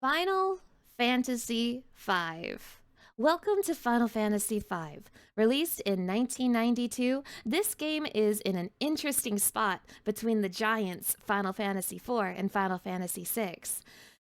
Final Fantasy V. Welcome to Final Fantasy V. Released in 1992, this game is in an interesting spot between the giants Final Fantasy IV and Final Fantasy VI.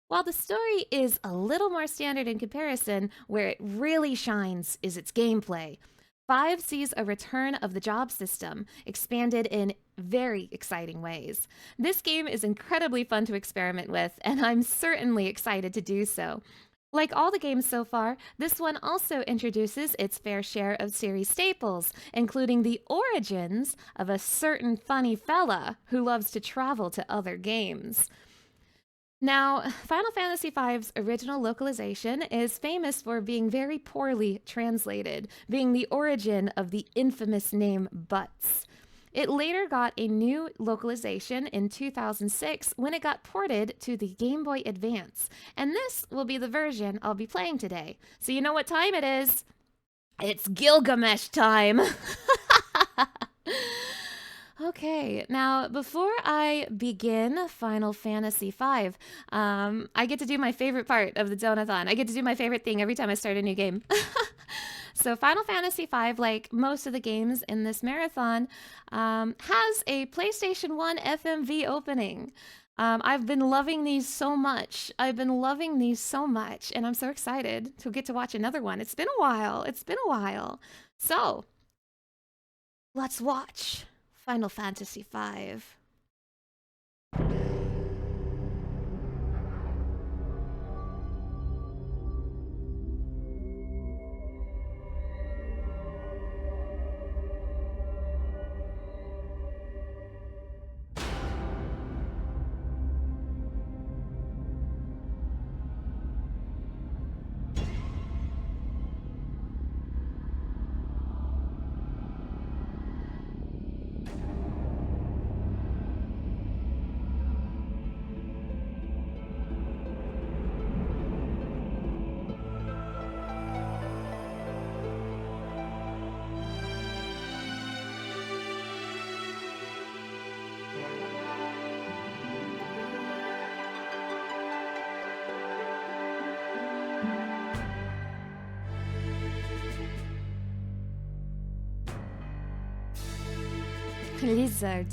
While the story is a little more standard in comparison, where it really shines is its gameplay. 5 sees a return of the job system, expanded in very exciting ways. This game is incredibly fun to experiment with, and I'm certainly excited to do so. Like all the games so far, this one also introduces its fair share of series staples, including the origins of a certain funny fella who loves to travel to other games. Now, Final Fantasy V's original localization is famous for being very poorly translated, being the origin of the infamous name Butts. It later got a new localization in 2006 when it got ported to the Game Boy Advance, and this will be the version I'll be playing today. So you know what time it is? It's Gilgamesh time! Okay, now before I begin Final Fantasy V, I get to do my favorite part of the Donathon. I get to do my favorite thing every time I start a new game. So Final Fantasy V, like most of the games in this marathon, has a PlayStation 1 FMV opening. I've been loving these so much. And I'm so excited to get to watch another one. It's been a while. So, let's watch Final Fantasy V. Lizard.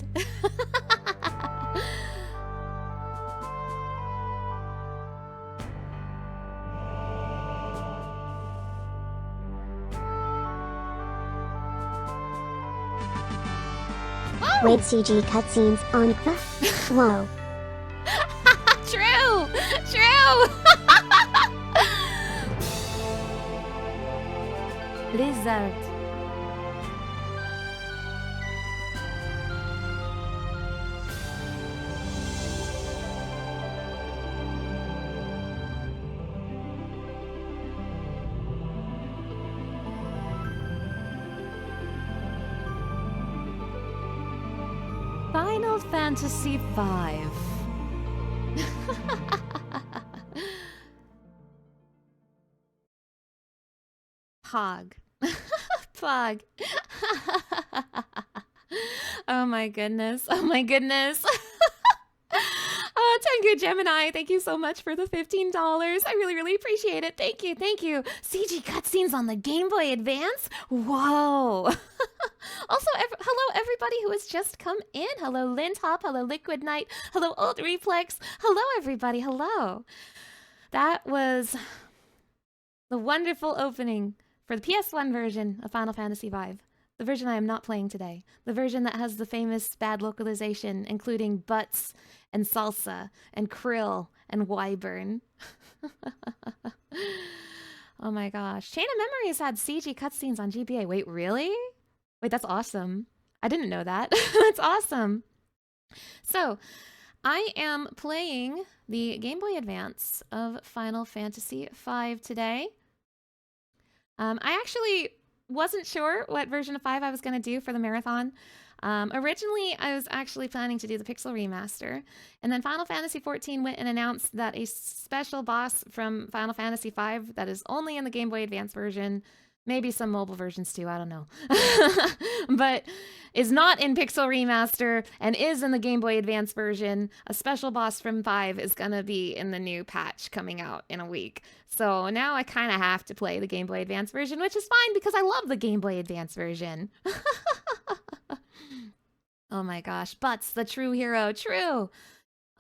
With CG cutscenes on. Whoa. True! Lizard. Final Fantasy V. Pog. Pog. Oh my goodness. Oh, Tengu Gemini, thank you so much for the $15. I really appreciate it. Thank you. CG cutscenes on the Game Boy Advance? Whoa. Also, hello everybody who has just come in. Hello Lintop, hello Liquid Knight, hello Old Reflex. Hello everybody, hello. That was the wonderful opening for the PS1 version of Final Fantasy V. The version I am not playing today. The version that has the famous bad localization, including butts and salsa and krill and wyvern. Oh my gosh. Chain of Memories had CG cutscenes on GBA. Wait, really? Wait, that's awesome. I didn't know that. That's awesome. So, I am playing the Game Boy Advance of Final Fantasy V today. I actually wasn't sure what version of 5 I was going to do for the marathon. Originally, I was actually planning to do the Pixel Remaster, and then Final Fantasy XIV went and announced that a special boss from Final Fantasy V that is only in the Game Boy Advance version Maybe some mobile versions too, I don't know. But is not in Pixel Remaster and is in the Game Boy Advance version. A special boss from 5 is gonna be in the new patch coming out in a week. So now I kind of have to play the Game Boy Advance version, which is fine because I love the Game Boy Advance version. Oh my gosh, Butts, the true hero, true.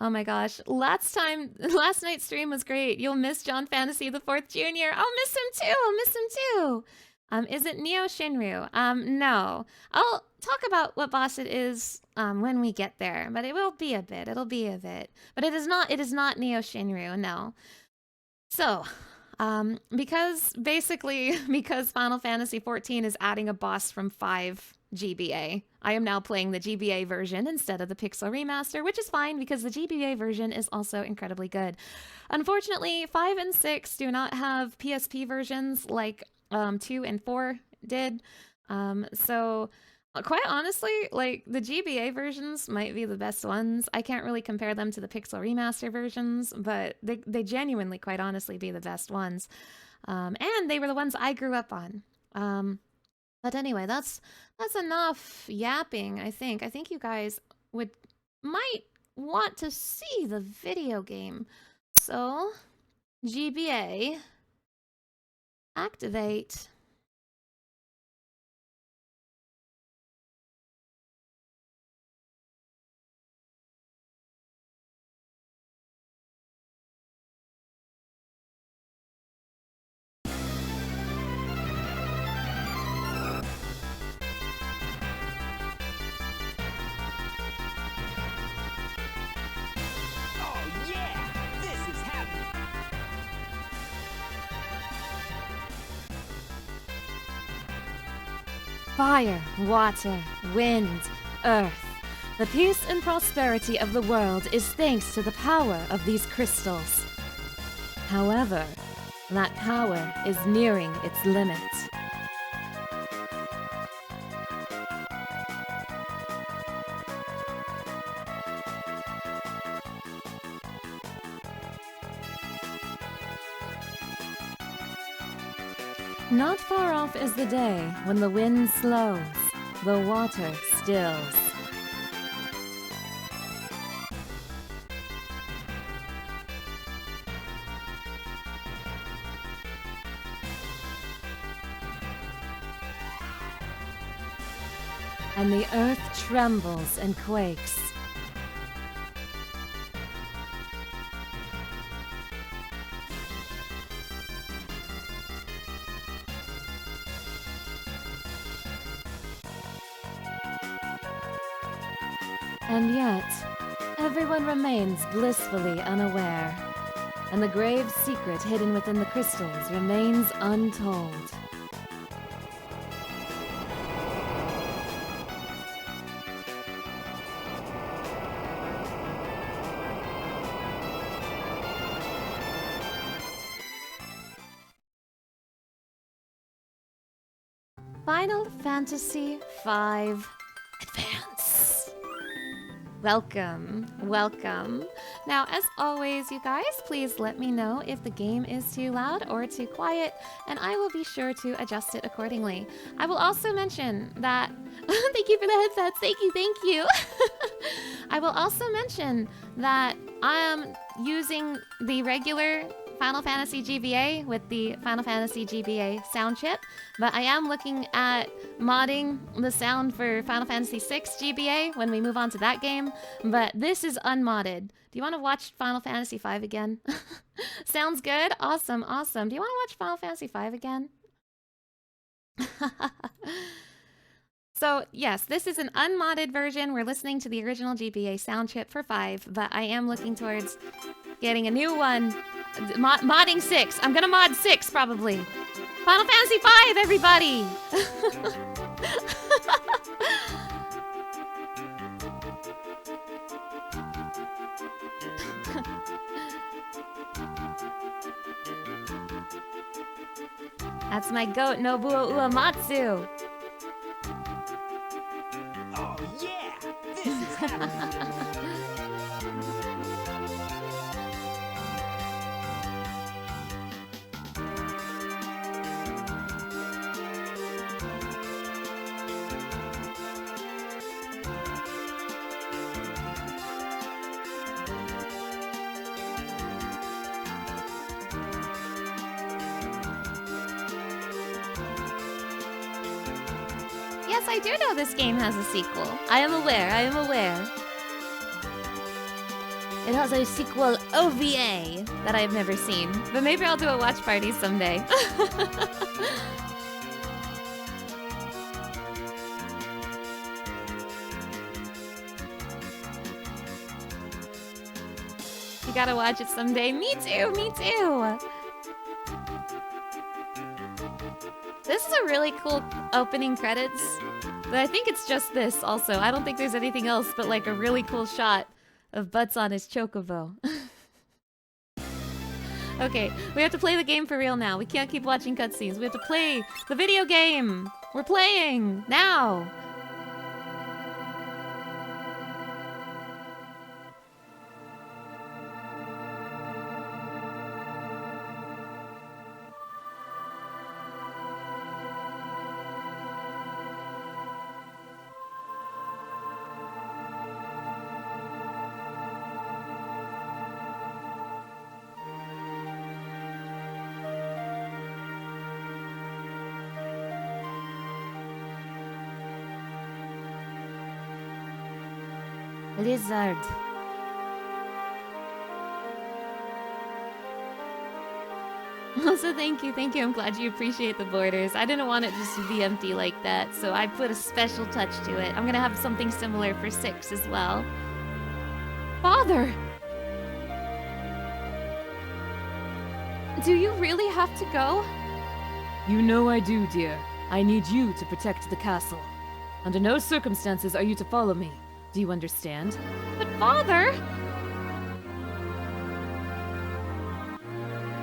Oh my gosh, last night's stream was great. You'll miss John Fantasy the 4th Jr. I'll miss him too. I'll miss him too. Is it Neo Shinryu? No. I'll talk about what boss it is when we get there, but it will be a bit. It'll be a bit. But it is not Neo Shinryu, no. So, because Final Fantasy XIV is adding a boss from 5 GBA, I am now playing the GBA version instead of the Pixel Remaster, which is fine because the GBA version is also incredibly good. Unfortunately, 5 and 6 do not have PSP versions like 2 and 4 did. So quite honestly, like the GBA versions might be the best ones. I can't really compare them to the Pixel Remaster versions, but they genuinely, quite honestly, be the best ones. And they were the ones I grew up on. But anyway, that's enough yapping, I think. I think you guys might want to see the video game. So, GBA, activate. Fire, water, wind, earth. The peace and prosperity of the world is thanks to the power of these crystals. However, that power is nearing its limit. Not far off is the day when the wind slows, the water stills. And the earth trembles and quakes. And yet, everyone remains blissfully unaware, and the grave secret hidden within the crystals remains untold. Final Fantasy V Advance. Welcome, welcome. Now, as always, you guys, please let me know if the game is too loud or too quiet, and I will be sure to adjust it accordingly. I will also mention that... Thank you for the headsets. Thank you. I will also mention that I am using the regular Final Fantasy GBA with the Final Fantasy GBA sound chip, but I am looking at modding the sound for Final Fantasy VI GBA when we move on to that game, but this is unmodded. Do you want to watch Final Fantasy V again? Sounds good? Awesome. Do you want to watch Final Fantasy V again? So, yes, this is an unmodded version. We're listening to the original GBA sound chip for 5, but I am looking towards getting a new one. Modding 6. I'm gonna mod 6, probably. Final Fantasy V, everybody! That's my goat, Nobuo Uematsu. Oh yeah! This is happening! Yes, I do know this game has a sequel. I am aware, I am aware. It has a sequel OVA that I've never seen, but maybe I'll do a watch party someday. You gotta watch it someday. Me too, me too. This is a really cool opening credits, but I think it's just this also. I don't think there's anything else but like a really cool shot of Butts on his chocobo. Okay, we have to play the game for real now. We can't keep watching cutscenes. We have to play the video game. We're playing now. Lizard. Also, thank you. I'm glad you appreciate the borders. I didn't want it just to be empty like that, so I put a special touch to it. I'm gonna have something similar for 6 as well. Father! Do you really have to go? You know I do, dear. I need you to protect the castle. Under no circumstances are you to follow me. Do you understand? But Father!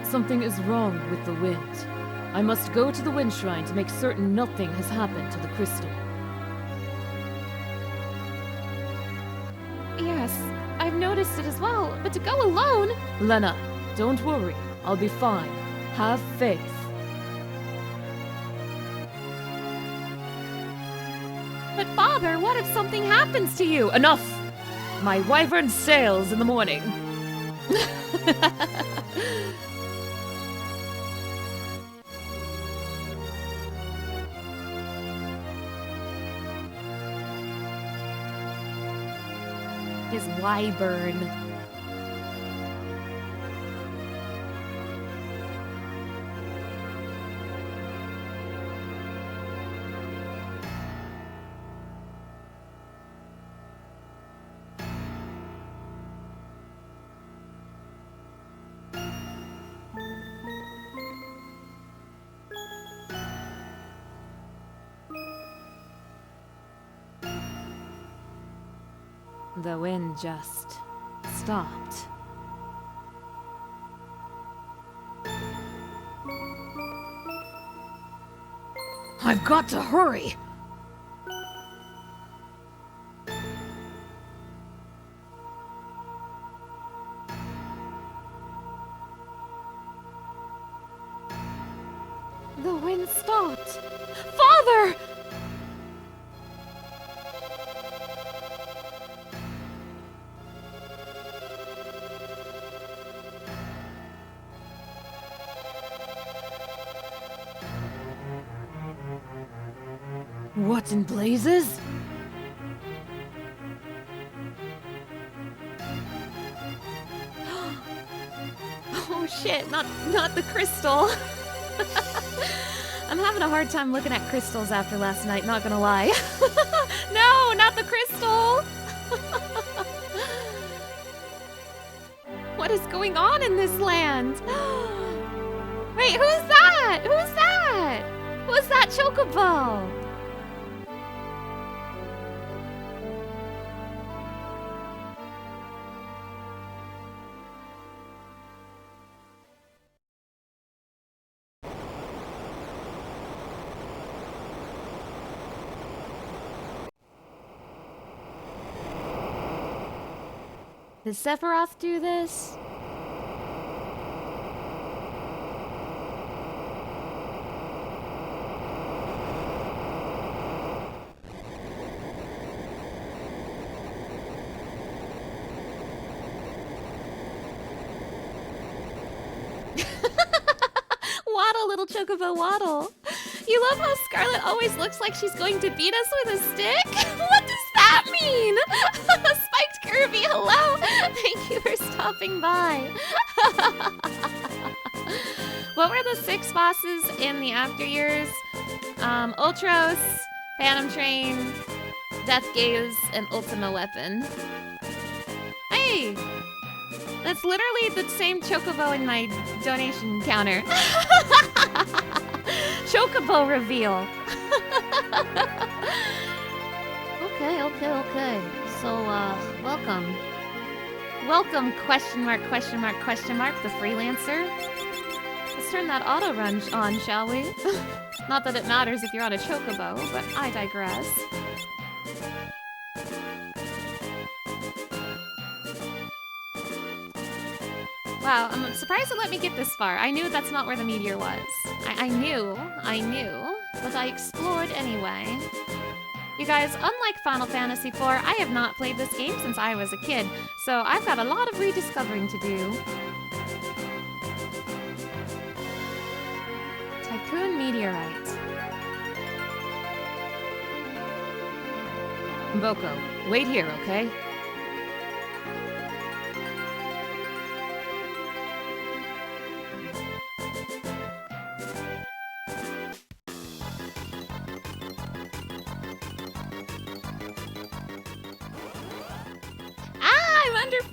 Something is wrong with the wind. I must go to the wind shrine to make certain nothing has happened to the crystal. Yes, I've noticed it as well, but to go alone... Lena, don't worry. I'll be fine. Have faith. But Father, what if something happens to you? Enough! My wyvern sails in the morning. His wyvern. The wind just stopped. I've got to hurry! The wind stopped. Father! What in blazes? Oh shit, not the crystal. I'm having a hard time looking at crystals after last night, not gonna lie. No, not the crystal! What is going on in this land? Wait, who's that? Who's that? Who's that chocobo? Did Sephiroth do this? Waddle, little chocobo, waddle. You love how Scarlet always looks like she's going to beat us with a stick? What does that mean? Spiked Kirby, hello! Thank you for stopping by. What were the 6 bosses in the after years? Ultros, Phantom Train, Death Gaze, and Ultima Weapon. Hey! That's literally the same chocobo in my donation counter. Chocobo reveal. Okay. So, welcome. Welcome, question mark, the freelancer. Let's turn that auto run on, shall we? Not that it matters if you're on a chocobo, but I digress. Wow, I'm surprised it let me get this far. I knew that's not where the meteor was. I knew, but I explored anyway. You guys, unlike Final Fantasy IV, I have not played this game since I was a kid, so I've got a lot of rediscovering to do. Tycoon Meteorite. Mboko, wait here, okay?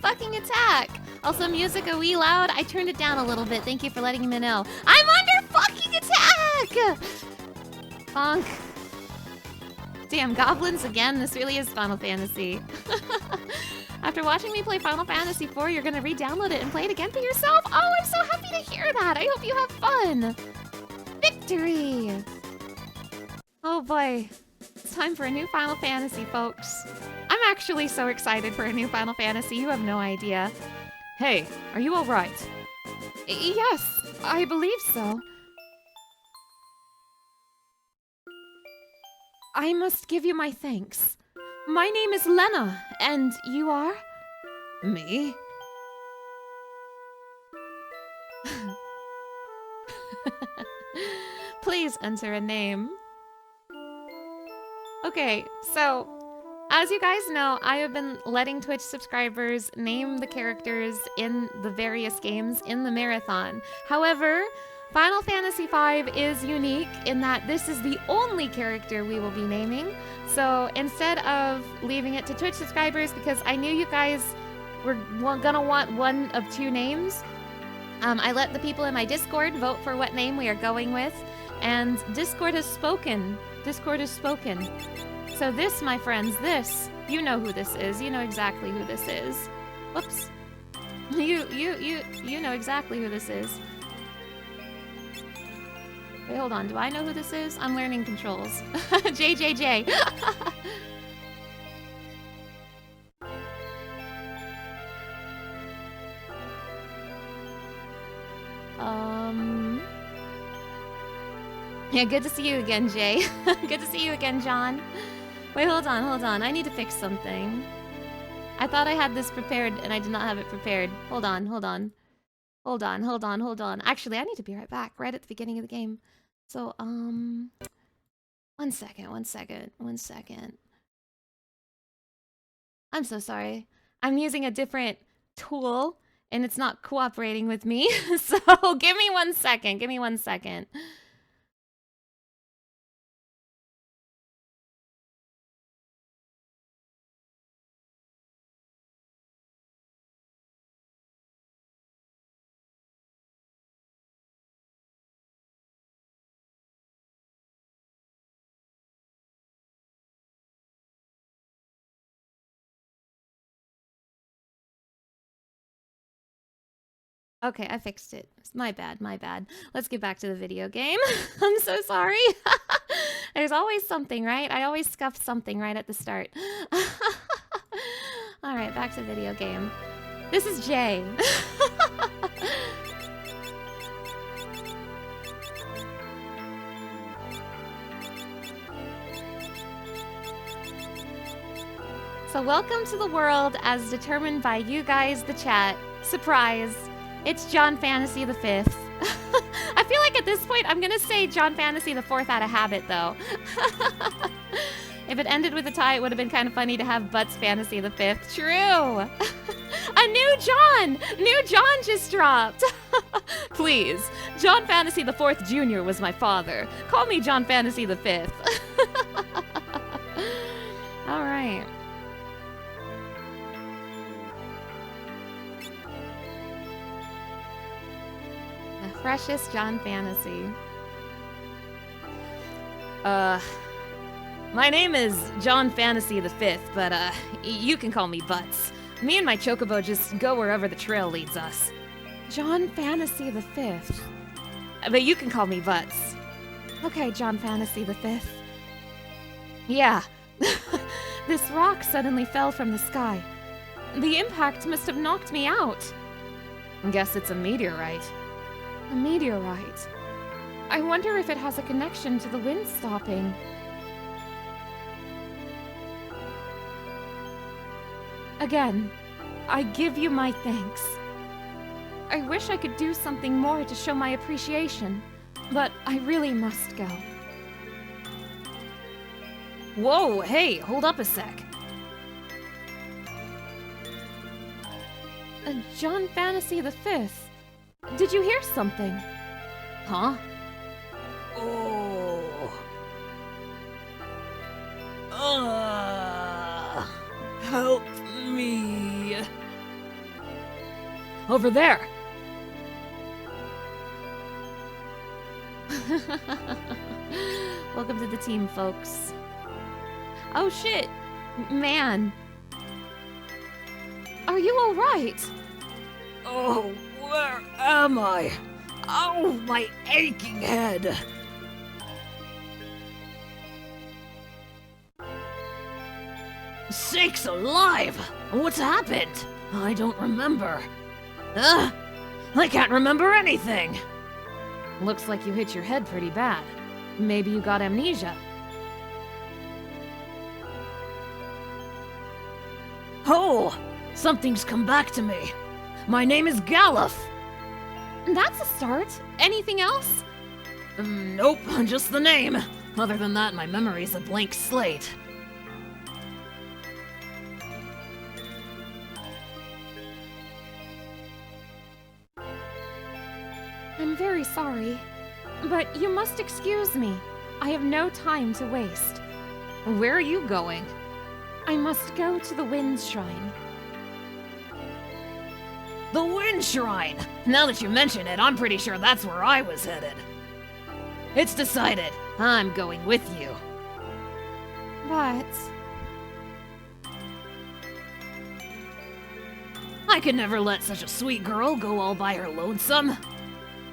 Fucking attack. Also, music a wee loud. I turned it down a little bit. Thank you for letting me know. I'm under fucking attack! Bonk. Damn, goblins again. This really is Final Fantasy. After watching me play Final Fantasy IV, you're gonna re-download it and play it again for yourself? Oh, I'm so happy to hear that. I hope you have fun. Victory! Oh boy. It's time for a new Final Fantasy, folks. I'm actually so excited for a new Final Fantasy, you have no idea. Hey, are you alright? Yes, I believe so. I must give you my thanks. My name is Lena, and you are? Me? Please enter a name. Okay, so as you guys know, I have been letting Twitch subscribers name the characters in the various games in the marathon. However, Final Fantasy V is unique in that this is the only character we will be naming. So instead of leaving it to Twitch subscribers, because I knew you guys were gonna want one of 2 names, I let the people in my Discord vote for what name we are going with, and Discord has spoken. So this, my friends, you know who this is. You know exactly who this is. Whoops. You know exactly who this is. Wait, hold on. Do I know who this is? I'm learning controls. JJJ. Yeah, good to see you again, Jay. Good to see you again, John. Wait, hold on. I need to fix something. I thought I had this prepared, and I did not have it prepared. Hold on. Actually, I need to be right back, right at the beginning of the game. So, one second. I'm so sorry. I'm using a different tool, and it's not cooperating with me. So, give me 1 second. Okay, I fixed it. My bad. Let's get back to the video game. I'm so sorry. There's always something, right? I always scuff something right at the start. Alright, back to video game. This is Jay. So welcome to the world as determined by you guys, the chat. Surprise! It's John Fantasy V. I feel like at this point I'm gonna say John Fantasy the Fourth out of habit, though. If it ended with a tie, it would have been kind of funny to have Butts Fantasy the Fifth. True. A new John! New John just dropped. Please, John Fantasy the Fourth Jr. was my father. Call me John Fantasy the Fifth. All right. The freshest John Fantasy. My name is John Fantasy the Fifth, but you can call me Butts. Me and my chocobo just go wherever the trail leads us. John Fantasy the Fifth. But you can call me Butts. Okay, John Fantasy the Fifth. Yeah. This rock suddenly fell from the sky. The impact must have knocked me out. Guess it's a meteorite. A meteorite. I wonder if it has a connection to the wind stopping. Again, I give you my thanks. I wish I could do something more to show my appreciation, but I really must go. Whoa, hey, hold up a sec. John Fantasy the Fifth. Did you hear something? Huh? Oh. Help me. Over there. Welcome to the team, folks. Oh shit. Man. Are you alright? Oh, where am I? Oh, my aching head. Sakes alive! What's happened? I don't remember. I can't remember anything. Looks like you hit your head pretty bad. Maybe you got amnesia. Oh! Something's come back to me. My name is Galuf. That's a start. Anything else? Nope, just the name. Other than that, my memory's a blank slate. I'm very sorry, but you must excuse me. I have no time to waste. Where are you going? I must go to the Wind Shrine. The Wind Shrine! Now that you mention it, I'm pretty sure that's where I was headed. It's decided. I'm going with you. But... I could never let such a sweet girl go all by her lonesome.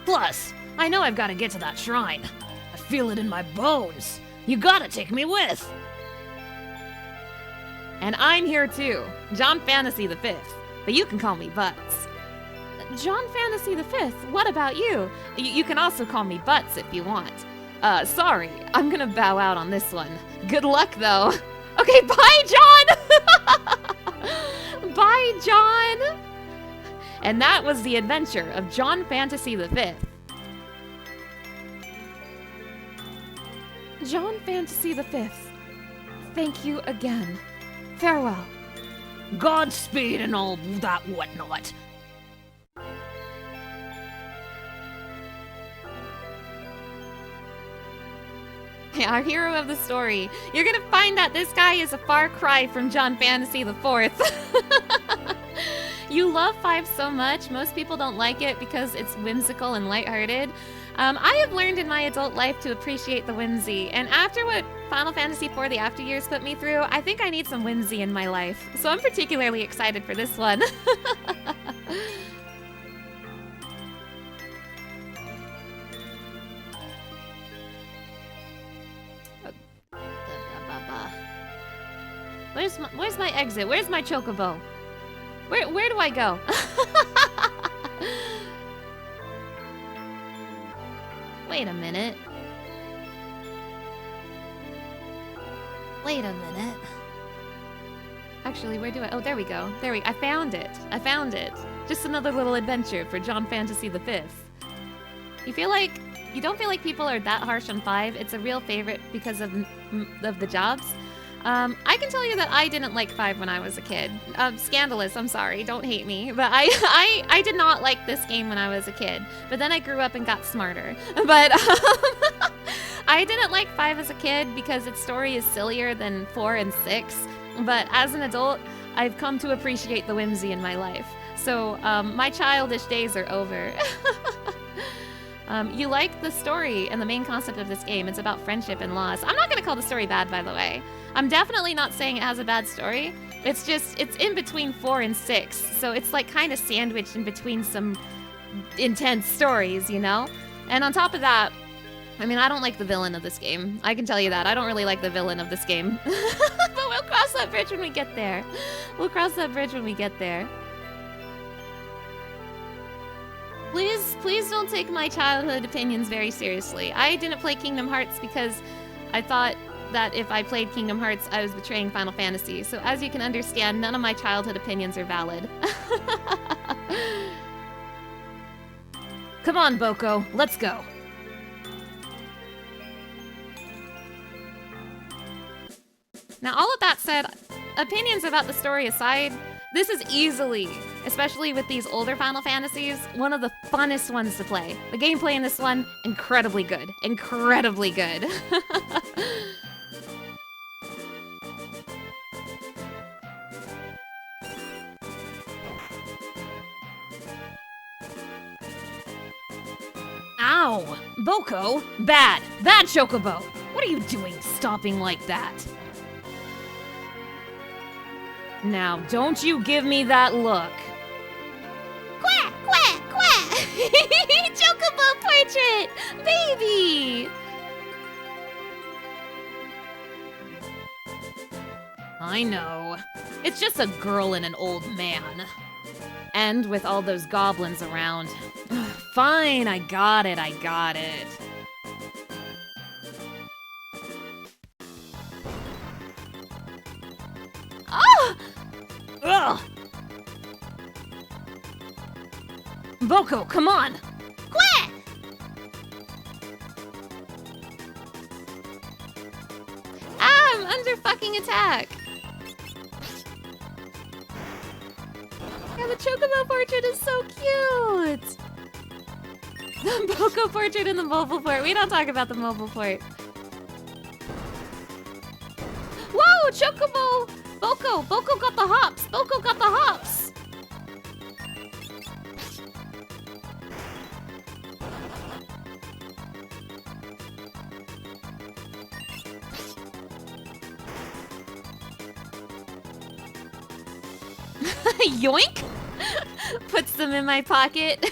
Plus, I know I've got to get to that shrine. I feel it in my bones. You gotta take me with. And I'm here too, John Fantasy the Fifth, but you can call me Butts. John Fantasy the Fifth, what about you? You can also call me Butts if you want. Sorry, I'm gonna bow out on this one. Good luck though. Okay, bye, John! Bye, John! And that was the adventure of John Fantasy the Fifth. John Fantasy the Fifth, thank you again. Farewell. Godspeed and all that whatnot. Our hero of the story. You're gonna find that this guy is a far cry from John Fantasy the Fourth. You love 5 so much, most people don't like it because it's whimsical and lighthearted. I have learned in my adult life to appreciate the whimsy, and after what Final Fantasy IV The After Years put me through, I think I need some whimsy in my life. So I'm particularly excited for this one. Where's my exit? Where's my chocobo? Where do I go? Wait a minute. Wait a minute. Actually, where do I... Oh, there we go. I found it. Just another little adventure for John Fantasy the Fifth. You don't feel like people are that harsh on 5. It's a real favorite because of the jobs. I can tell you that I didn't like 5 when I was a kid. Scandalous, I'm sorry, don't hate me. But I did not like this game when I was a kid. But then I grew up and got smarter. But I didn't like 5 as a kid because its story is sillier than 4 and 6. But as an adult, I've come to appreciate the whimsy in my life. So my childish days are over. You like the story and the main concept of this game. It's about friendship and loss. I'm not going to call the story bad, by the way. I'm definitely not saying it has a bad story. It's just, it's in between 4 and 6. So it's like kind of sandwiched in between some intense stories, you know? And on top of that, I mean, I don't like the villain of this game. I can tell you that. I don't really like the villain of this game. But we'll cross that bridge when we get there. We'll cross that bridge when we get there. Please don't take my childhood opinions very seriously. I didn't play Kingdom Hearts because I thought that if I played Kingdom Hearts, I was betraying Final Fantasy. So as you can understand, none of my childhood opinions are valid. Come on, Boko, let's go. Now, all of that said, opinions about the story aside, this is easily, especially with these older Final Fantasies, one of the funnest ones to play. The gameplay in this one, incredibly good. Incredibly good. Ow! Boko! Bad! Bad, Chocobo! What are you doing stomping like that? Now, don't you give me that look. Quack! Quack! Quack! Chocobo portrait! Baby! I know. It's just a girl and an old man. And with all those goblins around. Fine, I got it. Oh! Ugh! Boko, come on! Quack! Ah, I'm under fucking attack. Yeah, the Chocobo portrait is so cute. The Boko portrait and the mobile port. We don't talk about the mobile port. Whoa, Chocobo! Boko got the hops! Boko got the hops! Yoink! Puts them in my pocket.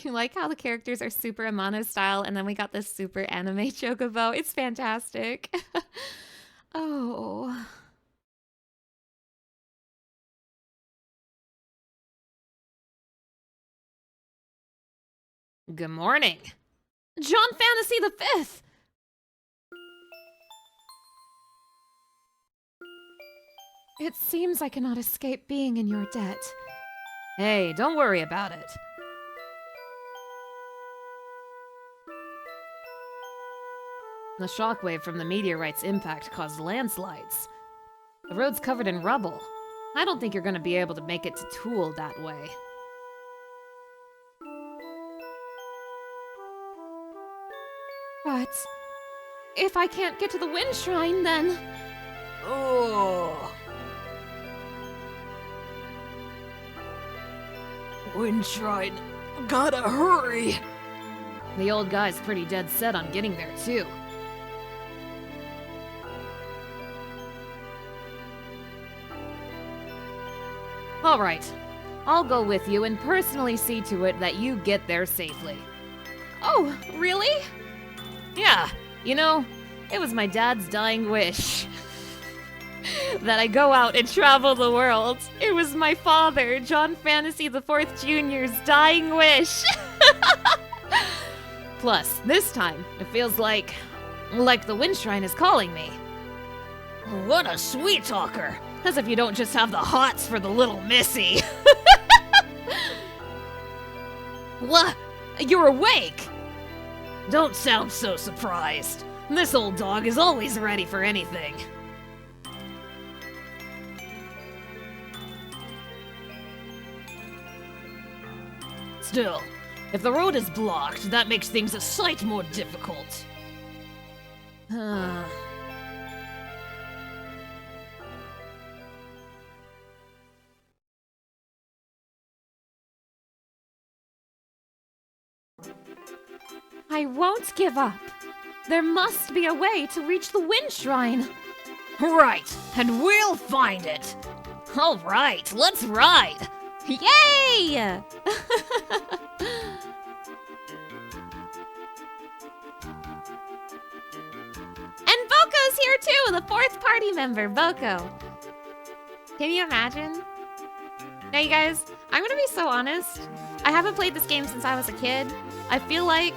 You like how the characters are super Amano style and then we got this super anime Chocobo? It's fantastic. Oh. Good morning. John Fantasy the Fifth! It seems I cannot escape being in your debt. Hey, don't worry about it. The shockwave from the meteorite's impact caused landslides. The road's covered in rubble. I don't think you're gonna be able to make it to Tool that way. But if I can't get to the Wind Shrine, then... Oh. Wind Shrine. Gotta hurry. The old guy's pretty dead set on getting there, too. All right. I'll go with you and personally see to it that you get there safely. Oh, really? Yeah, you know, it was my dad's dying wish that I go out and travel the world. It was my father, John Fantasy the Fourth Jr.'s dying wish. Plus, this time, it feels like the Wind Shrine is calling me. What a sweet talker. As if you don't just have the hots for the little missy. What? You're awake? Don't sound so surprised. This old dog is always ready for anything. Still, if the road is blocked, that makes things a sight more difficult. I won't give up. There must be a way to reach the Wind Shrine. Right, and we'll find it. All right, let's ride. Yay! And Boko's here too, the fourth party member, Boko. Can you imagine? Now you guys, I'm gonna be so honest. I haven't played this game since I was a kid. I feel like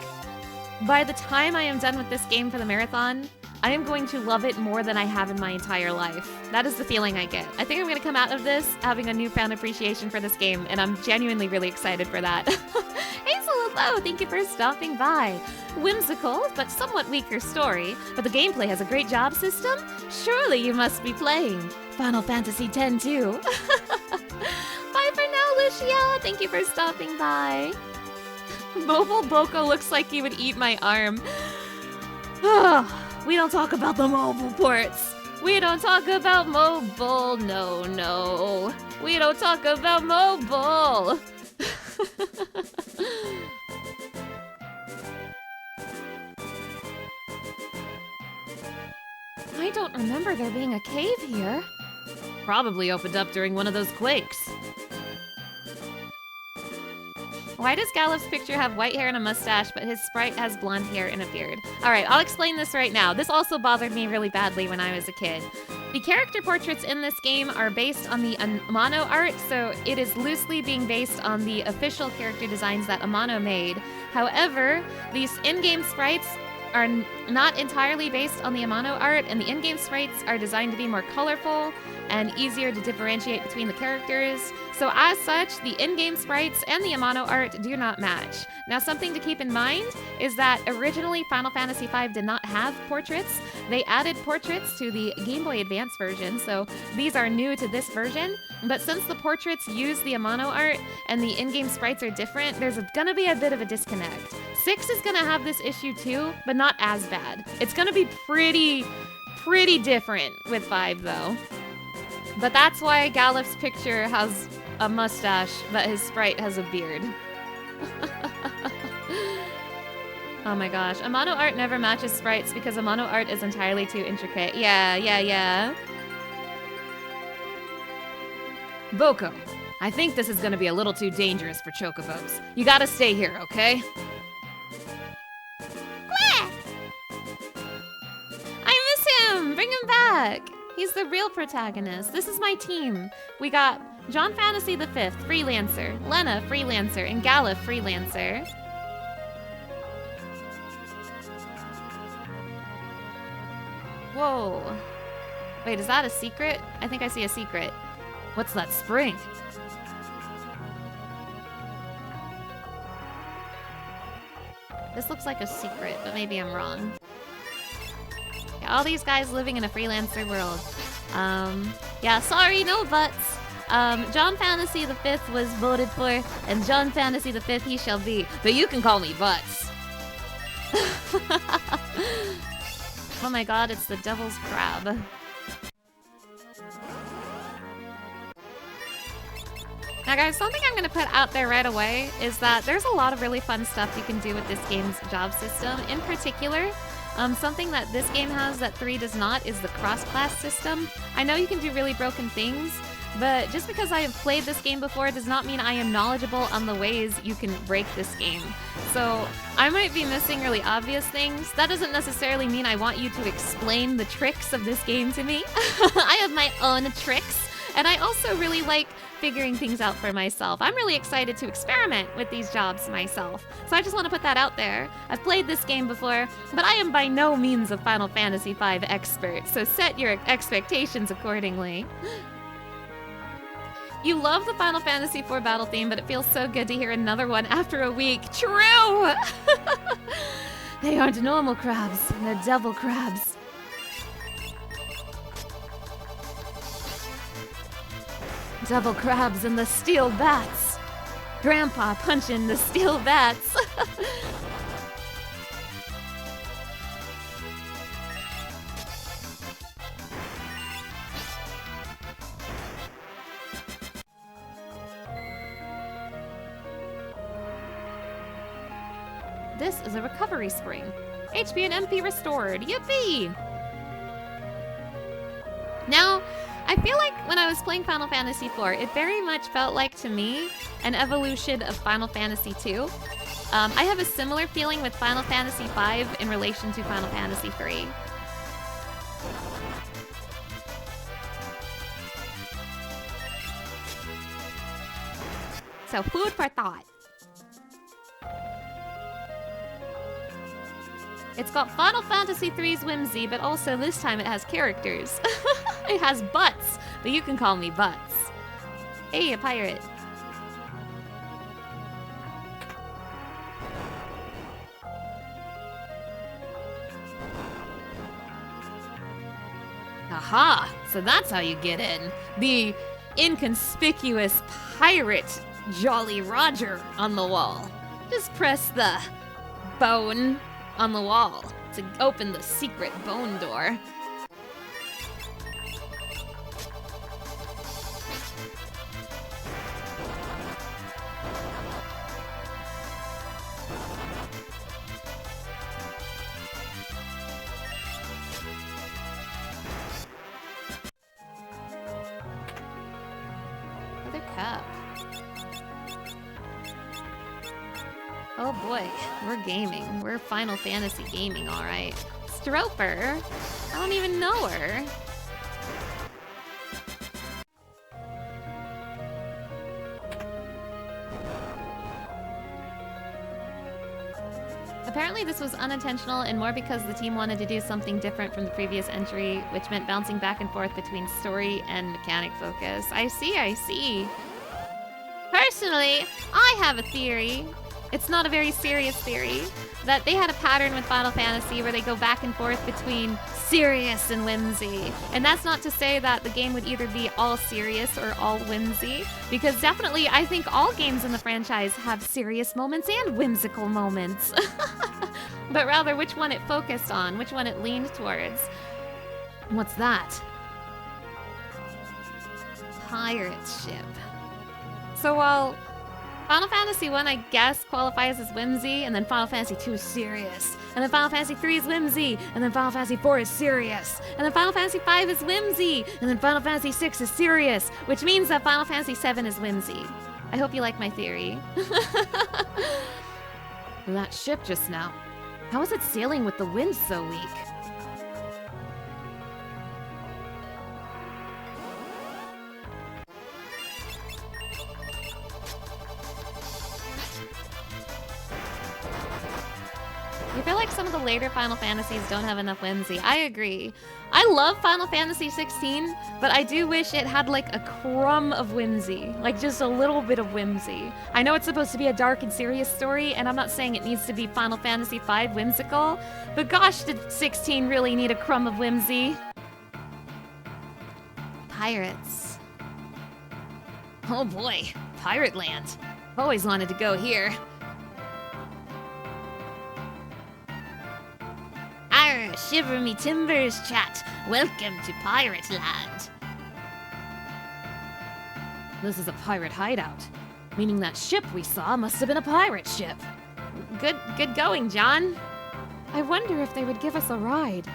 by the time I am done with this game for the marathon, I am going to love it more than I have in my entire life. That is the feeling I get. I think I'm going to come out of this having a newfound appreciation for this game, and I'm genuinely really excited for that. Hazel, hello! Thank you for stopping by. Whimsical, but somewhat weaker story, but the gameplay has a great job system? Surely you must be playing Final Fantasy X too. Bye for now, Lucia! Thank you for stopping by. Mobile Boko looks like he would eat my arm. We don't talk about the mobile ports. We don't talk about mobile. No. We don't talk about mobile. I don't remember there being a cave here. Probably opened up during one of those quakes. Why does Gallup's picture have white hair and a mustache, but his sprite has blonde hair and a beard? Alright, I'll explain this right now. This also bothered me really badly when I was a kid. The character portraits in this game are based on the Amano art, so it is loosely being based on the official character designs that Amano made. However, these in-game sprites are not entirely based on the Amano art, and the in-game sprites are designed to be more colorful and easier to differentiate between the characters. So as such, the in-game sprites and the Amano art do not match. Now, something to keep in mind is that originally Final Fantasy V did not have portraits. They added portraits to the Game Boy Advance version, so these are new to this version. But since the portraits use the Amano art and the in-game sprites are different, there's gonna be a bit of a disconnect. 6 is gonna have this issue too, but not as bad. It's gonna be pretty different with 5 though. But that's why Gallup's picture has a mustache, but his sprite has a beard. Oh my gosh. Amano art never matches sprites because Amano art is entirely too intricate. Yeah. Boko, I think this is gonna be a little too dangerous for chocobos. You gotta stay here, okay? I miss him! Bring him back! He's the real protagonist. This is my team. We got John Fantasy V, Freelancer, Lena, Freelancer, and Gallup, Freelancer. Whoa. Wait, is that a secret? I think I see a secret. What's that spring? This looks like a secret, but maybe I'm wrong. Yeah, all these guys living in a freelancer world. Yeah, sorry, no buts. John Fantasy V was voted for, and John Fantasy V he shall be. But you can call me Butts. Oh my god, it's the devil's crab. Now guys, something I'm gonna put out there right away is that there's a lot of really fun stuff you can do with this game's job system. In particular, something that this game has that 3 does not is the cross-class system. I know you can do really broken things, but just because I have played this game before does not mean I am knowledgeable on the ways you can break this game. So I might be missing really obvious things. That doesn't necessarily mean I want you to explain the tricks of this game to me. I have my own tricks, and I also really like figuring things out for myself. I'm really excited to experiment with these jobs myself. So I just want to put that out there. I've played this game before, but I am by no means a Final Fantasy V expert, so set your expectations accordingly. You love the Final Fantasy IV battle theme, but it feels so good to hear another one after a week. True! They aren't normal crabs, they're devil crabs. Devil crabs and the steel bats. Grandpa punching the steel bats. This is a recovery spring. HP and MP restored. Yippee! Now, I feel like when I was playing Final Fantasy IV, it very much felt like, to me, an evolution of Final Fantasy II. I have a similar feeling with Final Fantasy V in relation to Final Fantasy III. So, food for thought. It's got Final Fantasy III's whimsy, but also this time it has characters. It has butts, but you can call me Butts. Hey, a pirate. Aha! So that's how you get in. The inconspicuous pirate Jolly Roger on the wall. Just press the bone on the wall to open the secret bone door. Another cup. Oh boy, we're gaming. We're Final Fantasy gaming, alright. Stroper? I don't even know her. Apparently this was unintentional and more because the team wanted to do something different from the previous entry, which meant bouncing back and forth between story and mechanic focus. I see. Personally, I have a theory. It's not a very serious theory, that they had a pattern with Final Fantasy where they go back and forth between serious and whimsy. And that's not to say that the game would either be all serious or all whimsy, because definitely I think all games in the franchise have serious moments and whimsical moments. But rather which one it focused on, which one it leaned towards. What's that? Pirate ship. So while Final Fantasy 1, I guess, qualifies as whimsy, and then Final Fantasy 2 is serious, and then Final Fantasy 3 is whimsy, and then Final Fantasy 4 is serious, and then Final Fantasy 5 is whimsy, and then Final Fantasy 6 is serious, which means that Final Fantasy 7 is whimsy. I hope you like my theory. That ship just now. How is it sailing with the wind so weak? I feel like some of the later Final Fantasies don't have enough whimsy. I agree. I love Final Fantasy 16, but I do wish it had like a crumb of whimsy. Like just a little bit of whimsy. I know it's supposed to be a dark and serious story, and I'm not saying it needs to be Final Fantasy V whimsical, but gosh, did 16 really need a crumb of whimsy. Pirates. Oh boy, Pirate Land. I've always wanted to go here. Arr, shiver me timbers, chat. Welcome to Pirate Land. This is a pirate hideout, meaning that ship we saw must have been a pirate ship. Good going, John. I wonder if they would give us a ride.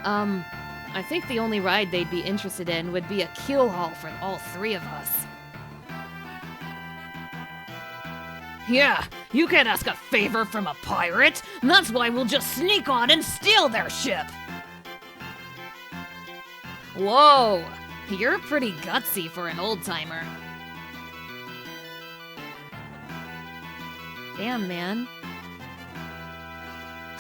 I think the only ride they'd be interested in would be a keel haul for all three of us. Yeah, you can't ask a favor from a pirate. That's why we'll just sneak on and steal their ship. Whoa, you're pretty gutsy for an old-timer. Damn, man.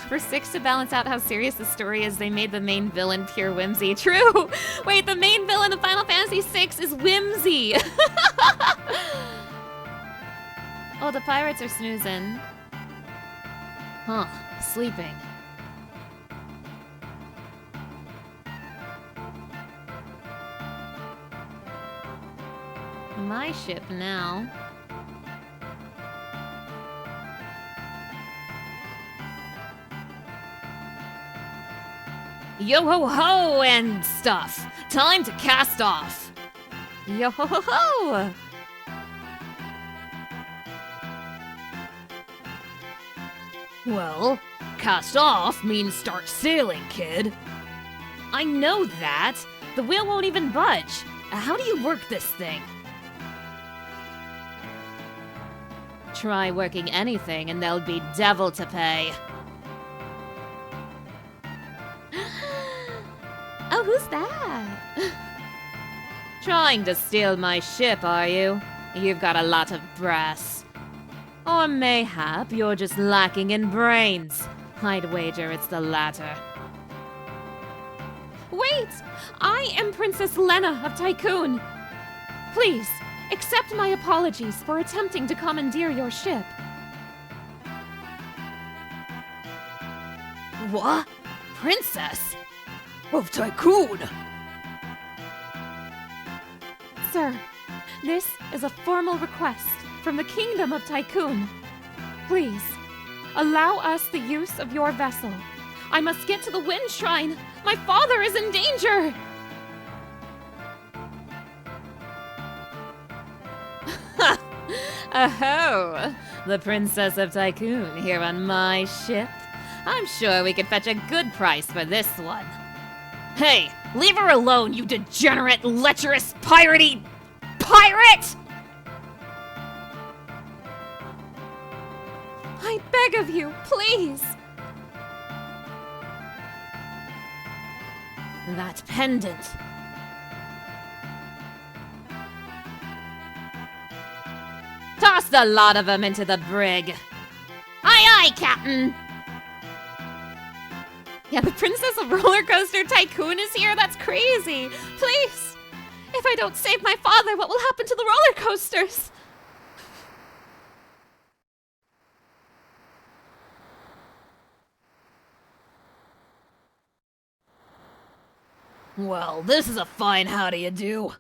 For 6 to balance out how serious the story is, they made the main villain pure whimsy. True! Wait, the main villain of Final Max is whimsy. Oh, the pirates are snoozing. Huh, sleeping. My ship now. Yo ho ho and stuff. Time to cast off. Yo ho ho ho. Well, cast off means start sailing, kid. I know that. The wheel won't even budge. How do you work this thing? Try working anything and there'll be devil to pay. Oh, who's that? Trying to steal my ship, are you? You've got a lot of brass. Or mayhap you're just lacking in brains. I'd wager it's the latter. Wait! I am Princess Lena of Tycoon. Please, accept my apologies for attempting to commandeer your ship. What? Princess? Of Tycoon? Sir, this is a formal request from the Kingdom of Tycoon. Please, allow us the use of your vessel. I must get to the Wind Shrine. My father is in danger! Oh, the Princess of Tycoon here on my ship. I'm sure we could fetch a good price for this one. Hey, leave her alone, you degenerate, lecherous, piratey pirate! I beg of you, please! That pendant. Toss the lot of them into the brig. Aye, aye, Captain! Yeah, the Princess of Roller Coaster Tycoon is here? That's crazy! Please! If I don't save my father, what will happen to the roller coasters? Well, this is a fine how do you do.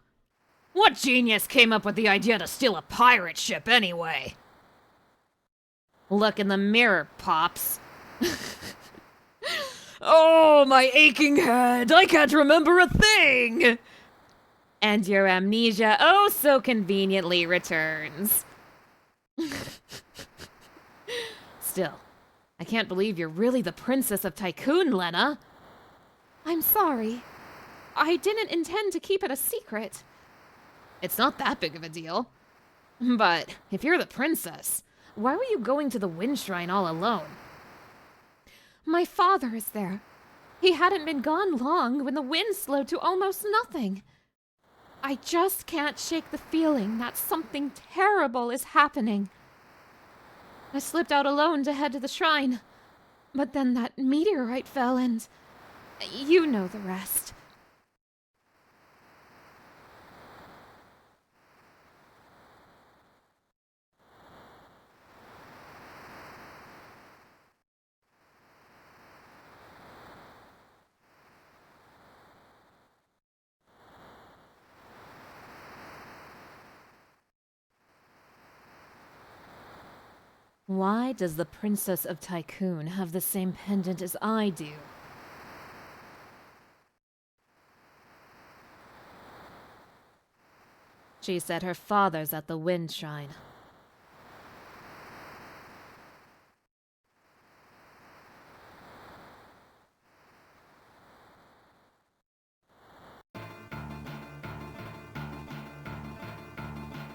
What genius came up with the idea to steal a pirate ship anyway? Look in the mirror, Pops. Oh, my aching head! I can't remember a thing! And your amnesia oh so conveniently returns. Still, I can't believe you're really the Princess of Tycoon, Lena. I'm sorry. I didn't intend to keep it a secret. It's not that big of a deal. But if you're the princess, why were you going to the Wind Shrine all alone? My father is there. He hadn't been gone long when the wind slowed to almost nothing. I just can't shake the feeling that something terrible is happening. I slipped out alone to head to the shrine, but then that meteorite fell and you know the rest. Why does the Princess of Tycoon have the same pendant as I do? She said her father's at the Wind Shrine.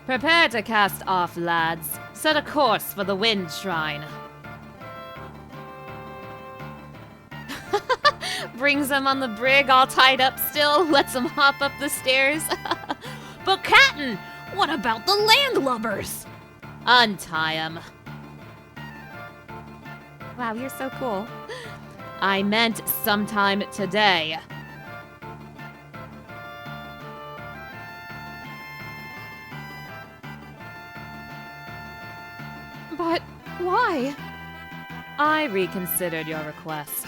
Prepare to cast off, lads. Set a course for the Wind Shrine. Brings them on the brig all tied up still, lets them hop up the stairs. But Captain, what about the landlubbers? Untie 'em. Wow, you're so cool. I meant sometime today. But why? I reconsidered your request.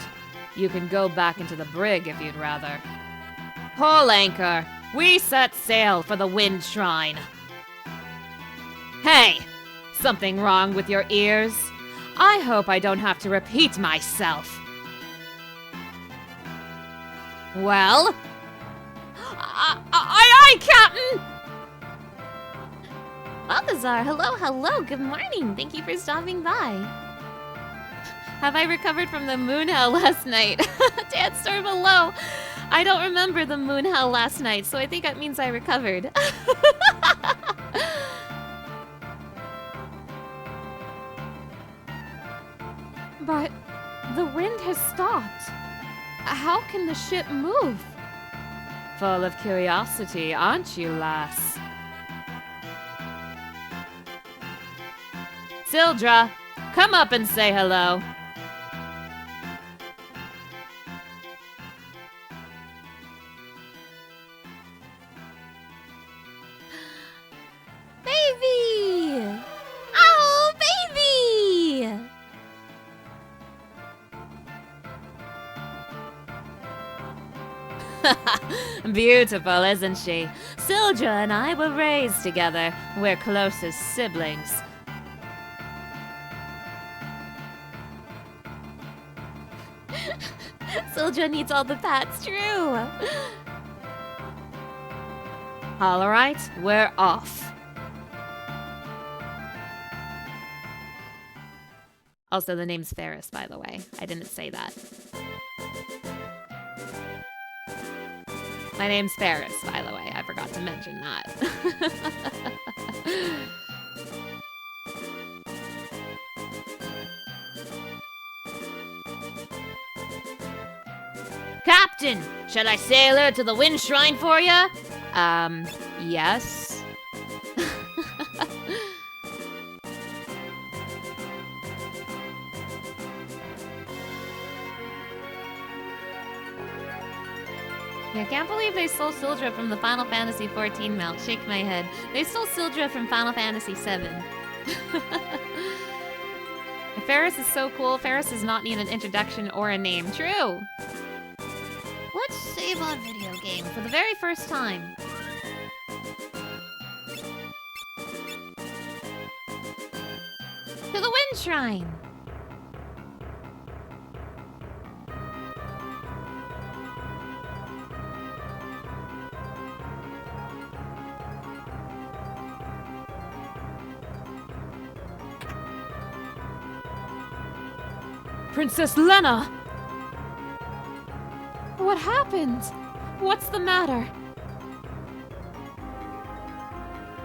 You can go back into the brig if you'd rather. Pull anchor! We set sail for the Wind Shrine! Hey! Something wrong with your ears? I hope I don't have to repeat myself. Well? Aye, Captain! Balthazar, hello, good morning. Thank you for stopping by. Have I recovered from the moon hell last night? Dad, store below. I don't remember the moon hell last night, so I think that means I recovered. But the wind has stopped. How can the ship move? Full of curiosity, aren't you, lass? Sildra, come up and say hello. Baby! Oh, baby! Beautiful, isn't she? Sildra and I were raised together. We're close as siblings. Sildra needs all the pats, true. All right, we're off. Also, the name's Ferris, by the way. I didn't say that. My name's Ferris, by the way. I forgot to mention that. Captain, shall I sail her to the Wind Shrine for you? Yes. I can't believe they stole Sildra from the Final Fantasy XIV mount. Shake my head. They stole Sildra from Final Fantasy VII. Ferris is so cool. Ferris does not need an introduction or a name. True. Let's save on video game for the very first time. To the Wind Shrine! Princess Lena! What happened? What's the matter?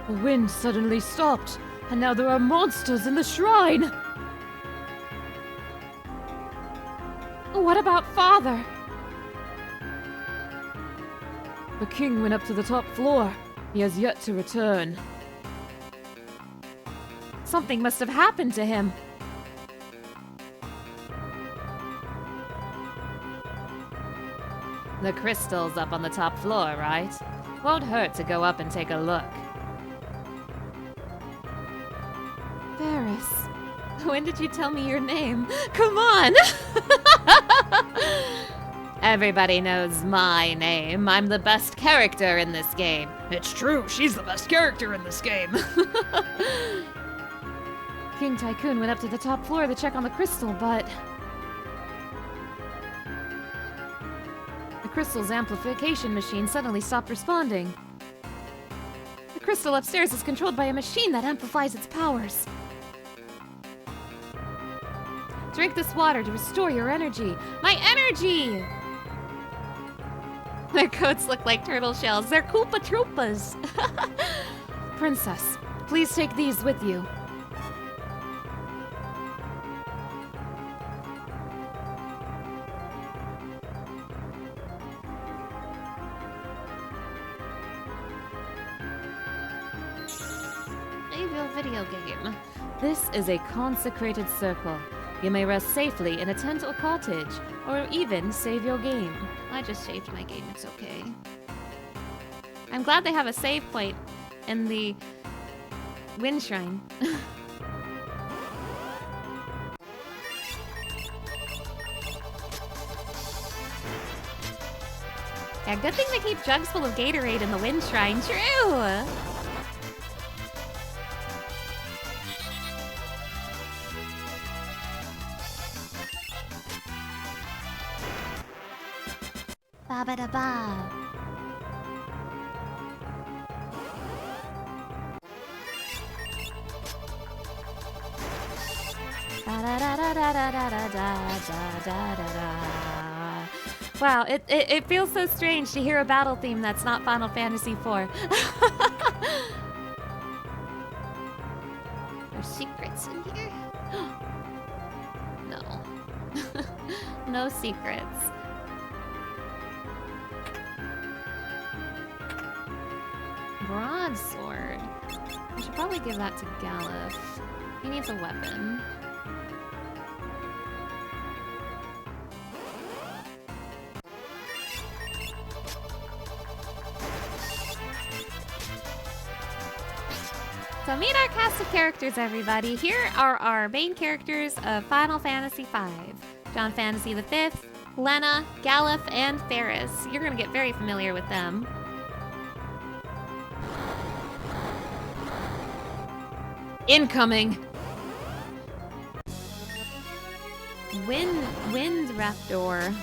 The wind suddenly stopped, and now there are monsters in the shrine! What about Father? The king went up to the top floor. He has yet to return. Something must have happened to him. The crystal's up on the top floor, right? Won't hurt to go up and take a look. Ferris, when did you tell me your name? Come on! Everybody knows my name. I'm the best character in this game. It's true, she's the best character in this game. King Tycoon went up to the top floor to check on the crystal, but... the crystal's amplification machine suddenly stopped responding. The crystal upstairs is controlled by a machine that amplifies its powers. Drink this water to restore your energy. My energy! Their coats look like turtle shells. They're Koopa Troopas. Princess, please take these with you. Save your video game. This is a consecrated circle. You may rest safely in a tent or cottage, or even save your game. I just saved my game, it's okay. I'm glad they have a save point in the Wind Shrine. Yeah, good thing they keep jugs full of Gatorade in the wind shrine. True! Ba ba da ba. Wow, it feels so strange to hear a battle theme that's not Final Fantasy IV. There's secrets in here? No. No secrets. Broadsword. I should probably give that to Galif. He needs a weapon. So meet our cast of characters, everybody. Here are our main characters of Final Fantasy V. John Fantasy V, Lena, Galif, and Ferris. You're gonna get very familiar with them. Incoming! Wind Raptor.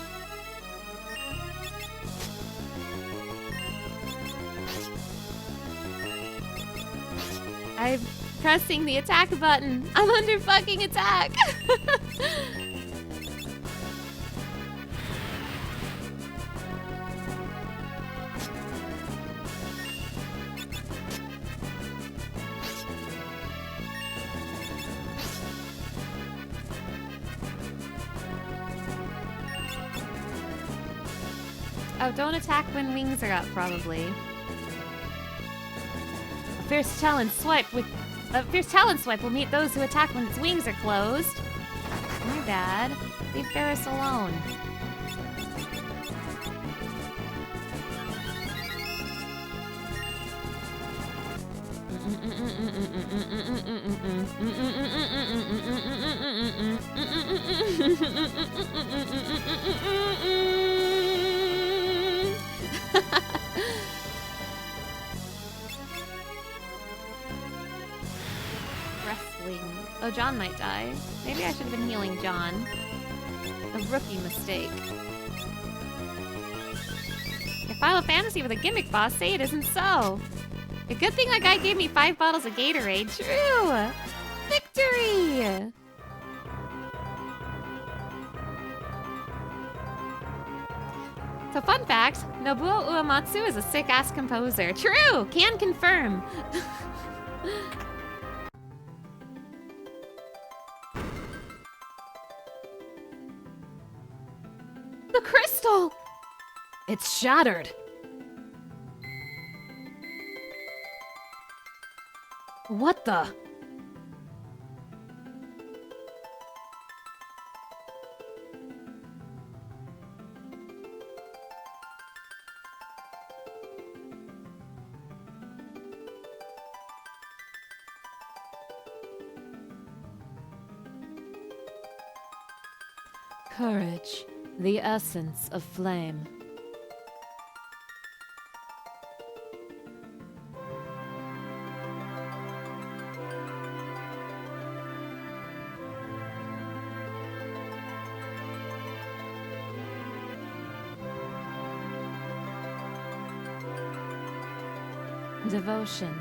I'm pressing the attack button. I'm under fucking attack. Oh, don't attack when wings are up, probably. A fierce talon swipe will meet those who attack when its wings are closed. My bad. Leave Ferris alone. Wrestling. Oh, John might die. Maybe I should have been healing John. A rookie mistake. If Final Fantasy with a gimmick boss, say it isn't so. A good thing that guy gave me 5 bottles of Gatorade. True! Victory! So fun fact, Nobuo Uematsu is a sick-ass composer. True! Can confirm. The crystal! It's shattered. What the? Courage, the essence of flame. Devotion,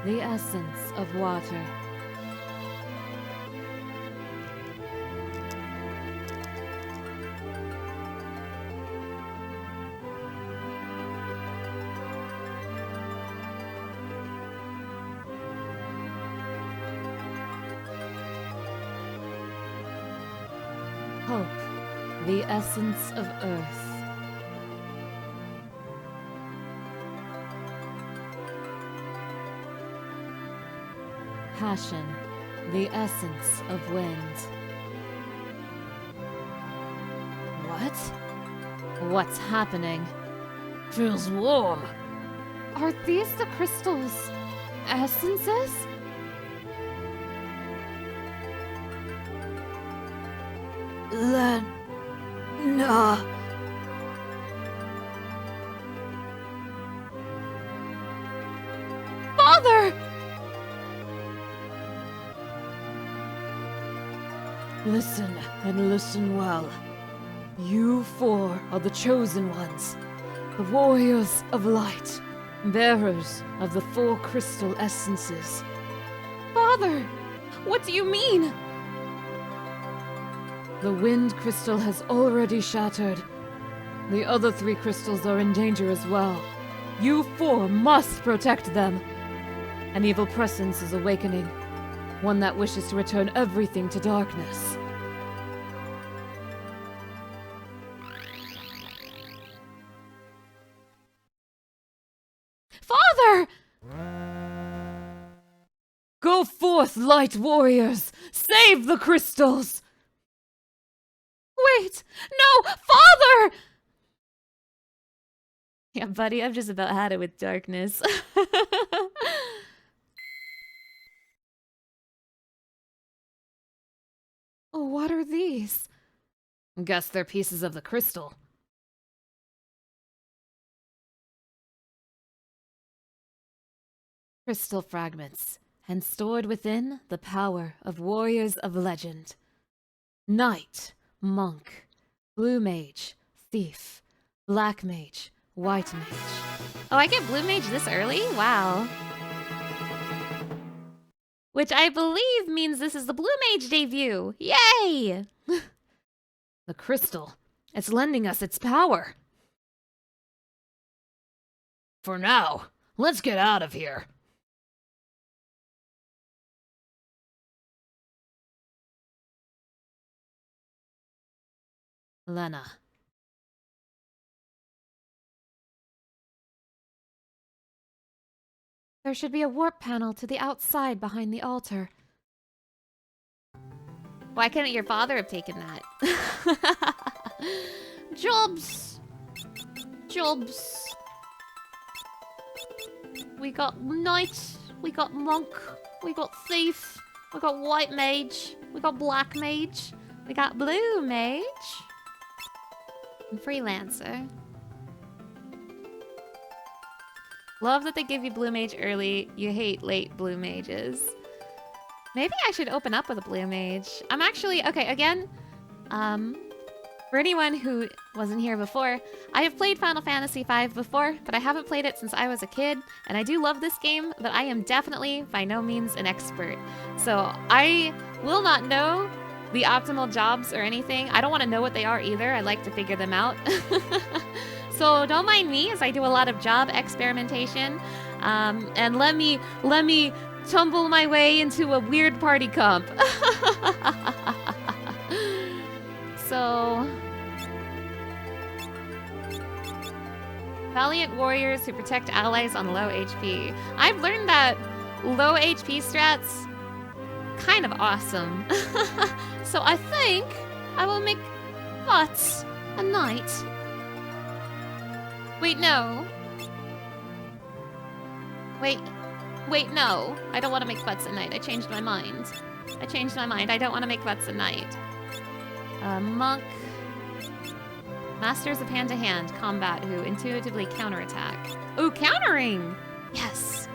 the essence of water. Hope, the essence of earth. Passion, the essence of wind. What? What's happening? Feels warm. Are these the crystal's essences? Lena. Listen, and listen well. You four are the chosen ones, the warriors of light, bearers of the four crystal essences. Father, what do you mean? The wind crystal has already shattered. The other three crystals are in danger as well. You four must protect them. An evil presence is awakening, one that wishes to return everything to darkness. Father! Go forth, light warriors! Save the crystals! Wait! No! Father! Yeah, buddy, I've just about had it with darkness. Oh, what are these? Guess they're pieces of the crystal. Crystal fragments, and stored within the power of warriors of legend. Knight, monk, blue mage, thief, black mage, white mage. Oh, I get blue mage this early? Wow. Which I believe means this is the blue mage debut. Yay! The crystal. It's lending us its power. For now, let's get out of here. Lena. There should be a warp panel to the outside behind the altar. Why couldn't your father have taken that? Jobs! Jobs. We got knight, we got monk, we got thief, we got white mage, we got black mage, we got blue mage, and freelancer. Love that they give you blue mage early. You hate late blue mages. Maybe I should open up with a blue mage. I'm actually, okay, again, for anyone who wasn't here before, I have played Final Fantasy V before, but I haven't played it since I was a kid, and I do love this game, but I am definitely by no means an expert. So I will not know the optimal jobs or anything. I don't want to know what they are either. I like to figure them out. So don't mind me as I do a lot of job experimentation, and let me tumble my way into a weird party comp. So, valiant warriors who protect allies on low HP. I've learned that low HP strats kind of awesome. So I think I will make Butts a knight. Wait, no. Wait, no. I don't want to make Butts a knight. I changed my mind. I don't want to make Butts a knight. Monk. Masters of hand-to-hand combat who intuitively counterattack. Ooh, countering! Yes.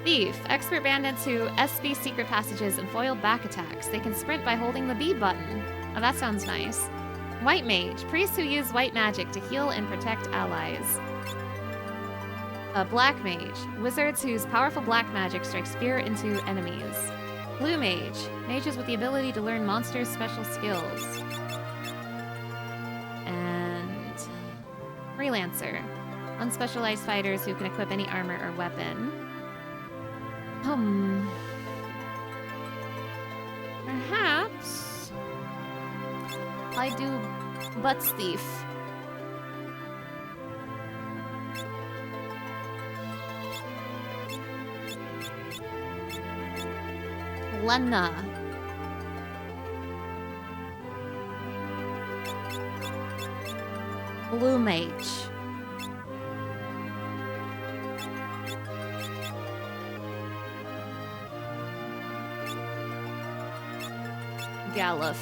Thief. Expert bandits who SB secret passages and foil back attacks. They can sprint by holding the B button. Oh, that sounds nice. White mage. Priests who use white magic to heal and protect allies. A black mage. Wizards whose powerful black magic strikes fear into enemies. Blue mage. Mages with the ability to learn monsters' special skills. And freelancer. Unspecialized fighters who can equip any armor or weapon. Perhaps I do Butts thief. Lena. Blue mage. Galuf.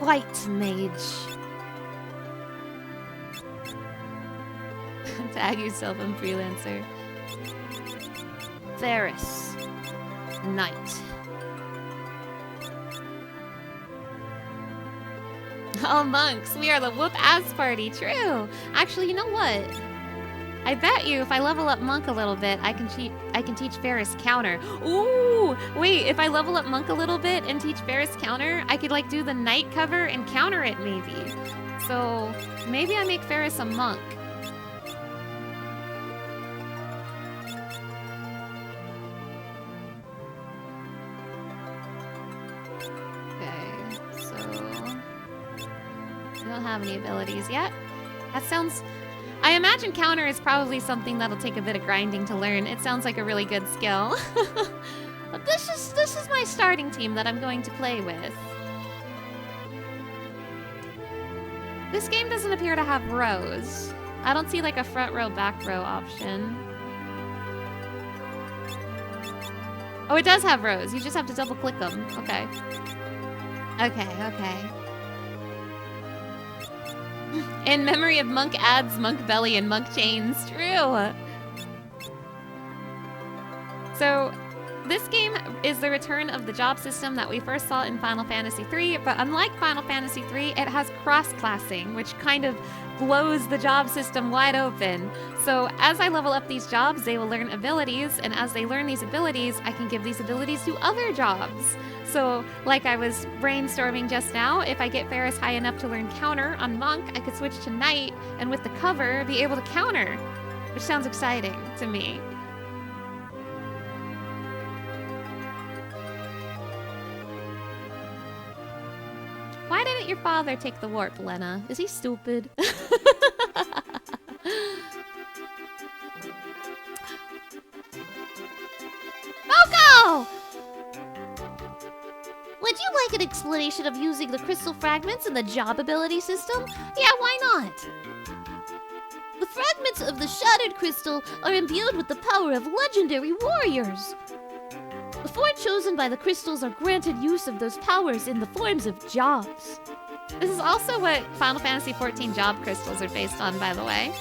White mage. Tag yourself on freelancer. Varus. Knight. Oh, monks, we are the whoop-ass party. True. Actually, you know what? I bet you if I level up Monk a little bit, I can teach Ferris counter. Ooh, wait, if I level up Monk a little bit and teach Ferris counter, I could like do the night cover and counter it maybe. So maybe I make Ferris a monk. Okay, so I don't have any abilities yet. That sounds... I imagine counter is probably something that'll take a bit of grinding to learn. It sounds like a really good skill. But this is my starting team that I'm going to play with. This game doesn't appear to have rows. I don't see like a front row, back row option. Oh, it does have rows. You just have to double click them. Okay. Okay. In memory of Monk Ads, Monk Belly, and Monk Chains. True. So, this game is the return of the job system that we first saw in Final Fantasy III, but unlike Final Fantasy III, it has cross-classing, which kind of blows the job system wide open. So as I level up these jobs, they will learn abilities, and as they learn these abilities, I can give these abilities to other jobs. So, like I was brainstorming just now, if I get Ferris high enough to learn counter on Monk, I could switch to Knight, and with the cover, be able to counter, which sounds exciting to me. Why didn't your father take the warp, Lena? Is he stupid? Moko! Would you like an explanation of using the crystal fragments in the job ability system? Yeah, why not? The fragments of the shattered crystal are imbued with the power of legendary warriors. The four chosen by the crystals are granted use of those powers in the forms of jobs. This is also what Final Fantasy XIV job crystals are based on, by the way.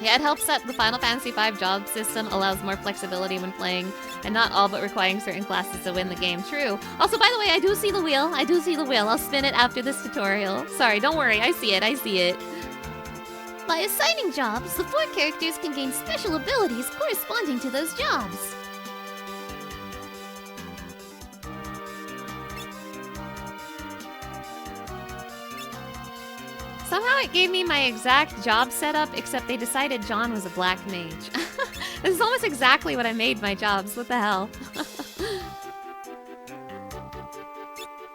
Yeah, it helps that the Final Fantasy V job system allows more flexibility when playing, and not all but requiring certain classes to win the game. True. Also, by the way, I do see the wheel. I'll spin it after this tutorial. Sorry, don't worry. I see it. By assigning jobs, the four characters can gain special abilities corresponding to those jobs. Somehow it gave me my exact job setup, except they decided John was a black mage. This is almost exactly what I made my jobs. What the hell?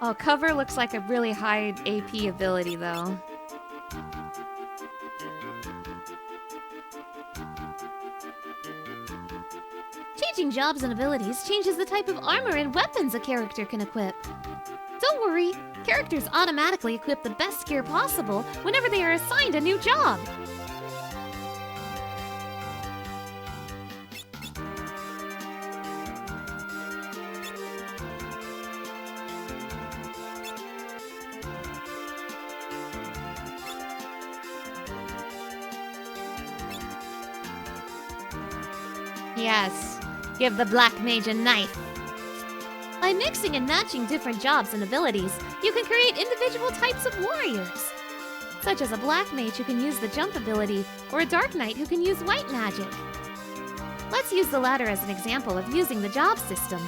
Oh, cover looks like a really high AP ability, though. Changing jobs and abilities changes the type of armor and weapons a character can equip. Don't worry, characters automatically equip the best gear possible whenever they are assigned a new job. Yes, give the black mage a knife. By mixing and matching different jobs and abilities, you can create individual types of warriors, such as a black mage who can use the jump ability, or a dark knight who can use white magic. Let's use the latter as an example of using the job system.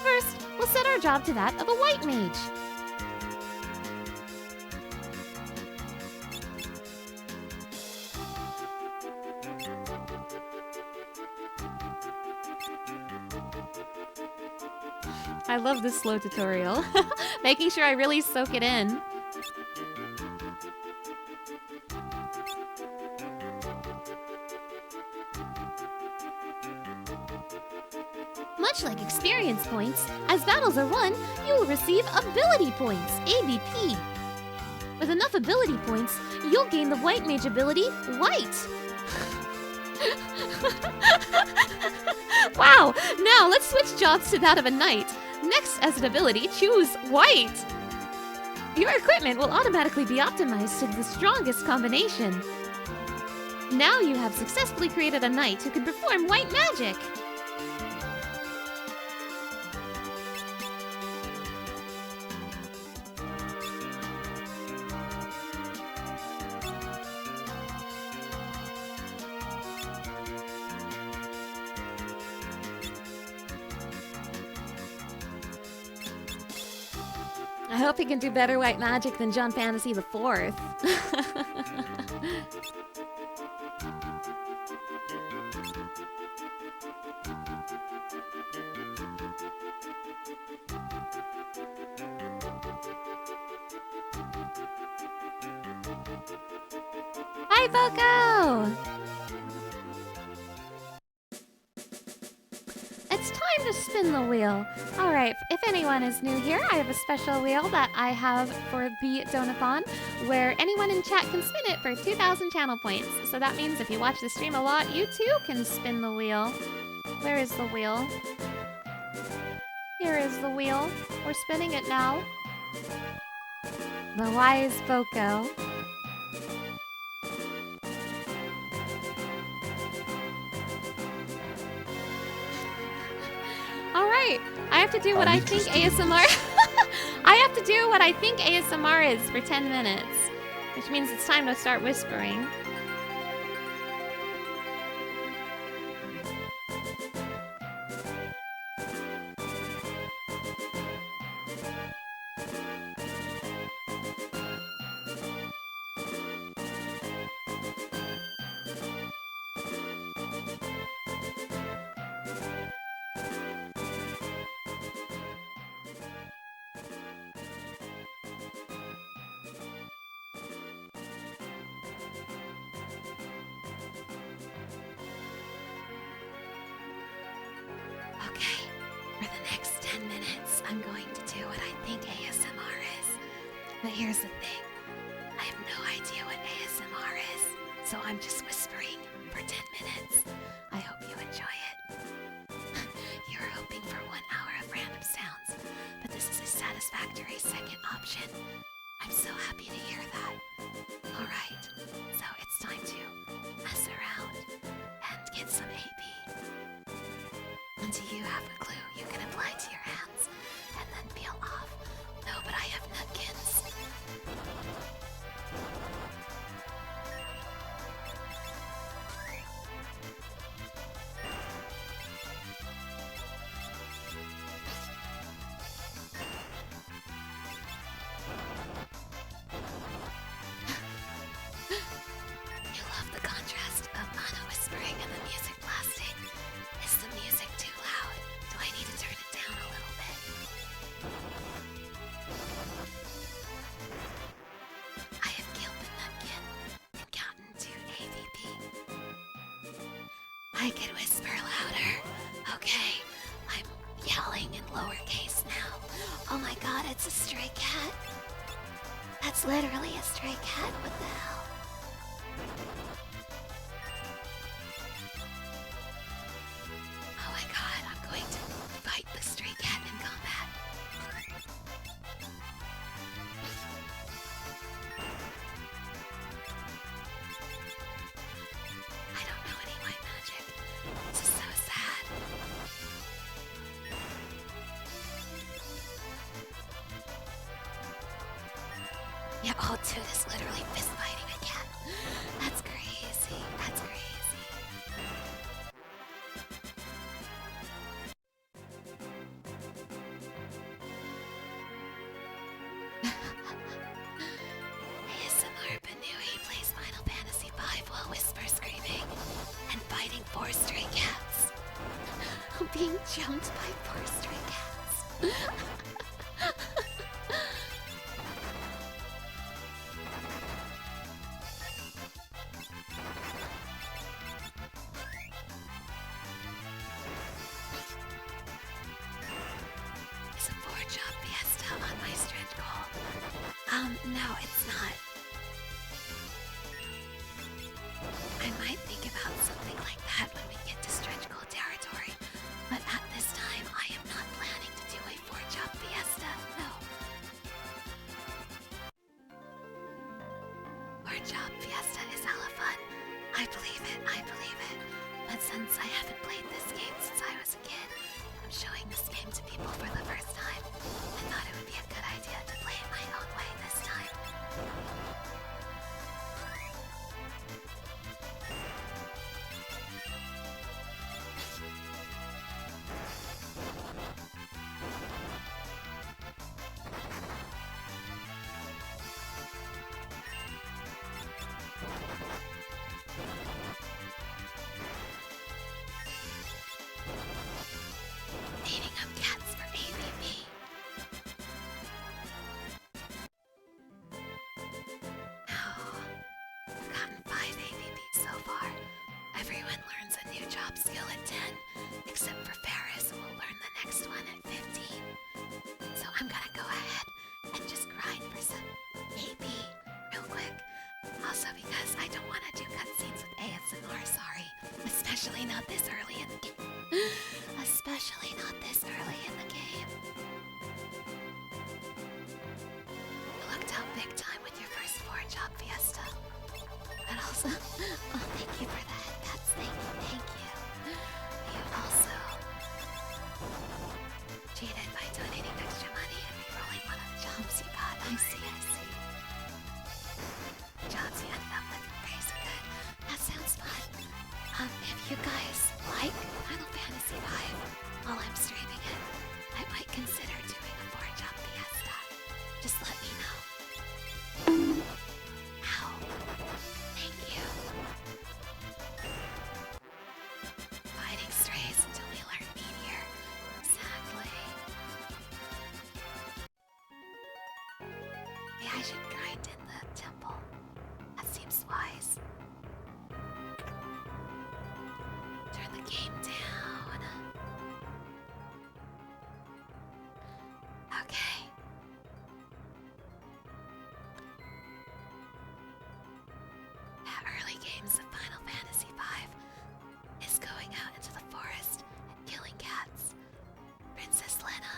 First, we'll set our job to that of a white mage. I love this slow tutorial. Making sure I really soak it in. Much like experience points, as battles are won, you will receive ability points, ABP. With enough ability points, you'll gain the white mage ability, White. Wow! Now let's switch jobs to that of a knight. Next, as an ability, choose White. Your equipment will automatically be optimized to the strongest combination. Now you have successfully created a knight who can perform white magic. I hope he can do better white magic than John Fantasy the Fourth. Hi, Boko! It's time to spin the wheel. Alright, if anyone is new here, I have a special wheel that I have for the Donathon, where anyone in chat can spin it for 2,000 channel points. So that means if you watch the stream a lot, you too can spin the wheel. Where is the wheel? Here is the wheel. We're spinning it now. The wise Boko. Alright, I have to do what I think ASMR... I have to do what I think ASMR is for 10 minutes. Which means it's time to start whispering. Okay, for the next 10 minutes, I'm going to do what I think ASMR is. But here's the thing. I have no idea what ASMR is, so I'm just whispering for 10 minutes. I hope you enjoy it. You're hoping for 1 hour of random sounds, but this is a satisfactory second option. I'm so happy to hear that. Alright, so it's time to mess around and get some AP. Do you have a clue you can apply to your hands and then peel off? No, but I have nutkins. You love the contrast of Mana whispering and the music blasting. Is the music too loud? Do I need to turn it down a little bit? I have killed the Nutkin and gotten to AVP. I could whisper louder. Okay, I'm yelling in lowercase now. Oh my god, it's a stray cat. That's literally a stray cat. What the hell? Oh my god, I'm going to fight the stray cat in combat. I don't know any white magic. This is so sad. Yeah, oh dude is literally fist fighting a cat. That's crazy. That's crazy. ASMR Banui plays Final Fantasy V while whisper screaming and fighting 4 stray cats. I'm being jumped by 4 stray cats. Is a 4-job fiesta on my stretch goal? No, it's not. I might think about something like that when we get to stretch goal territory, but at this time, I am not planning to do a 4-job fiesta, no. 4-job fiesta is hella fun. I believe since I haven't played this game since I was a kid, I'm showing this game to people for the first time. I thought it would be a good idea to play it my own way this time. Eating up cats for AVP. I've gotten 5 AVPs so far. Everyone learns a new job skill at 10, except for Ferris, who will learn the next one at 15. So I'm gonna go ahead and just grind for some AP real quick. Also because I don't want to do cutscenes with ASMR, sorry. Especially not this early in the game. Especially not this early in the game. You looked out big time with your first 4-job fiesta. But also, oh, thank you for the headpats. Thank you. You also cheated by donating extra money and re-rolling one of the jobs you got. I see. Jobs you ended up with were crazy good. That sounds fun. If you guys like Final Fantasy V while I'm streaming it, I might consider doing a 4-job fiesta. Just let me know. Ow. Thank you. Fighting strays until we learn Meteor. Exactly. Maybe I should grind in the temple. That seems wise. Turn the game down. Okay. At early games of Final Fantasy V is going out into the forest and killing cats. Princess Lena,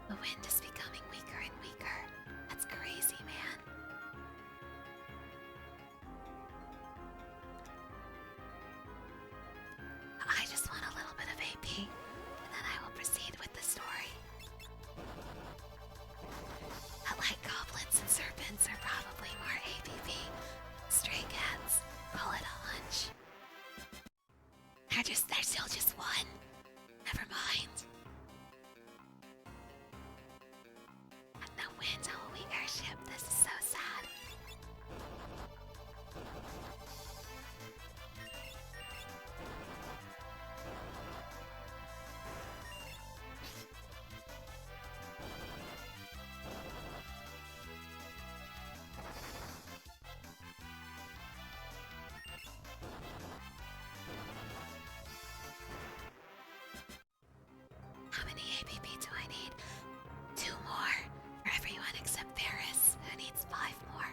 the wind is becoming weaker and weaker. That's crazy, man. I just want a little bit of AP, and then I will proceed with the story. I like goblins and serpents are probably more ABV. Stray cats, call it a hunch. They're still just one. Never mind. No wind on a weak airship, this is so sad. How many APP do I need? 2 more for everyone except Ferris, who needs 5 more.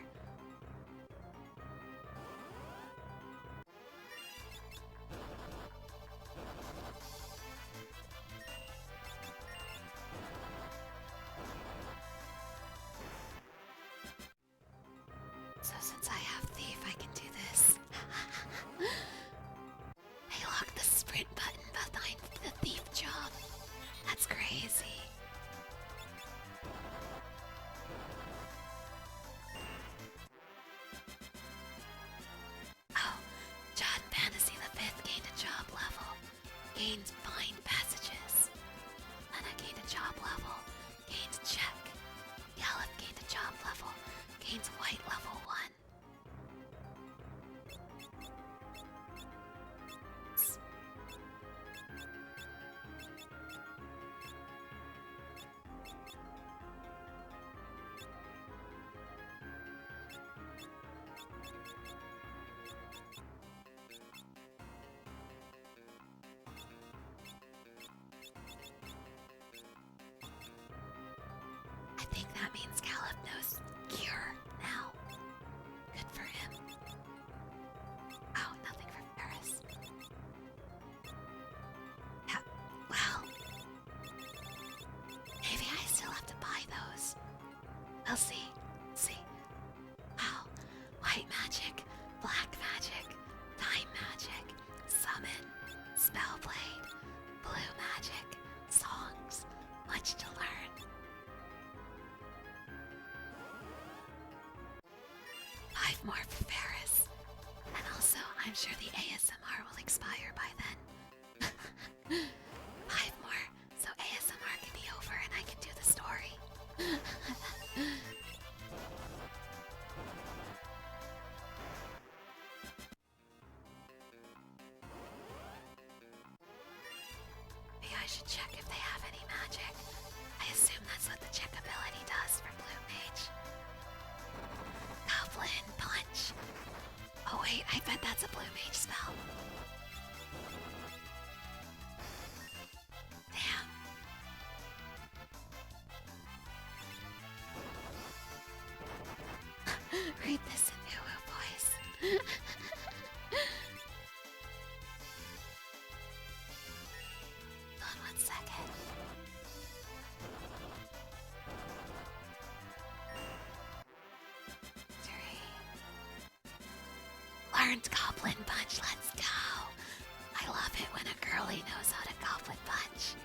So since I have Thief, I can do this. They locked the sprint button behind the Thief job. That's crazy. Oh, John Fantasy V gained a job level. Gained Bind Passages. Lena gained a job level. Gained Check. Gallup gained a job level. Gained White level 1. I think that means Caleb knows Cure now. Good for him. Oh, nothing for Ferris. Yeah, well. Maybe I still have to buy those. We'll see. Wow. White magic, black magic, time magic, summon, 5 more for Ferris. And also, I'm sure the ASMR will expire by then. 5 more, so ASMR can be over and I can do the story. Maybe I should check if they have any magic. I assume that's what the check ability does for Blue Mage. Goblin Punch. Oh wait, I bet that's a Blue Mage spell. Damn. Read this in Uwu voice. Hold on 1 second. Learned Goblin Punch, let's go! I love it when a girlie knows how to Goblin Punch.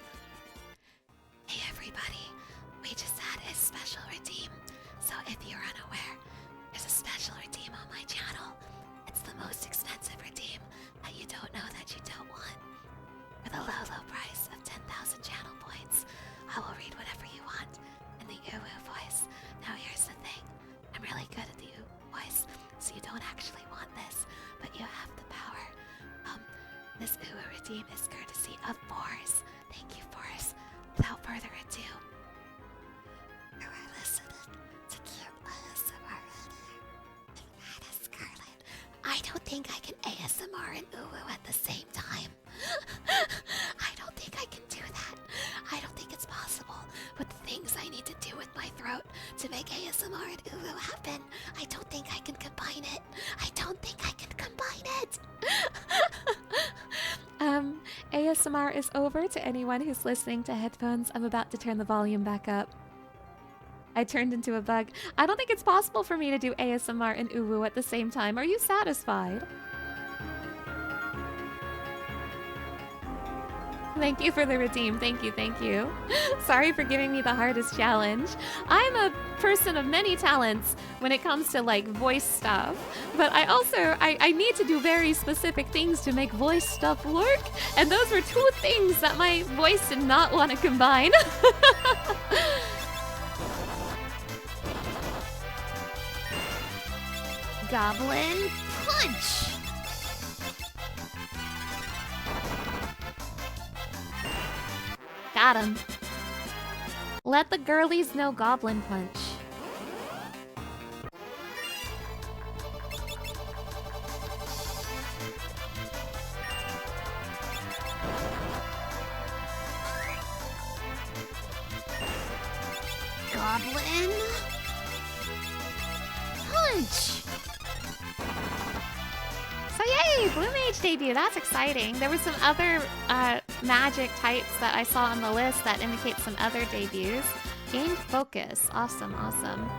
Hey everybody, we just had a special redeem, so if you're unaware, there's a special redeem on my channel. It's the most expensive redeem that you don't know that you don't want. For the low, low price of 10,000 channel points, I will read whatever you want in the Uwu voice. Now here's the thing, I'm really good at the Uwu voice, so you don't actually want this, but you have the power. This Uwu redeem is courtesy of Boris. Thank you, Boris. Without further ado, you are listening to cute ASMR. That is Scarlet. I don't think I can ASMR and Uwu at the same time. I don't think I can do that. I don't think it's possible with the things I need to do with my throat to make ASMR and Uwu happen. I don't think I can combine it. I don't think I can combine it. ASMR is over to anyone who's listening to headphones. I'm about to turn the volume back up. I turned into a bug. I don't think it's possible for me to do ASMR and Uwu at the same time. Are you satisfied? Thank you for the redeem. Thank you, thank you. Sorry for giving me the hardest challenge. I'm a person of many talents when it comes to like voice stuff, but I need to do very specific things to make voice stuff work, and those were 2 things that my voice did not want to combine. Goblin Punch! Got him. Let the girlies know Goblin Punch. Goblin Punch! So yay, Blue Mage debut, that's exciting. There were some other magic types that I saw on the list that indicate some other debuts. Gained Focus, awesome, awesome.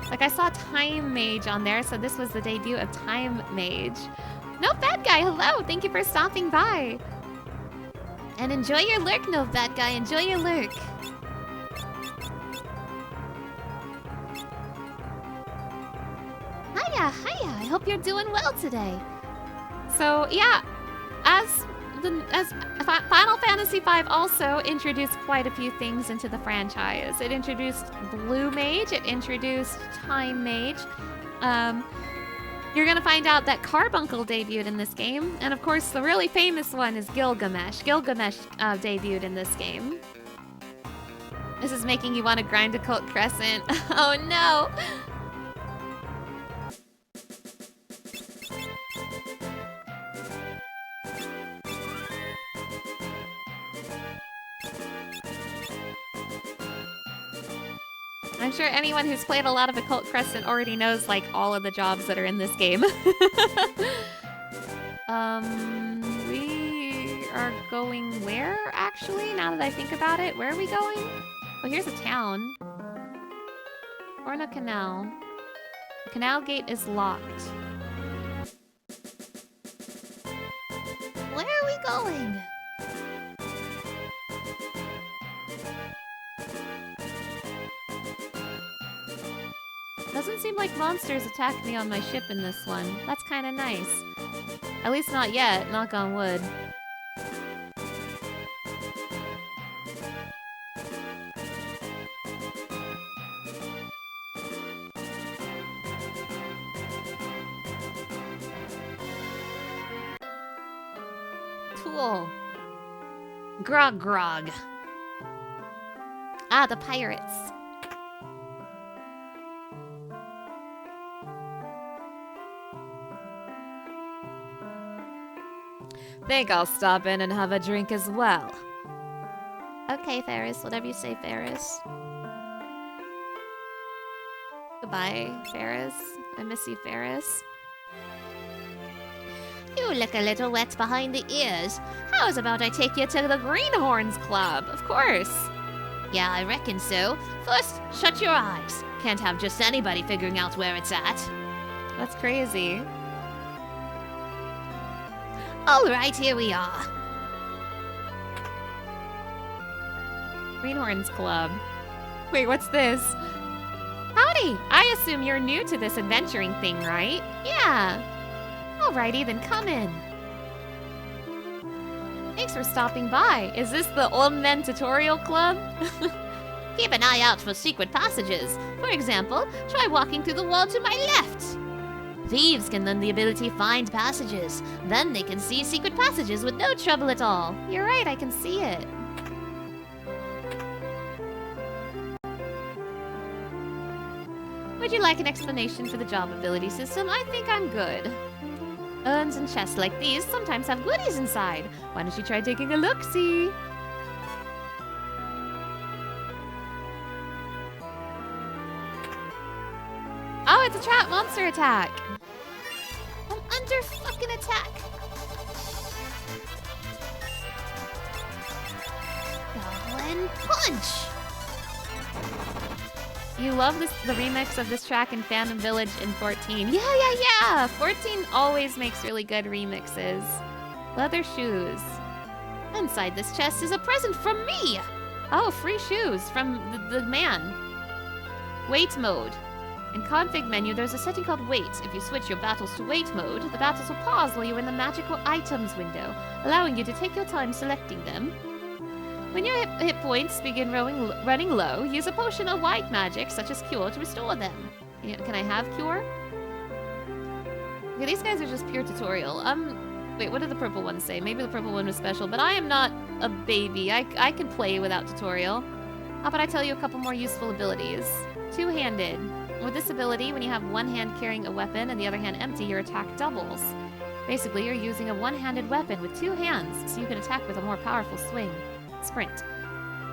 Like I saw Time Mage on there, so this was the debut of Time Mage. No Bad Guy, hello, thank you for stopping by. And enjoy your lurk, No Bad Guy, enjoy your lurk. Hiya, hiya, I hope you're doing well today. So yeah, as Final Fantasy V also introduced quite a few things into the franchise. It introduced Blue Mage, it introduced Time Mage. You're gonna find out that Carbuncle debuted in this game, and of course the really famous one is Gilgamesh. Gilgamesh debuted in this game. This is making you want to grind Occult Crescent. Oh no! I'm sure anyone who's played a lot of Occult Crescent already knows, like, all of the jobs that are in this game. We are going where, actually? Now that I think about it, where are we going? Oh, here's a town. Orno Canal. The canal gate is locked. Where are we going? Doesn't seem like monsters attack me on my ship in this one. That's kind of nice. At least not yet, knock on wood. Tool. Grog grog. Ah, the pirates. Think I'll stop in and have a drink as well. Okay, Ferris. Whatever you say, Ferris. Goodbye, Ferris. I miss you, Ferris. You look a little wet behind the ears. How's about I take you to the Greenhorns Club? Of course. Yeah, I reckon so. First, shut your eyes. Can't have just anybody figuring out where it's at. That's crazy. Alright, here we are. Greenhorns Club. Wait, what's this? Howdy! I assume you're new to this adventuring thing, right? Yeah. Alrighty, then come in. Thanks for stopping by. Is this the Old Men Tutorial Club? Keep an eye out for secret passages. For example, try walking through the wall to my left. Thieves can learn the ability to find passages. Then they can see secret passages with no trouble at all. You're right, I can see it. Would you like an explanation for the job ability system? I think I'm good. Urns and chests like these sometimes have goodies inside. Why don't you try taking a look-see? Oh, it's a trap monster attack. I'm under fucking attack. Goblin punch. You love the remix of this track in Phantom Village in 14. Yeah. 14 always makes really good remixes. Leather shoes. Inside this chest is a present from me. Oh, free shoes from the man. Wait mode. In config menu, there's a setting called wait. If you switch your battles to wait mode, the battles will pause while you're in the magical items window, allowing you to take your time selecting them. When your hit points begin running low, use a potion of white magic, such as Cure, to restore them. Can I have Cure? Okay, these guys are just pure tutorial. Wait, what did the purple one say? Maybe the purple one was special, but I am not a baby. I can play without tutorial. How about I tell you a couple more useful abilities? Two-handed. With this ability, when you have one hand carrying a weapon and the other hand empty, your attack doubles. Basically, you're using a one-handed weapon with two hands, so you can attack with a more powerful swing. Sprint.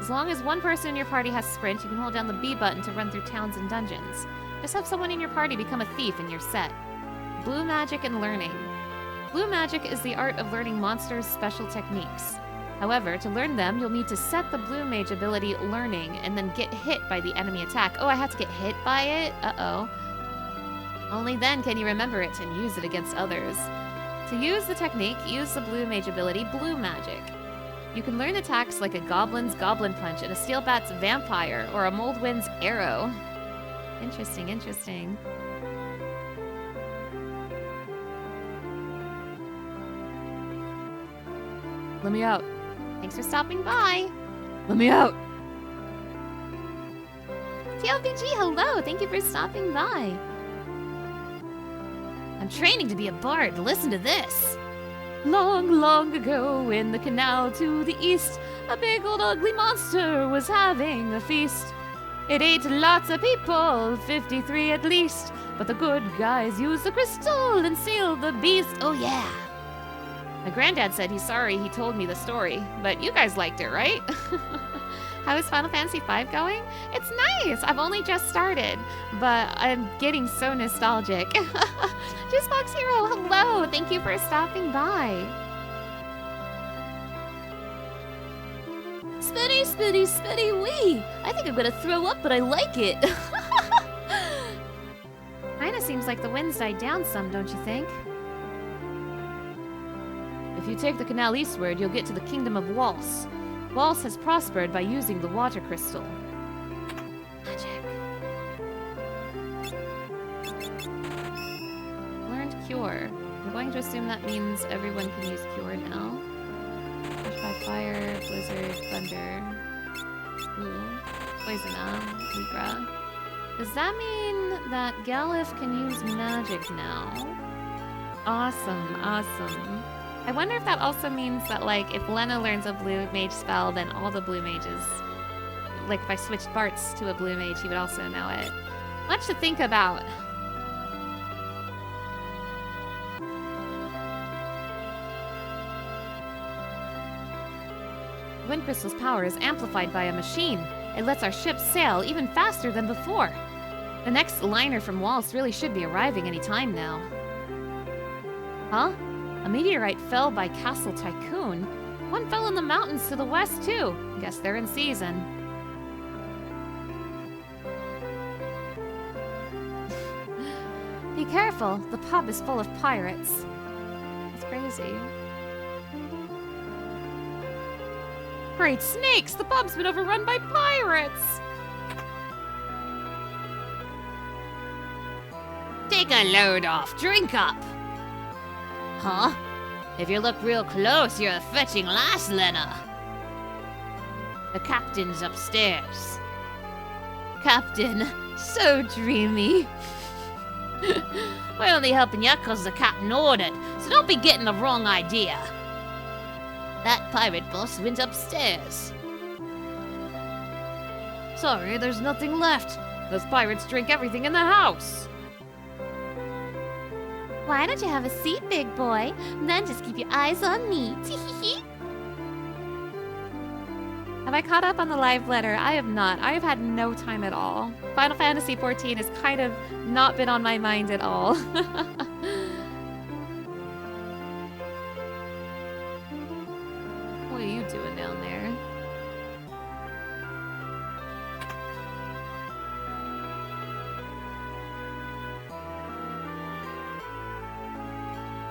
As long as one person in your party has sprint, you can hold down the B button to run through towns and dungeons. Just have someone in your party become a thief and you're set. Blue magic and learning. Blue magic is the art of learning monsters' special techniques. However, to learn them, you'll need to set the blue mage ability learning and then get hit by the enemy attack. Oh, I have to get hit by it? Uh-oh. Only then can you remember it and use it against others. To use the technique, use the blue mage ability, blue magic. You can learn attacks like a goblin's goblin punch and a steel bat's vampire or a moldwind's arrow. Interesting, interesting. Let me out. Thanks for stopping by. Let me out. TLBG, hello. Thank you for stopping by. I'm training to be a bard. Listen to this. Long, long ago in the canal to the east, a big old ugly monster was having a feast. It ate lots of people, 53 at least, but the good guys used the crystal and sealed the beast. Oh yeah. My granddad said he's sorry he told me the story, but you guys liked it, right? How is Final Fantasy V going? It's nice! I've only just started, but I'm getting so nostalgic. Juicebox Hero, hello! Thank you for stopping by. Spitty, spitty, spitty wee! I think I'm gonna throw up, but I like it. Kinda seems like the wind's died down some, don't you think? If you take the canal eastward, you'll get to the kingdom of Waltz. Waltz has prospered by using the water crystal. Magic. cure. I'm going to assume that means everyone can use cure now. Push by fire, blizzard, thunder. Ooh. Poisona, Libra. Does that mean that Galif can use magic now? Awesome, awesome. I wonder if that also means that, like, if Lena learns a blue mage spell, then all the blue mages... Like, if I switched Bartz to a blue mage, he would also know it. Much to think about. Wind Crystal's power is amplified by a machine. It lets our ship sail even faster than before. The next liner from Waltz really should be arriving any time now. Huh? A meteorite fell by Castle Tycoon. One fell in the mountains to the west, too. Guess they're in season. Be careful. The pub is full of pirates. It's crazy. Great snakes! The pub's been overrun by pirates! Take a load off. Drink up. Huh? If you look real close, you're a fetching lass, Lena. The captain's upstairs. Captain, so dreamy. We're only helping you because the captain ordered, so don't be getting the wrong idea. That pirate boss went upstairs. Sorry, there's nothing left. Those pirates drink everything in the house. Why don't you have a seat, big boy? Then just keep your eyes on me. Have I caught up on the live letter? I have not. I have had no time at all. Final Fantasy XIV has kind of not been on my mind at all. What are you doing down there?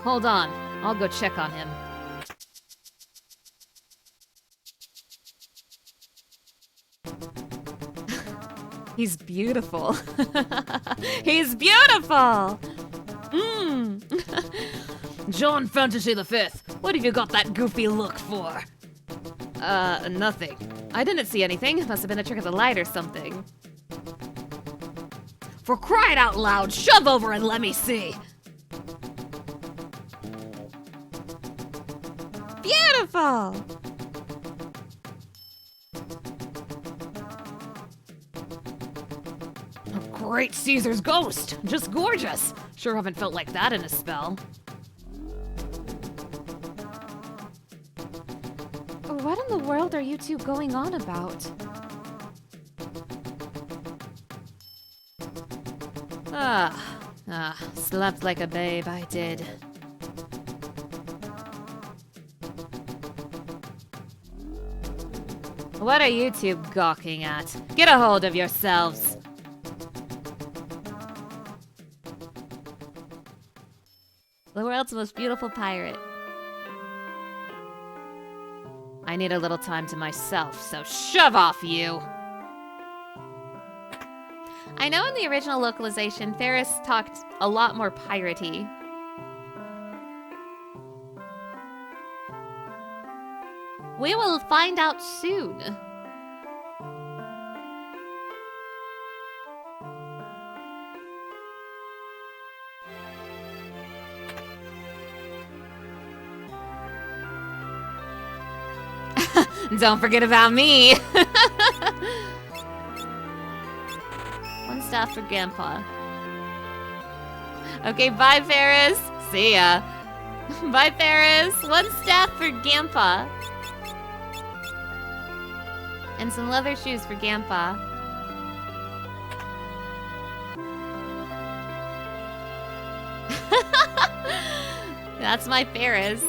Hold on. I'll go check on him. He's beautiful. He's beautiful! John Fantasy V, what have you got that goofy look for? Nothing. I didn't see anything. Must have been a trick of the light or something. For crying out loud, shove over and let me see. Beautiful! Great Caesar's ghost! Just gorgeous! Sure haven't felt like that in a spell. What in the world are you two going on about? Slept like a babe, I did. What are you two gawking at? Get a hold of yourselves! The world's most beautiful pirate. I need a little time to myself, so shove off, you! I know in the original localization, Ferris talked a lot more piratey. We will find out soon. Don't forget about me! One staff for Grandpa. Okay, bye, Ferris! See ya! Bye, Ferris! One staff for Grandpa. And some leather shoes for Grandpa. That's my Ferris.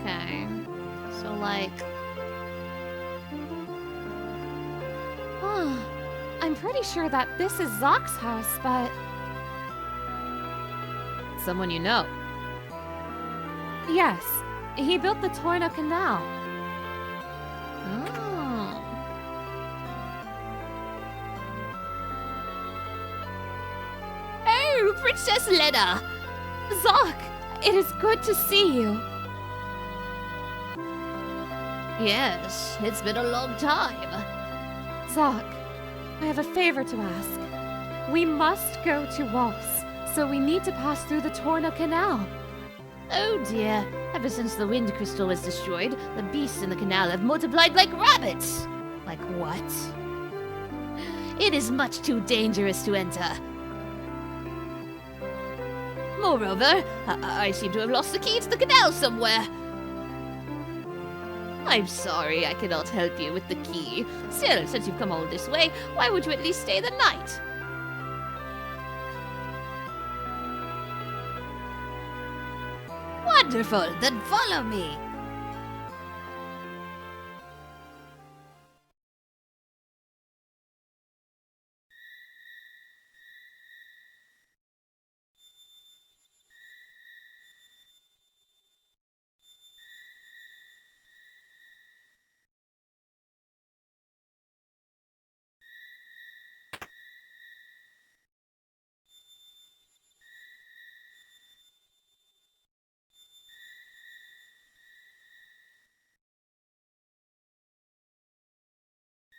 Okay. So, like... I'm pretty sure that this is Zock's house, but... Someone you know. Yes, he built the Torna Canal. Oh. Oh, Princess Lena! Zock, it is good to see you. Yes, it's been a long time. Zock, I have a favor to ask. We must go to Waltz, so we need to pass through the Torna Canal. Oh dear, ever since the wind crystal was destroyed, the beasts in the canal have multiplied like rabbits. Like what? It is much too dangerous to enter. Moreover, I seem to have lost the key to the canal somewhere. I'm sorry I cannot help you with the key. Still, since you've come all this way, why would you at least stay the night? Wonderful, then follow me.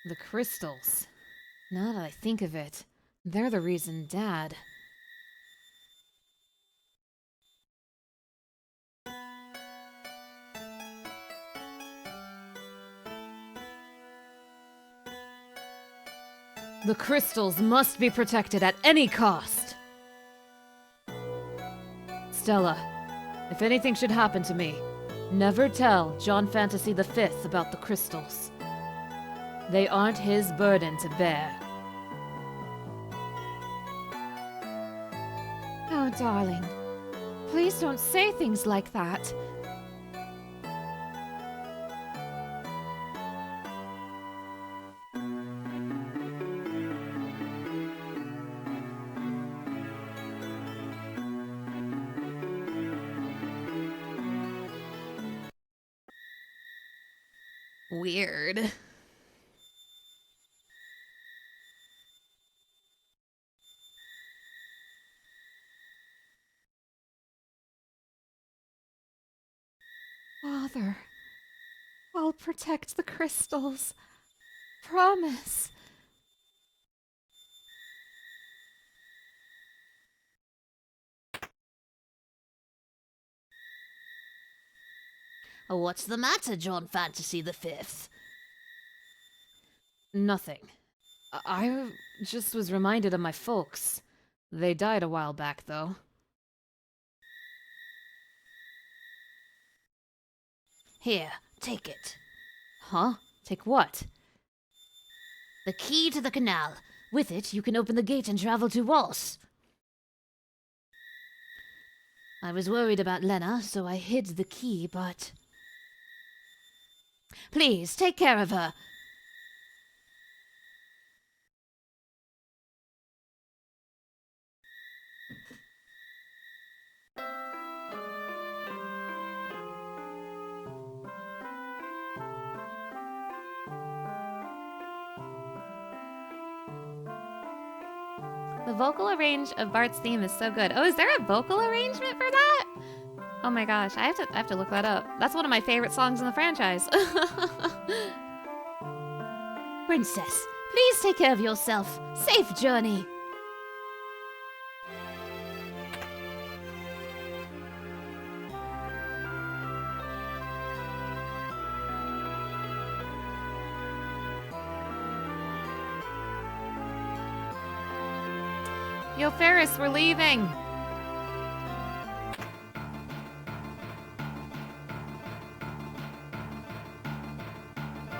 The crystals. Now that I think of it, they're the reason Dad... The crystals must be protected at any cost. Stella, if anything should happen to me, never tell John Fantasy V about the crystals. They aren't his burden to bear. Oh, darling. Please don't say things like that. Weird. Father, I'll protect the crystals. Promise. What's the matter, John Fantasy V? Nothing. I just was reminded of my folks. They died a while back, though. Here, take it. Huh? Take what? The key to the canal. With it, you can open the gate and travel to Waltz. I was worried about Lena, so I hid the key, but... Please, take care of her. The vocal arrange of Bart's theme is so good. Oh, is there a vocal arrangement for that? Oh my gosh, I have to look that up. That's one of my favorite songs in the franchise. Princess, please take care of yourself. Safe journey. Yo, Ferris, we're leaving.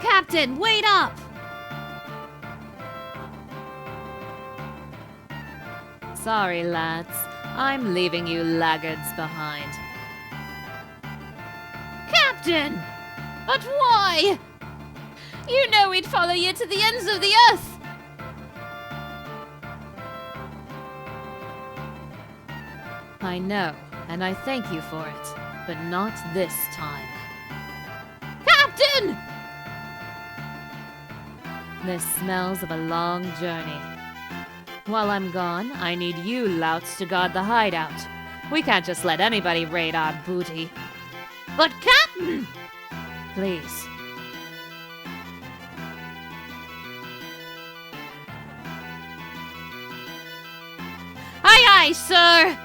Captain, wait up! Sorry, lads. I'm leaving you laggards behind. Captain! But why? You know we'd follow you to the ends of the earth. I know, and I thank you for it, but not this time. Captain! This smells of a long journey. While I'm gone, I need you louts to guard the hideout. We can't just let anybody raid our booty. But Captain! Please. Aye, aye, sir!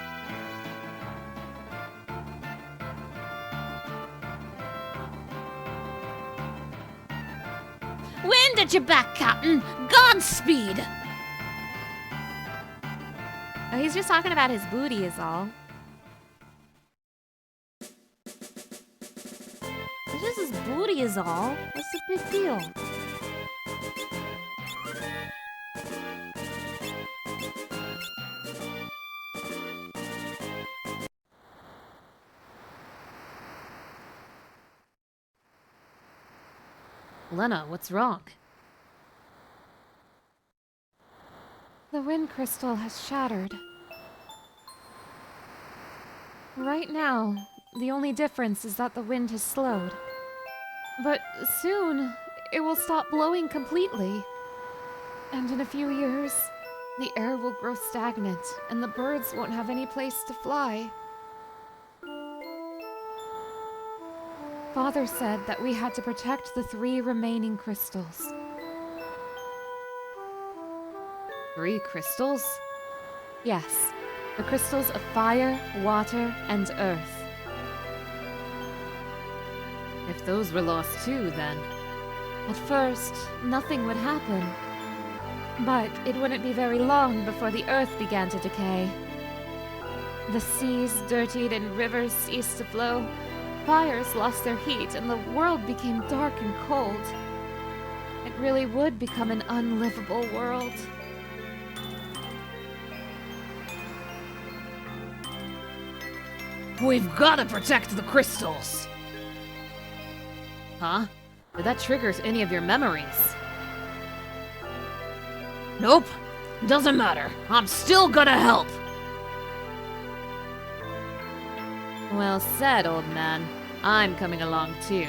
Wind at your back, Captain! Godspeed! Oh, he's just talking about his booty is all. It's just his booty is all. What's the big deal? Lena, what's wrong? The wind crystal has shattered. Right now, the only difference is that the wind has slowed. But soon, it will stop blowing completely. And in a few years, the air will grow stagnant and the birds won't have any place to fly. Father said that we had to protect the 3 remaining crystals. 3 crystals? Yes, the crystals of fire, water, and earth. If those were lost too, then. At first, nothing would happen. But it wouldn't be very long before the earth began to decay. The seas dirtied and rivers ceased to flow. Fires lost their heat and the world became dark and cold. It really would become an unlivable world. We've gotta protect the crystals! Huh? Did that trigger any of your memories? Nope. Doesn't matter. I'm still gonna help! Well said, old man. I'm coming along too.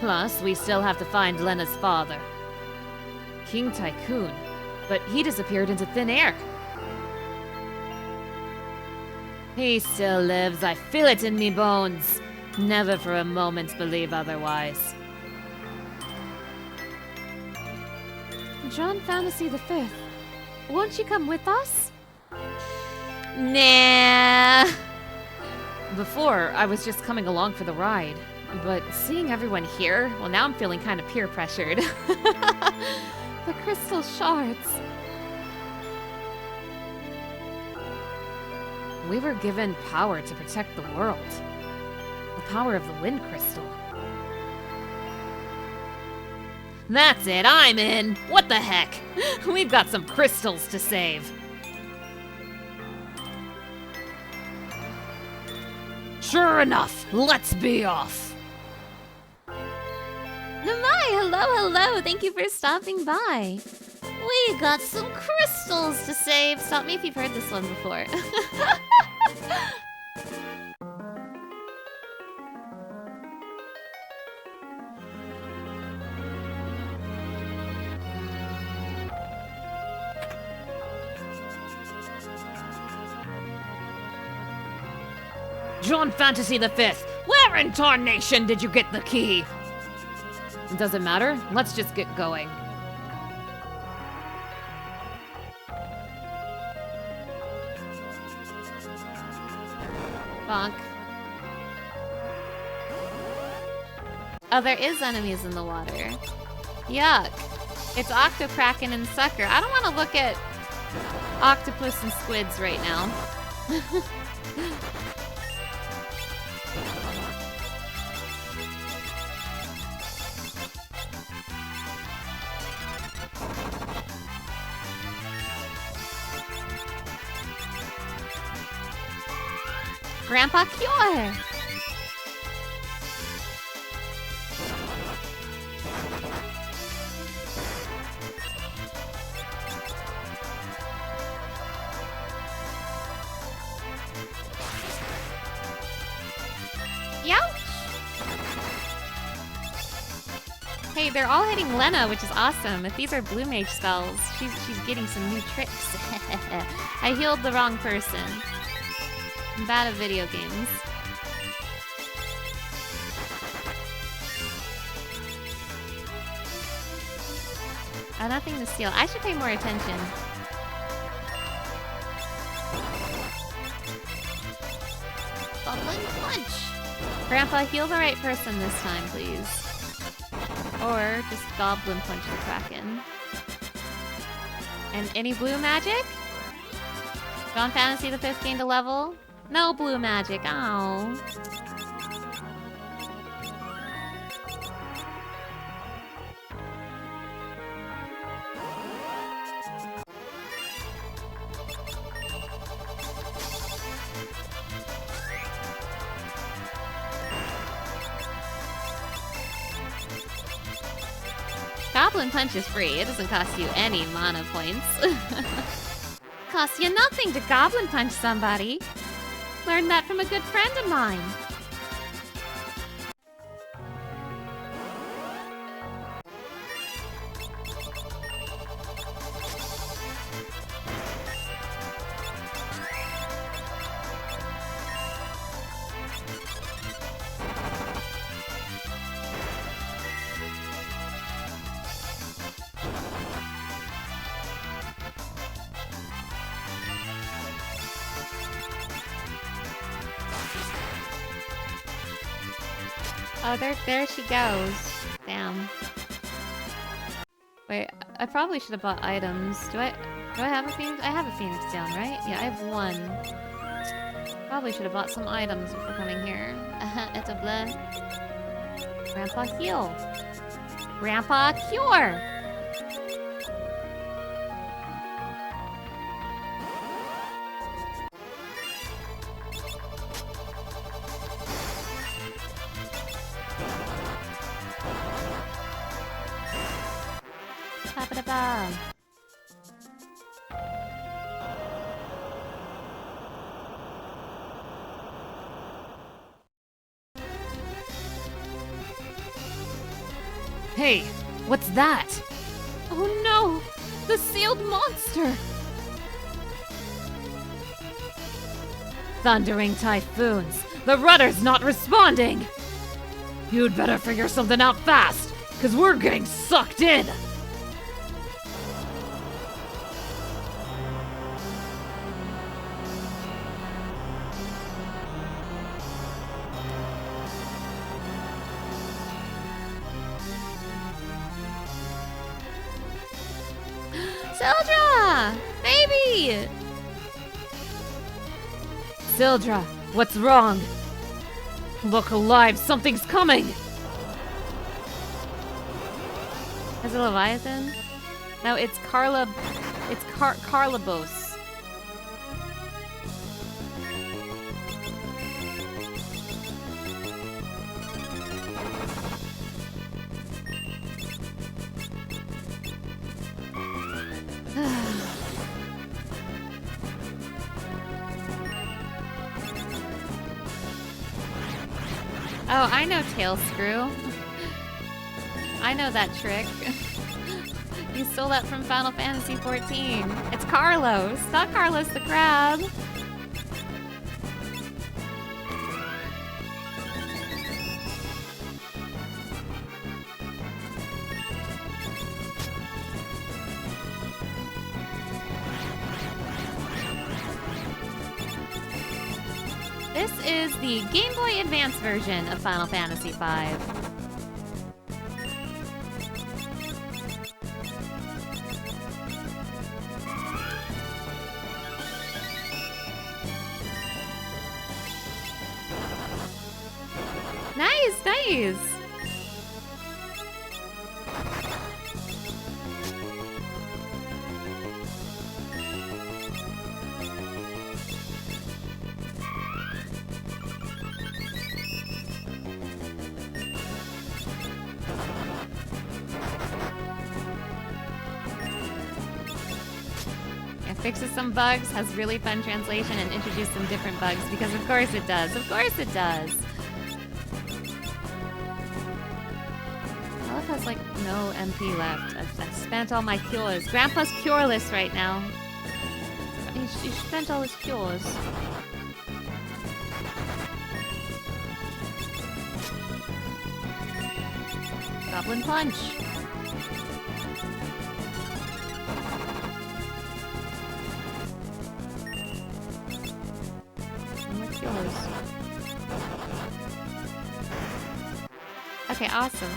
Plus, we still have to find Lena's father. King Tycoon. But he disappeared into thin air. He still lives, I feel it in me bones. Never for a moment believe otherwise. John Fantasy V, won't you come with us? Nah. Before, I was just coming along for the ride. But seeing everyone here, well, now I'm feeling kind of peer pressured. The crystal shards. We were given power to protect the world. The power of the wind crystal. That's it, I'm in! What the heck? We've got some crystals to save. Sure enough, let's be off. Namai, hello. Thank you for stopping by. We got some crystals to save. Stop me if you've heard this one before. John Fantasy V, where in tarnation did you get the key? It doesn't matter. Let's just get going. Bonk. Oh, there is enemies in the water. Yuck. It's Octokraken and Sucker. I don't want to look at octopus and squids right now. Grandpa Cure! Hey, they're all hitting Lena, which is awesome. If these are blue mage spells, she's getting some new tricks. I healed the wrong person. I'm bad at video games. Nothing to steal. I should pay more attention. Goblin punch! Grandpa, heal the right person this time, please. Or just goblin punch the Kraken. And any blue magic? John Fantasy the 5th gained a level? No blue magic. Oh. Goblin Punch is free. It doesn't cost you any mana points. Costs you nothing to Goblin Punch somebody. Learned that from a good friend of mine. Oh, there she goes. Damn. Wait, I probably should have bought items. Do I have a Phoenix? I have a Phoenix down, right? Yeah, I have one. Probably should have bought some items before coming here. It's a bleh. Grandpa heal. Grandpa cure! Ba-ba-da-ba. Hey, what's that? Oh no! The sealed monster! Thundering typhoons! The rudder's not responding! You'd better figure something out fast, cause we're getting sucked in! Sildra! Baby! Sildra, what's wrong? Look alive, something's coming! Is it Leviathan? No, it's Carla... It's Carlabos. Oh, I know Tail Screw. I know that trick. You stole that from Final Fantasy XIV. It's Carlos, not Carlos the Crab. This is the Game Boy Advance version of Final Fantasy V. Nice, nice! Fixes some bugs, has really fun translation, and introduced some different bugs, because of course it does. Of course it does. has like no MP left. I've spent all my cures. Grandpa's cureless right now. He spent all his cures. Goblin punch. What's yours? Okay, awesome.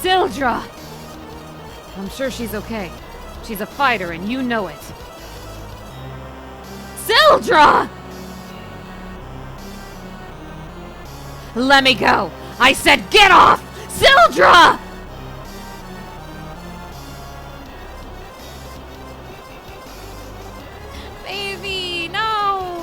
Sildra! I'm sure she's okay. She's a fighter and you know it. Sildra! Let me go! I said get off! Sildra! Baby, no!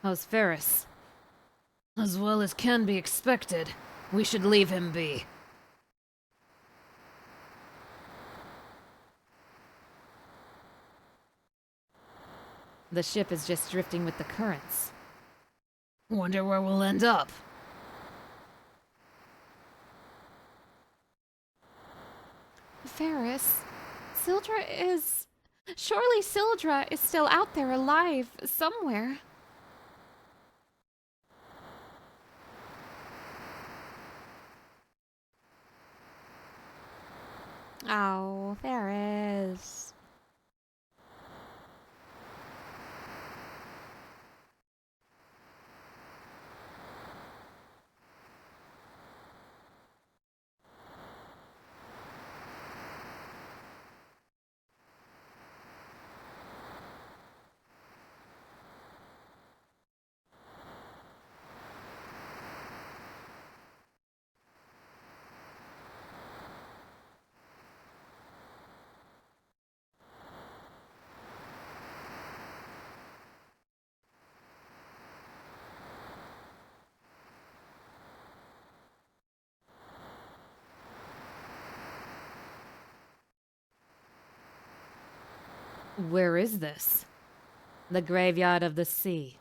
How's Ferris? As well as can be expected. We should leave him be. The ship is just drifting with the currents. Wonder where we'll end up. Ferris, Sildra is... Surely Sildra is still out there alive somewhere. Oh, Ferris. Where is this? The graveyard of the sea.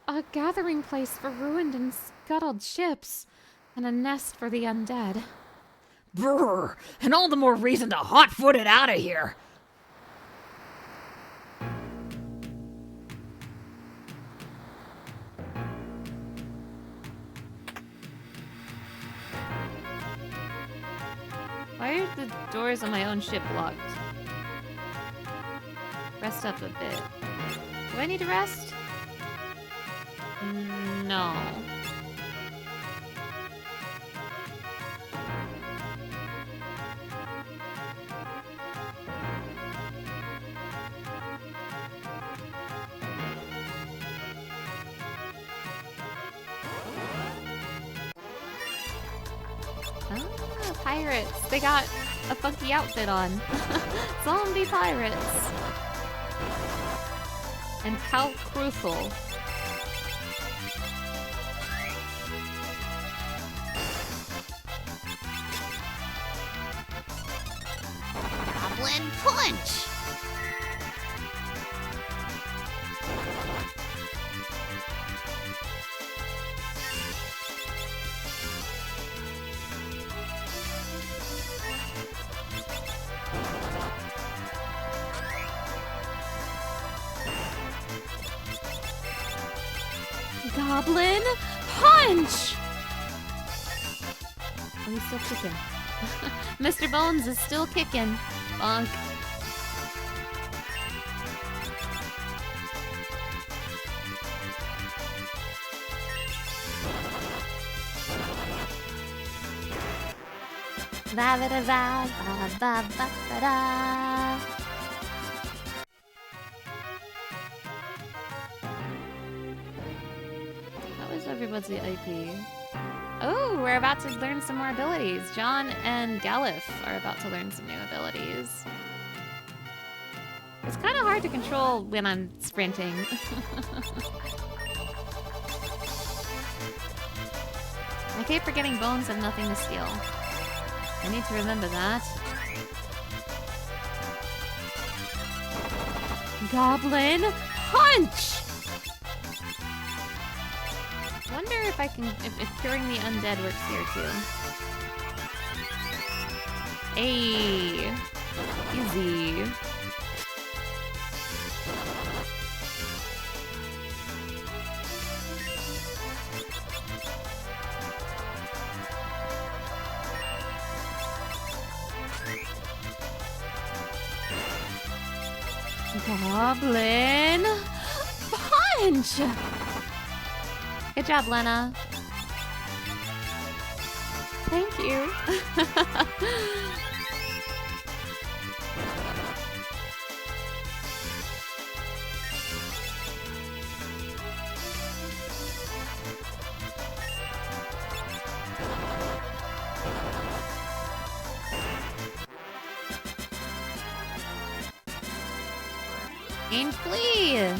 A gathering place for ruined and scuttled ships, and a nest for the undead. Brrr! And all the more reason to hot-foot it out of here! Why are the doors on my own ship locked? Rest up a bit. Do I need to rest? No. Ah, pirates. They got a funky outfit on. Zombie pirates. And how crucial. Goblin punch! Goblin punch! Oh, he's still kicking. Mr. Bones is still kicking. Bonk. Ba ba da ba ba ba ba ba da. How is everybody's IP? Oh, we're about to learn some more abilities. John and Galif are about to learn some new abilities. It's kind of hard to control when I'm sprinting. I keep forgetting bones have nothing to steal. I need to remember that. Goblin punch! Wonder if I can, if curing the undead works here too. Hey, easy. Goblin punch! Good job, Lena. Thank you. Gained Flea!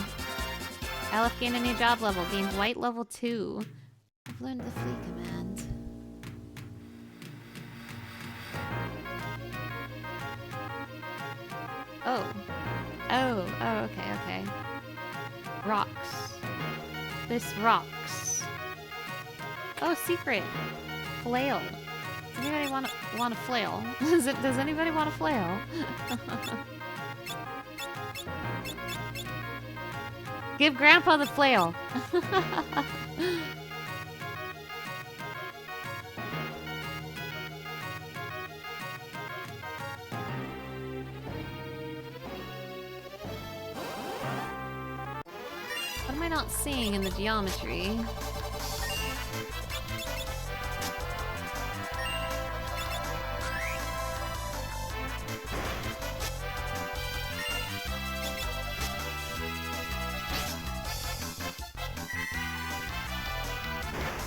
Aleph gained a new job level. Gained White level 2. I've learned the Flea command. Oh. Oh, okay. Rocks. This rocks. Oh, secret. Flail. Does anybody want a flail? Does anybody want a flail? Give Grandpa the flail. What am I not seeing in the geometry?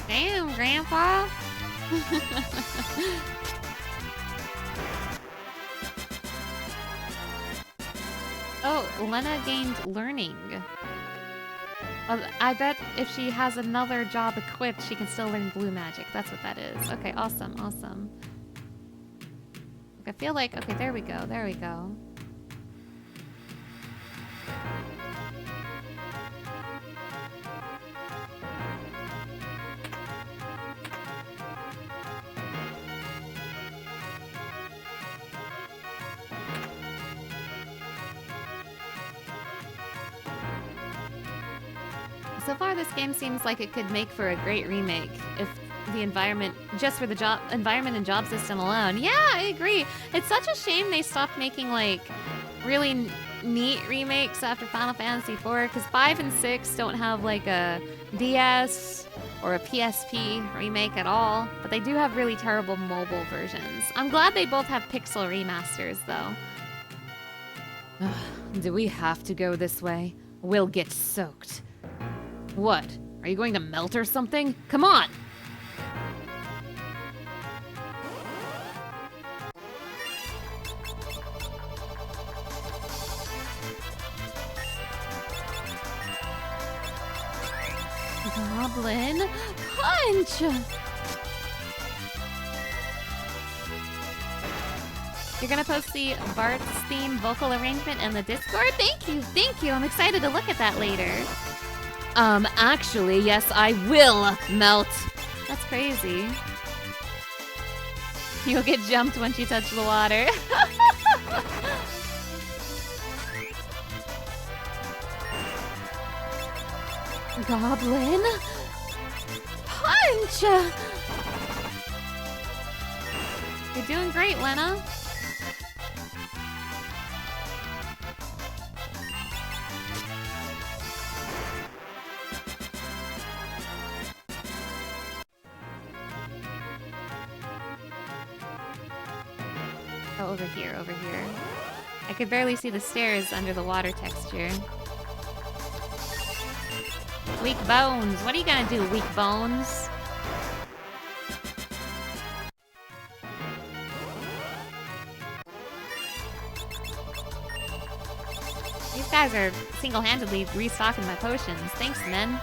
Damn, Grandpa! Oh, Lena gained learning. I bet if she has another job equipped, she can still learn blue magic. That's what that is. Okay, awesome. I feel like... Okay, there we go. So far, this game seems like it could make for a great remake if the environment, just for the environment and job system alone. Yeah, I agree. It's such a shame they stopped making like really neat remakes after Final Fantasy IV, because 5 and 6 don't have like a DS or a PSP remake at all, but they do have really terrible mobile versions. I'm glad they both have pixel remasters though. Do we have to go this way? We'll get soaked. What? Are you going to melt or something? Come on! Goblin punch! You're gonna post the Bart's theme vocal arrangement in the Discord? Thank you! I'm excited to look at that later. Actually, yes, I will melt. That's crazy. You'll get jumped once you touch the water. Goblin punch! You're doing great, Lena. Oh, over here, over here. I could barely see the stairs under the water texture. Weak bones. What are you gonna do, weak bones? These guys are single-handedly restocking my potions. Thanks, men.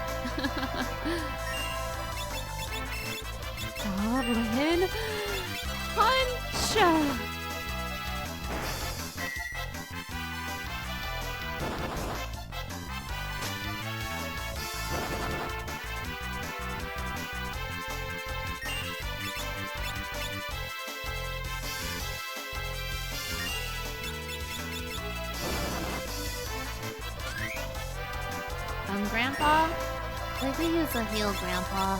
Goblin punch! Grandpa? We could use a heal, Grandpa.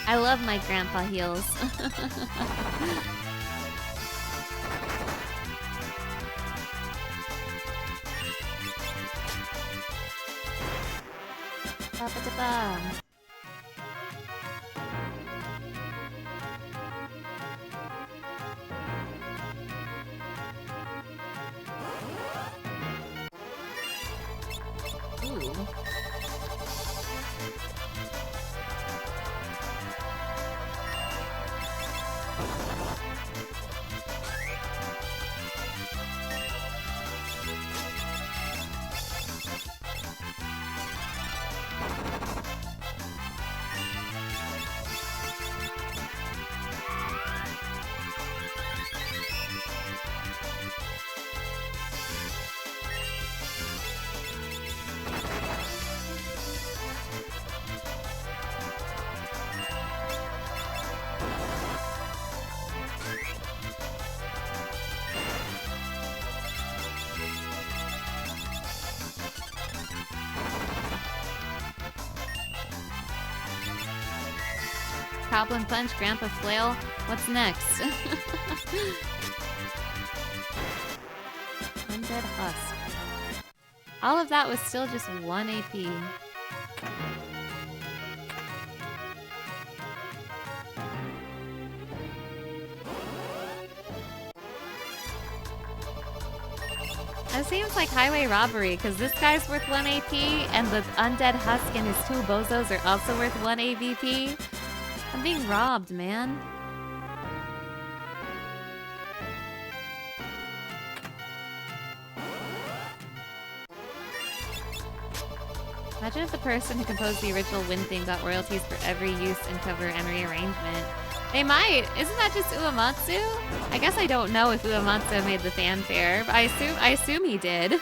I love my grandpa heals. Ba-ba-da-ba. Goblin punch, grandpa flail. What's next? Undead husk. All of that was still just 1 AP. That seems like highway robbery, because this guy's worth 1 AP, and the undead husk and his 2 bozos are also worth 1 AVP. I'm being robbed, man. Imagine if the person who composed the original Wind theme got royalties for every use and cover and rearrangement. They might. Isn't that just Uematsu? I guess I don't know if Uematsu made the fanfare, but I assume he did.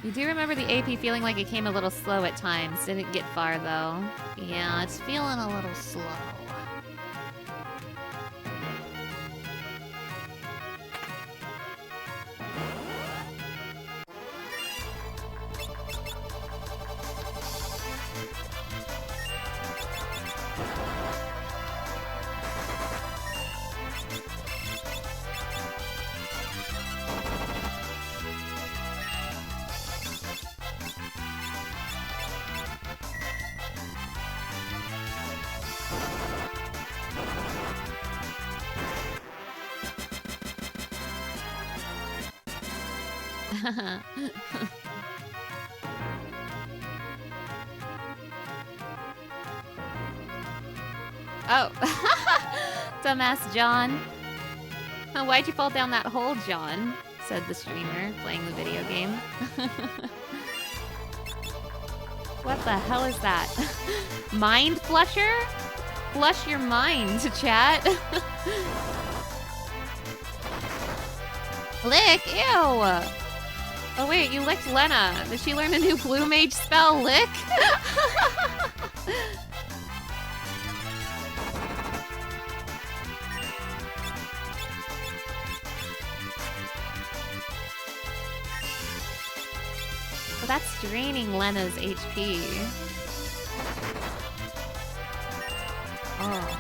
You do remember the AP feeling like it came a little slow at times. Didn't get far, though. Yeah, it's feeling a little slow. Oh. Dumbass John. Why'd you fall down that hole, John? Said the streamer, playing the video game. What the hell is that? Mind flusher? Flush your mind, chat. Lick? Ew! Oh wait, you licked Lena. Did she learn a new blue mage spell, Lick? Well, that's draining Lena's HP. Oh.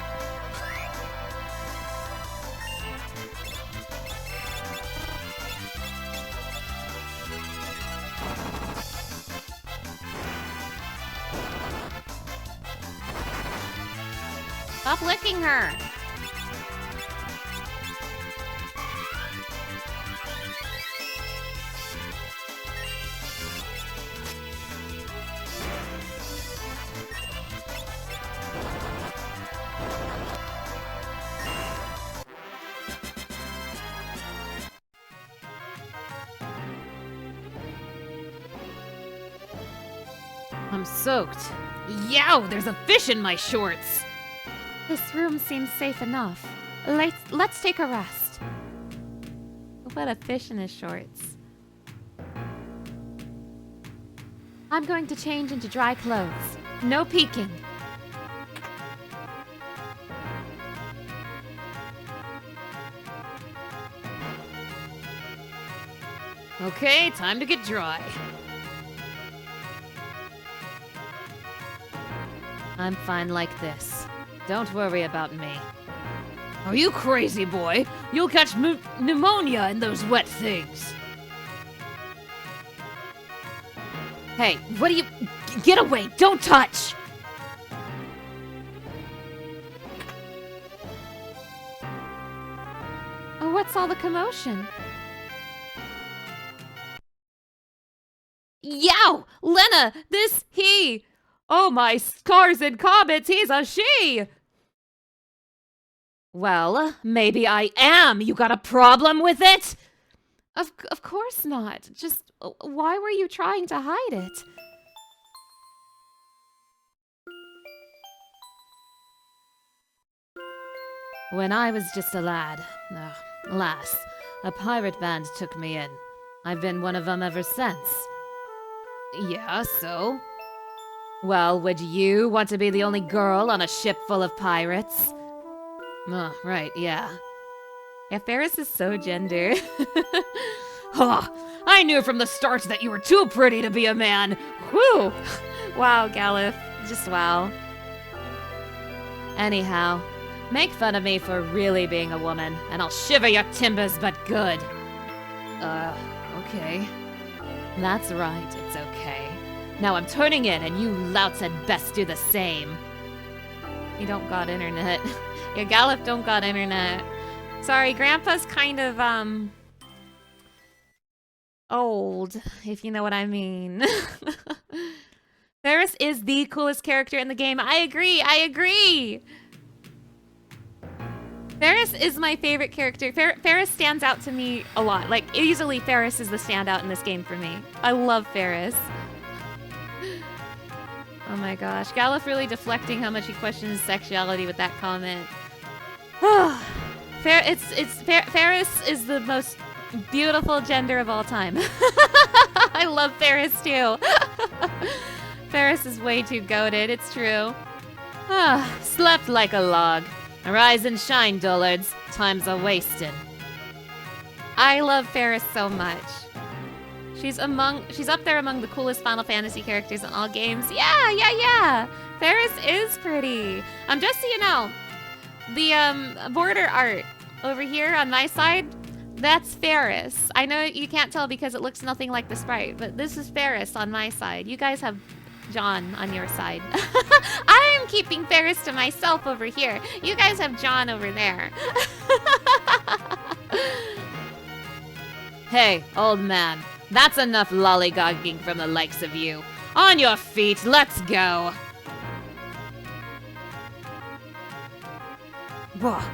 Stop licking her. I'm soaked. Yow, there's a fish in my shorts. This room seems safe enough. Let's take a rest. What a fish in his shorts. I'm going to change into dry clothes. No peeking. Okay, time to get dry. I'm fine like this. Don't worry about me. Are you crazy, boy? You'll catch pneumonia in those wet things. Hey, what do you... Get away! Don't touch! Oh, what's all the commotion? Yow! Lena! He! Oh, my scars and comets, he's a she! Well, maybe I am. You got a problem with it? Of course not. Just why were you trying to hide it? When I was just a lad, lass, a pirate band took me in. I've been one of them ever since. Yeah, so? Well, would you want to be the only girl on a ship full of pirates? Oh, right, yeah. Yeah, Ferris is so gender. Huh, I knew from the start that you were too pretty to be a man. Whew! Wow, Galif. Just wow. Anyhow, make fun of me for really being a woman, and I'll shiver your timbers, but good. Okay. That's right, it's okay. Now I'm turning in, and you louts had best do the same. You don't got internet. Yeah, Galif don't got internet. Sorry, Grandpa's kind of, old, if you know what I mean. Ferris is the coolest character in the game. I agree! Ferris is my favorite character. Ferris stands out to me a lot. Like, easily Ferris is the standout in this game for me. I love Ferris. Oh my gosh. Galif really deflecting how much he questions sexuality with that comment. Ferris is the most beautiful gender of all time. I love Ferris too. Ferris is way too goated, it's true. Slept like a log. Arise and shine, dullards. Time's a-wastin'. I love Ferris so much. She's up there among the coolest Final Fantasy characters in all games. Yeah. Ferris is pretty. Just so you know, the border art over here on my side, that's Ferris. I know you can't tell because it looks nothing like the sprite, but this is Ferris on my side. You guys have John on your side. I'm keeping Ferris to myself over here. You guys have John over there. Hey, old man. That's enough lollygagging from the likes of you. On your feet, let's go. Bah.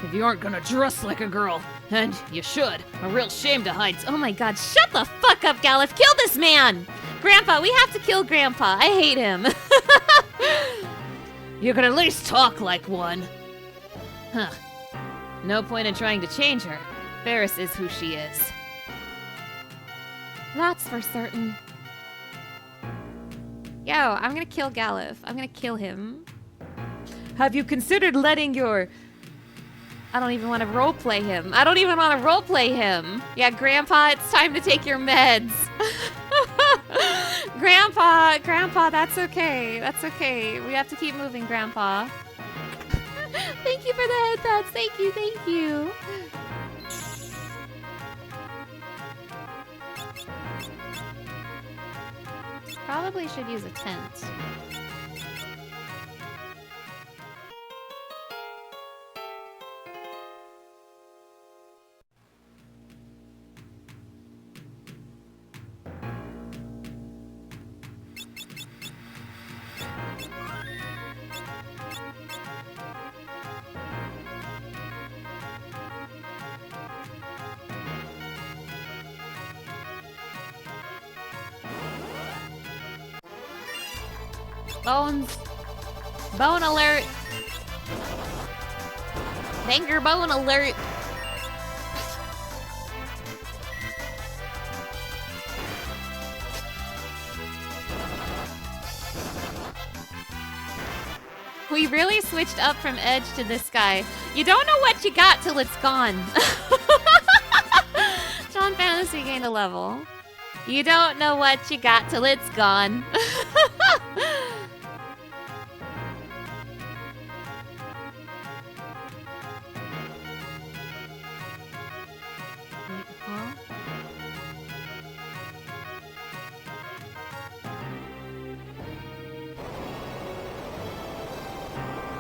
If you aren't gonna dress like a girl, and you should, a real shame to hide. Oh my god, shut the fuck up, Galif. Kill this man! Grandpa, we have to kill Grandpa. I hate him. You could at least talk like one. Huh. No point in trying to change her. Ferris is who she is. That's for certain. Yo, I'm gonna kill Galif. I'm gonna kill him. Have you considered letting your... I don't even want to roleplay him. Yeah, Grandpa, it's time to take your meds. Grandpa, that's okay. We have to keep moving, Grandpa. Thank you for the head pats. Thank you. Probably should use a tent. Bones. Bone alert. Banger bone alert. We really switched up from Edge to this guy. You don't know what you got till it's gone. John Fantasy gained a level. You don't know what you got till it's gone. Huh?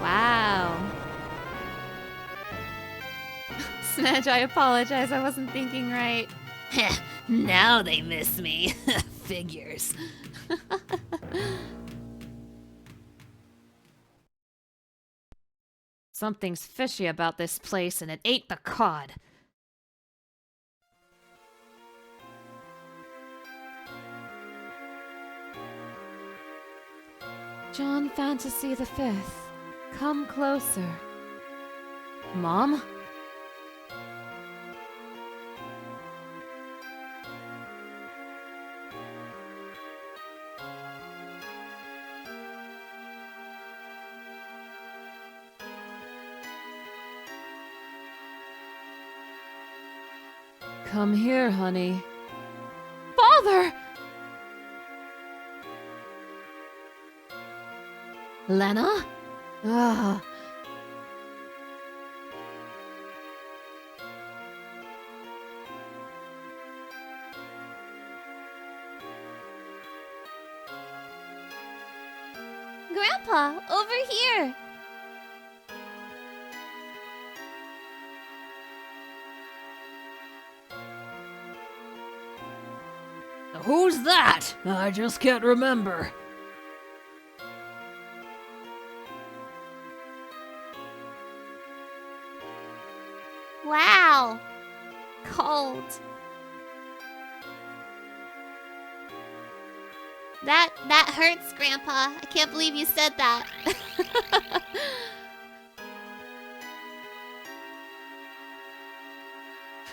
Wow. Snedge, I apologize. I wasn't thinking right. Now they miss me. Figures. Something's fishy about this place, and it ain't the cod. John Fantasy the Fifth, come closer. Mom? Come here, honey. Father! Lena? Ah. Grandpa, over here. Who's that? I just can't remember. Wow. Cold. That hurts, Grandpa. I can't believe you said that.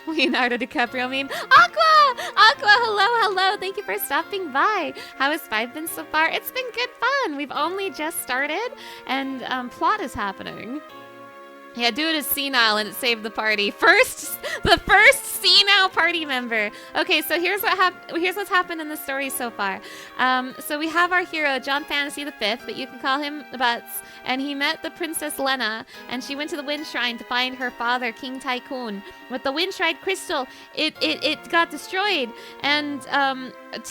Leonardo DiCaprio meme. Aqua! Aqua, hello. Thank you for stopping by. How has 5 been so far? It's been good fun. We've only just started, and plot is happening. Yeah, do it as senile and it saved the party. The first senile party member. Okay, so here's what's happened in the story so far. So we have our hero, John Fantasy the Fifth, but you can call him Butts, and he met the Princess Lena, and she went to the Wind Shrine to find her father, King Tycoon. With the Wind Shrine crystal, it got destroyed, and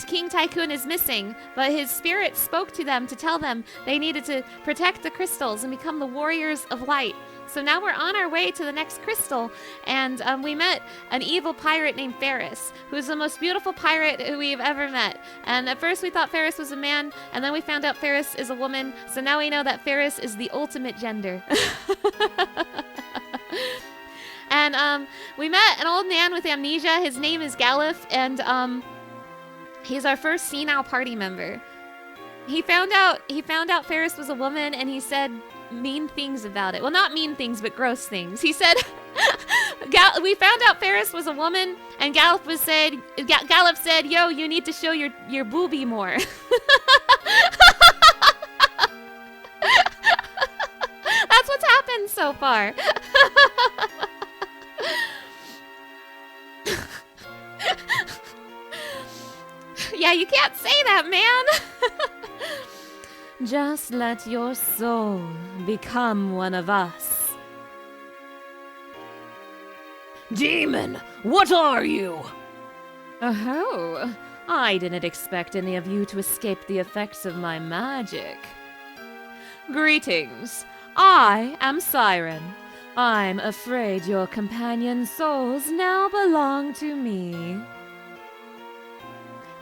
King Tycoon is missing, but his spirit spoke to them to tell them they needed to protect the crystals and become the warriors of light. So now we're on our way to the next crystal, and we met an evil pirate named Ferris, who's the most beautiful pirate who we've ever met. And at first we thought Ferris was a man, and then we found out Ferris is a woman, so now we know that Ferris is the ultimate gender. And we met an old man with amnesia. His name is Galif, and he's our first senile party member. He found out Ferris was a woman, and he said mean things about it. Well, not mean things, but gross things. He said, we found out Ferris was a woman, and Galif said, yo, you need to show your boobie more. That's what's happened so far. Yeah, you can't say that, man. Just let your soul become one of us. Demon, what are you? Oh, I didn't expect any of you to escape the effects of my magic. Greetings, I am Siren. I'm afraid your companion souls now belong to me.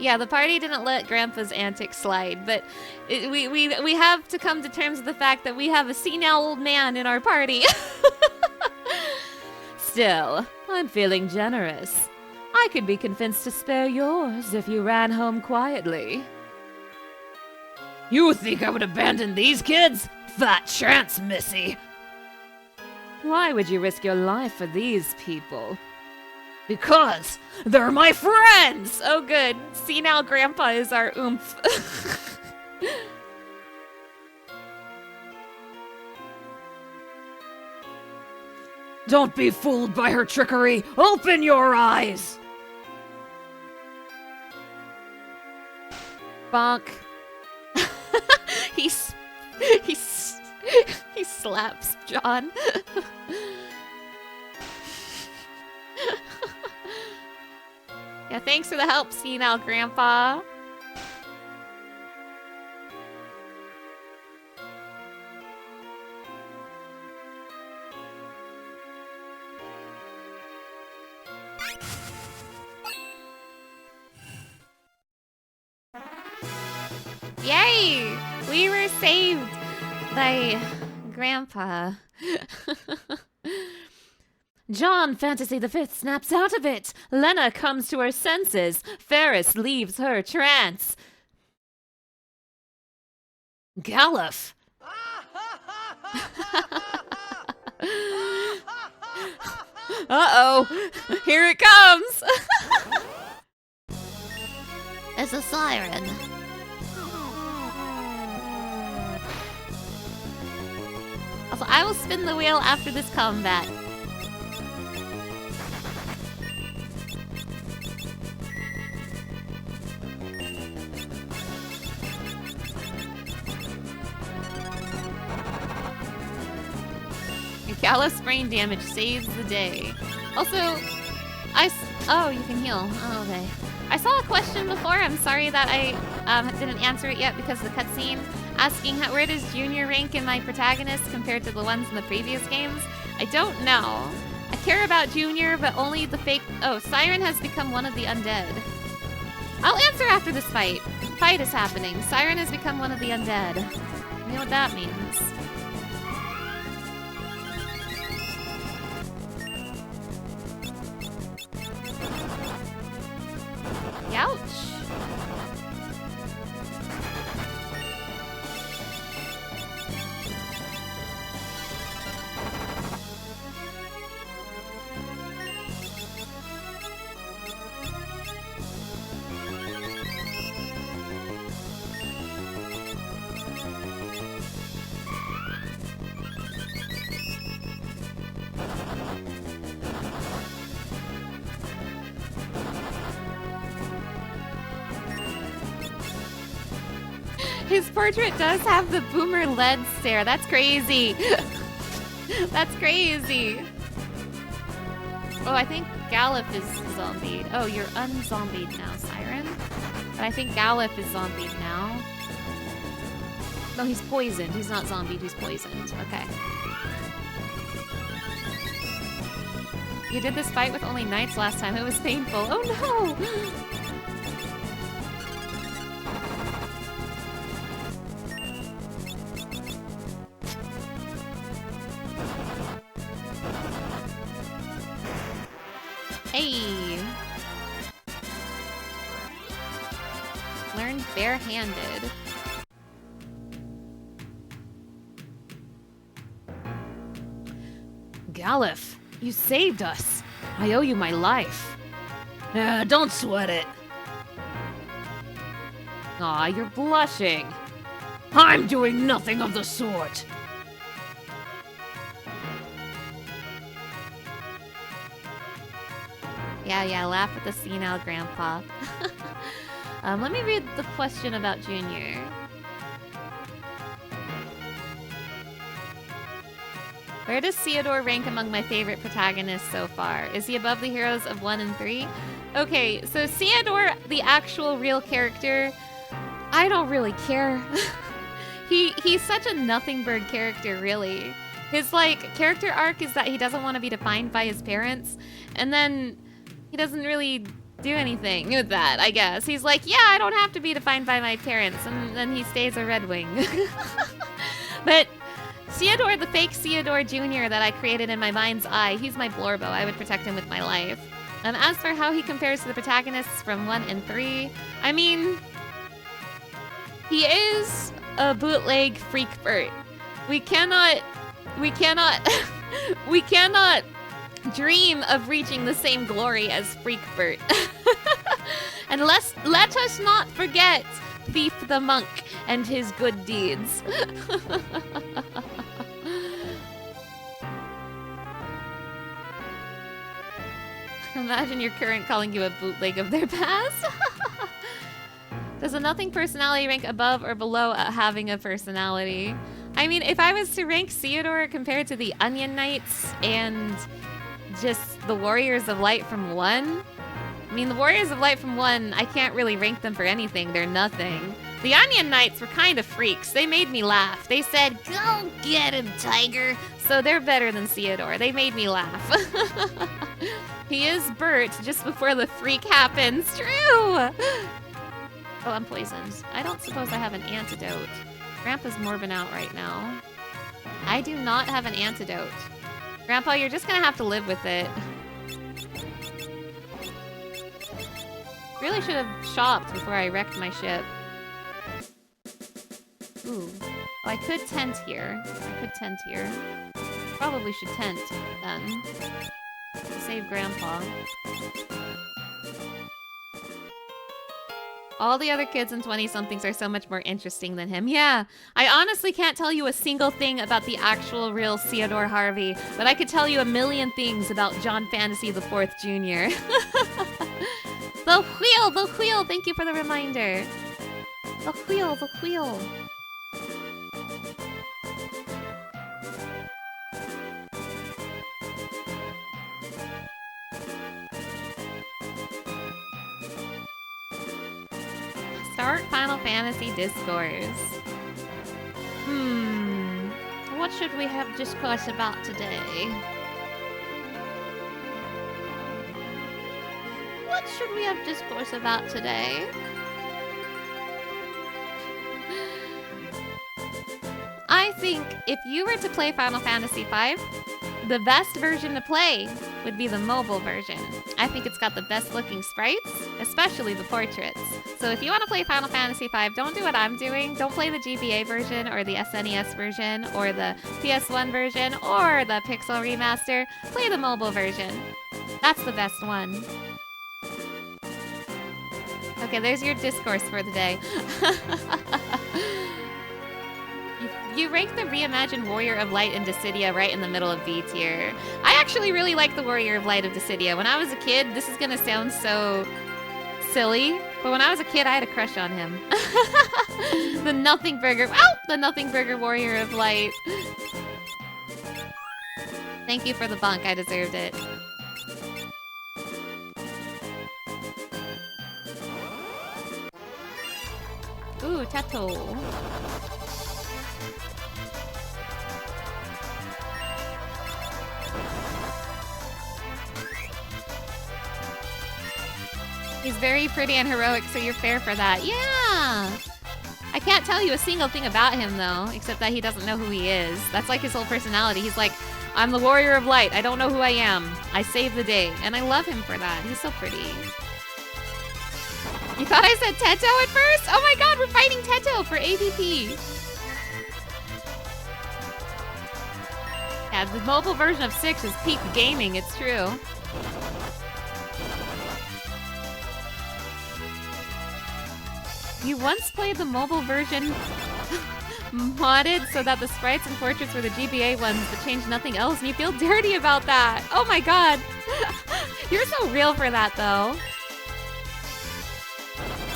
Yeah, the party didn't let Grandpa's antics slide, but we have to come to terms with the fact that we have a senile old man in our party. Still, I'm feeling generous. I could be convinced to spare yours if you ran home quietly. You think I would abandon these kids? Fat chance, missy. Why would you risk your life for these people? Because they're my friends! Oh good, senile grandpa is our oomph. Don't be fooled by her trickery! Open your eyes! Bonk. He slaps John. Yeah, thanks for the help, senile grandpa. Yay! We were saved by Grandpa. John Fantasy V snaps out of it. Lena comes to her senses. Ferris leaves her trance. Gallif. Uh-oh. Here it comes. It's a siren. Also, I will spin the wheel after this combat. Your callous brain damage saves the day. Also, oh, you can heal. Oh, okay. I saw a question before. I'm sorry that I didn't answer it yet because of the cutscene. Asking where does Junior rank in my protagonist compared to the ones in the previous games? I don't know. I care about Junior, but only the fake... Oh, Siren has become one of the undead. I'll answer after this fight. The fight is happening. Siren has become one of the undead. You know what that means. Ouch. His portrait does have the boomer lead stare. That's crazy. That's crazy. Oh, I think Gallif is zombied. Oh, you're unzombied now, Siren. But I think Gallif is zombied now. No, he's poisoned. He's not zombied, he's poisoned. Okay. You did this fight with only knights last time. It was painful. Oh no! Hey! Learn barehanded. Gallif, you saved us. I owe you my life. Don't sweat it. Aw, you're blushing. I'm doing nothing of the sort. Yeah, laugh at the senile grandpa. Let me read the question about Junior. Where does Theodore rank among my favorite protagonists so far? Is he above the heroes of 1 and 3? Okay, so Theodore, the actual real character, I don't really care. He's such a nothing bird character, really. His, character arc is that he doesn't want to be defined by his parents, and then he doesn't really do anything with that, I guess. He's like, yeah, I don't have to be defined by my parents, and then he stays a Red Wing. But Theodore, the fake Theodore Jr. that I created in my mind's eye, he's my Blorbo. I would protect him with my life. As for how he compares to the protagonists from 1 and 3, I mean, he is a bootleg Freakbert. We cannot we cannot dream of reaching the same glory as Freakbert. And let us not forget Thief the Monk and his good deeds. Imagine your current calling you a bootleg of their past. Does a nothing personality rank above or below having a personality? I mean, if I was to rank Theodore compared to the Onion Knights and just the Warriors of Light from 1, I mean, the Warriors of Light from 1, I can't really rank them for anything. They're nothing. The Onion Knights were kind of freaks. They made me laugh. They said, "Go get him, tiger." So they're better than Theodore. They made me laugh. He is Bert just before the freak happens. True! Oh, I'm poisoned. I don't suppose I have an antidote. Grandpa's morbing out right now. I do not have an antidote. Grandpa, you're just gonna have to live with it. Really should have shopped before I wrecked my ship. Ooh. Oh, I could tent here. Probably should tent, then. To save Grandpa. All the other kids and 20-somethings are so much more interesting than him. Yeah, I honestly can't tell you a single thing about the actual real Theodore Harvey, but I could tell you a million things about John Fantasy the 4th Jr. The wheel! Thank you for the reminder. The wheel. Start Final Fantasy discourse. What should we have discourse about today? What should we have discourse about today? I think if you were to play Final Fantasy V, the best version to play would be the mobile version. I think it's got the best looking sprites, especially the portraits. So if you want to play Final Fantasy V, don't do what I'm doing. Don't play the GBA version or the SNES version or the PS1 version or the Pixel Remaster. Play the mobile version. That's the best one. Okay, there's your discourse for the day. You rank the reimagined Warrior of Light in Dissidia right in the middle of B tier. I actually really like the Warrior of Light of Dissidia. When I was a kid, this is gonna sound so silly, but when I was a kid, I had a crush on him. The Nothing Burger, the Nothing Burger Warrior of Light. Thank you for the bunk, I deserved it. Ooh, Tato. He's very pretty and heroic, so you're fair for that. Yeah! I can't tell you a single thing about him, though, except that he doesn't know who he is. That's like his whole personality. He's like, I'm the Warrior of Light. I don't know who I am. I save the day. And I love him for that. He's so pretty. You thought I said Teto at first? Oh my god, we're fighting Teto for AVP. Yeah, the mobile version of 6 is peak gaming. It's true. You once played the mobile version modded so that the sprites and portraits were the GBA ones but changed nothing else, and you feel dirty about that. Oh my god. You're so real for that, though.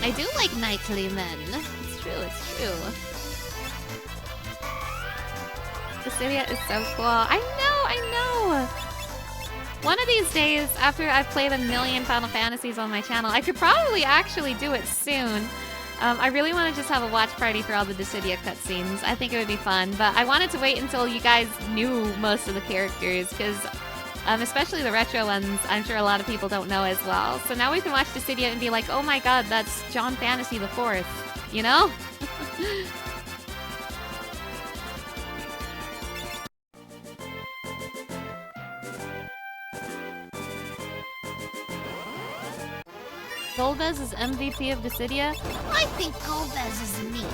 I do like knightly men. It's true, it's true. Dissidia is so cool. I know! One of these days, after I've played 1,000,000 Final Fantasies on my channel, I could probably actually do it soon. I really want to just have a watch party for all the Dissidia cutscenes. I think it would be fun, but I wanted to wait until you guys knew most of the characters, because especially the retro ones, I'm sure a lot of people don't know as well. So now we can watch Dissidia and be like, oh my god, that's John Fantasy the 4th, you know? Golbez is MVP of Dissidia? I think Golbez is neat.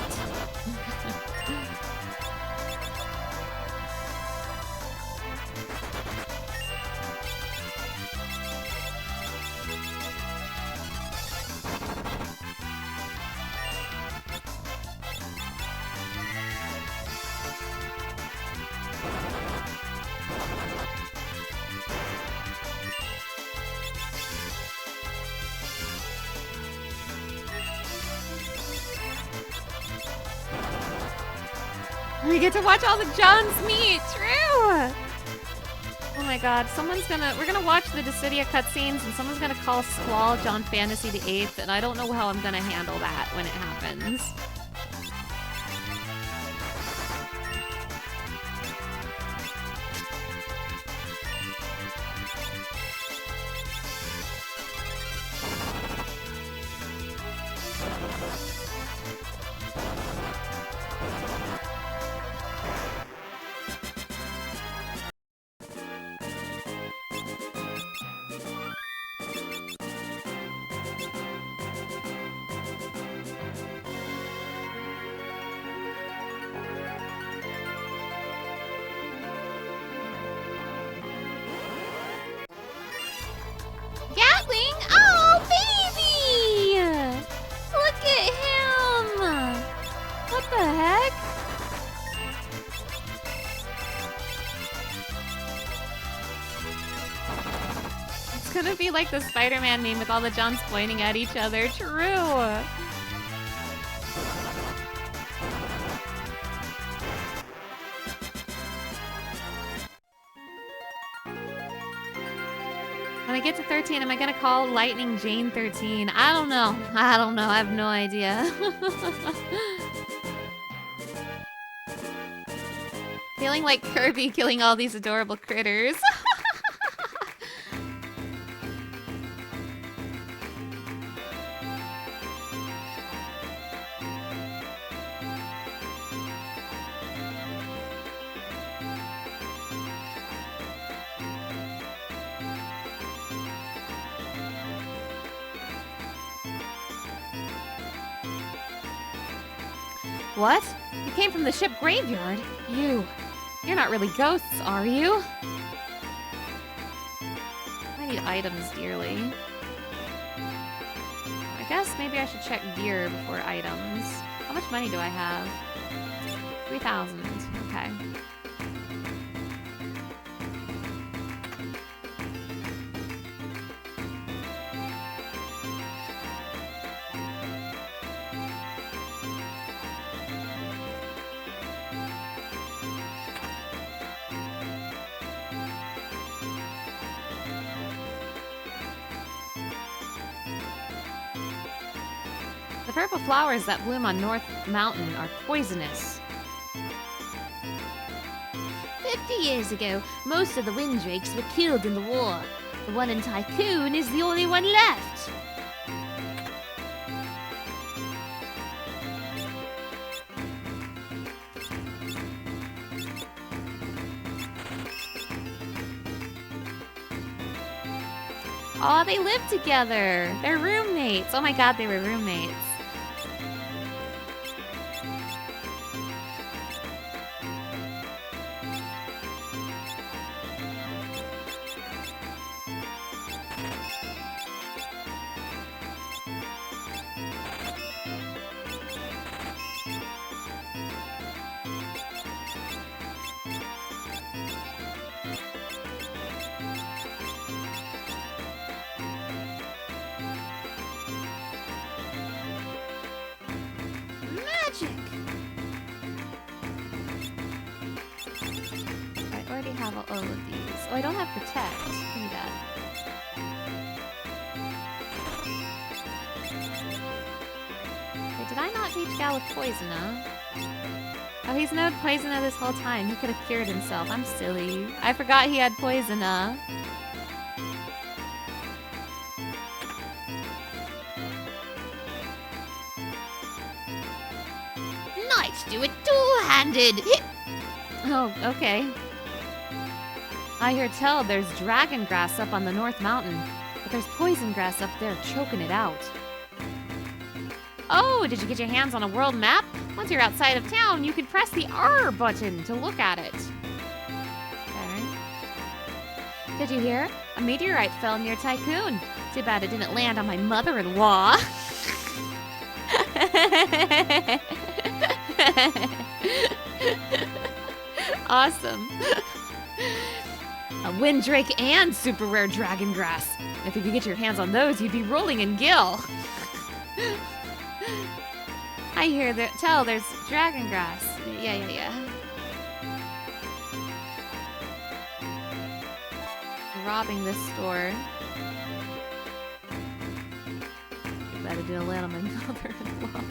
We get to watch all the Johns meet. True. Oh my god, we're gonna watch the Dissidia cutscenes and someone's gonna call Squall John Fantasy the 8th, and I don't know how I'm gonna handle that when it happens. Gatling? Oh, baby! Look at him! What the heck? It's gonna be like the Spider-Man meme with all the Johns pointing at each other. True! When I get to 13, am I gonna call Lightning Jane 13? I don't know. I have no idea. Feeling like Kirby killing all these adorable critters. What? You came from the ship graveyard? You're not really ghosts, are you? I need items dearly. I guess maybe I should check gear before items. How much money do I have? 3,000. Okay. The purple flowers that bloom on North Mountain are poisonous. 50 years ago, most of the Windrakes were killed in the war. The one in Tycoon is the only one left. Oh, they live together. They're roommates. Oh my god, they were roommates. I already have all of these. Oh, I don't have protect. Give me that. Wait, did I not teach Gal with Poisona? Oh, he's known Poisona this whole time. He could have cured himself. I'm silly. I forgot he had Poisona. Knights do it two-handed. Oh, okay. I hear tell there's dragon grass up on the North Mountain, but there's poison grass up there choking it out. Oh, did you get your hands on a world map? Once you're outside of town, you can press the R button to look at it. Okay. Did you hear? A meteorite fell near Tycoon. Too bad it didn't land on my mother-in-law. Awesome. A Windrake and super rare dragon grass. If you could get your hands on those, you'd be rolling in gill. I hear tell there's dragon grass. Yeah. robbing this store. You better do let him my mother-in-law.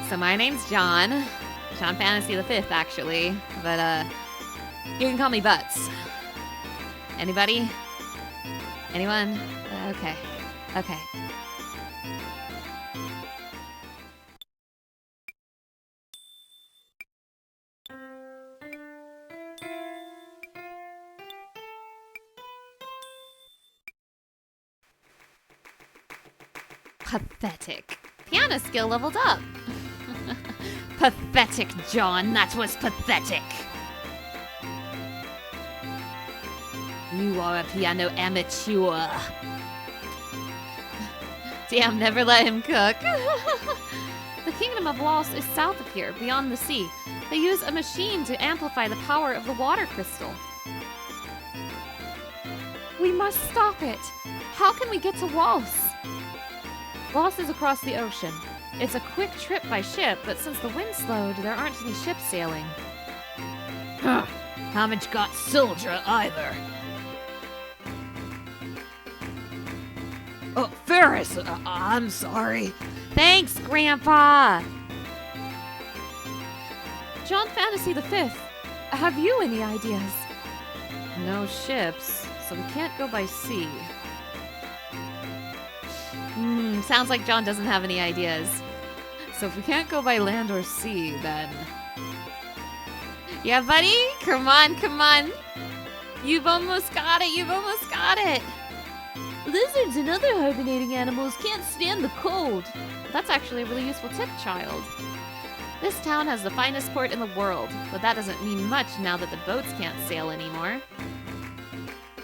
So my name's John. John Fantasy the 5th, actually. But, you can call me Butts. Anybody? Anyone? Okay. Okay. Pathetic. Piano skill leveled up. Pathetic, John. That was pathetic. You are a piano amateur. Damn, never let him cook. The kingdom of Waltz is south of here, beyond the sea. They use a machine to amplify the power of the water crystal. We must stop it. How can we get to Waltz? Waltz is across the ocean. It's a quick trip by ship, but since the wind slowed, there aren't any ships sailing. Huh. Haven't got soldier either. Oh, Ferris! I'm sorry. Thanks, Grandpa! John Fantasy the 5th, have you any ideas? No ships, so we can't go by sea. Sounds like John doesn't have any ideas. So if we can't go by land or sea, then... Yeah, buddy? Come on, come on. You've almost got it, you've almost got it. Lizards and other hibernating animals can't stand the cold. That's actually a really useful tip, child. This town has the finest port in the world, but that doesn't mean much now that the boats can't sail anymore.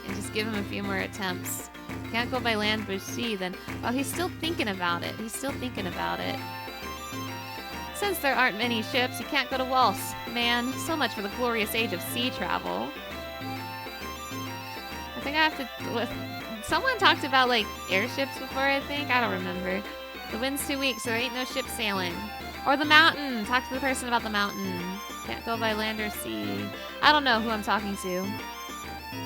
And just give him a few more attempts. Can't go by land or sea, then... Oh, he's still thinking about it. He's still thinking about it. Since there aren't many ships, you can't go to Waltz. Man, so much for the glorious age of sea travel. I think I have to... Someone talked about, like, airships before, I think? I don't remember. The wind's too weak, so there ain't no ship sailing. Or the mountain! Talk to the person about the mountain. Can't go by land or sea. I don't know who I'm talking to.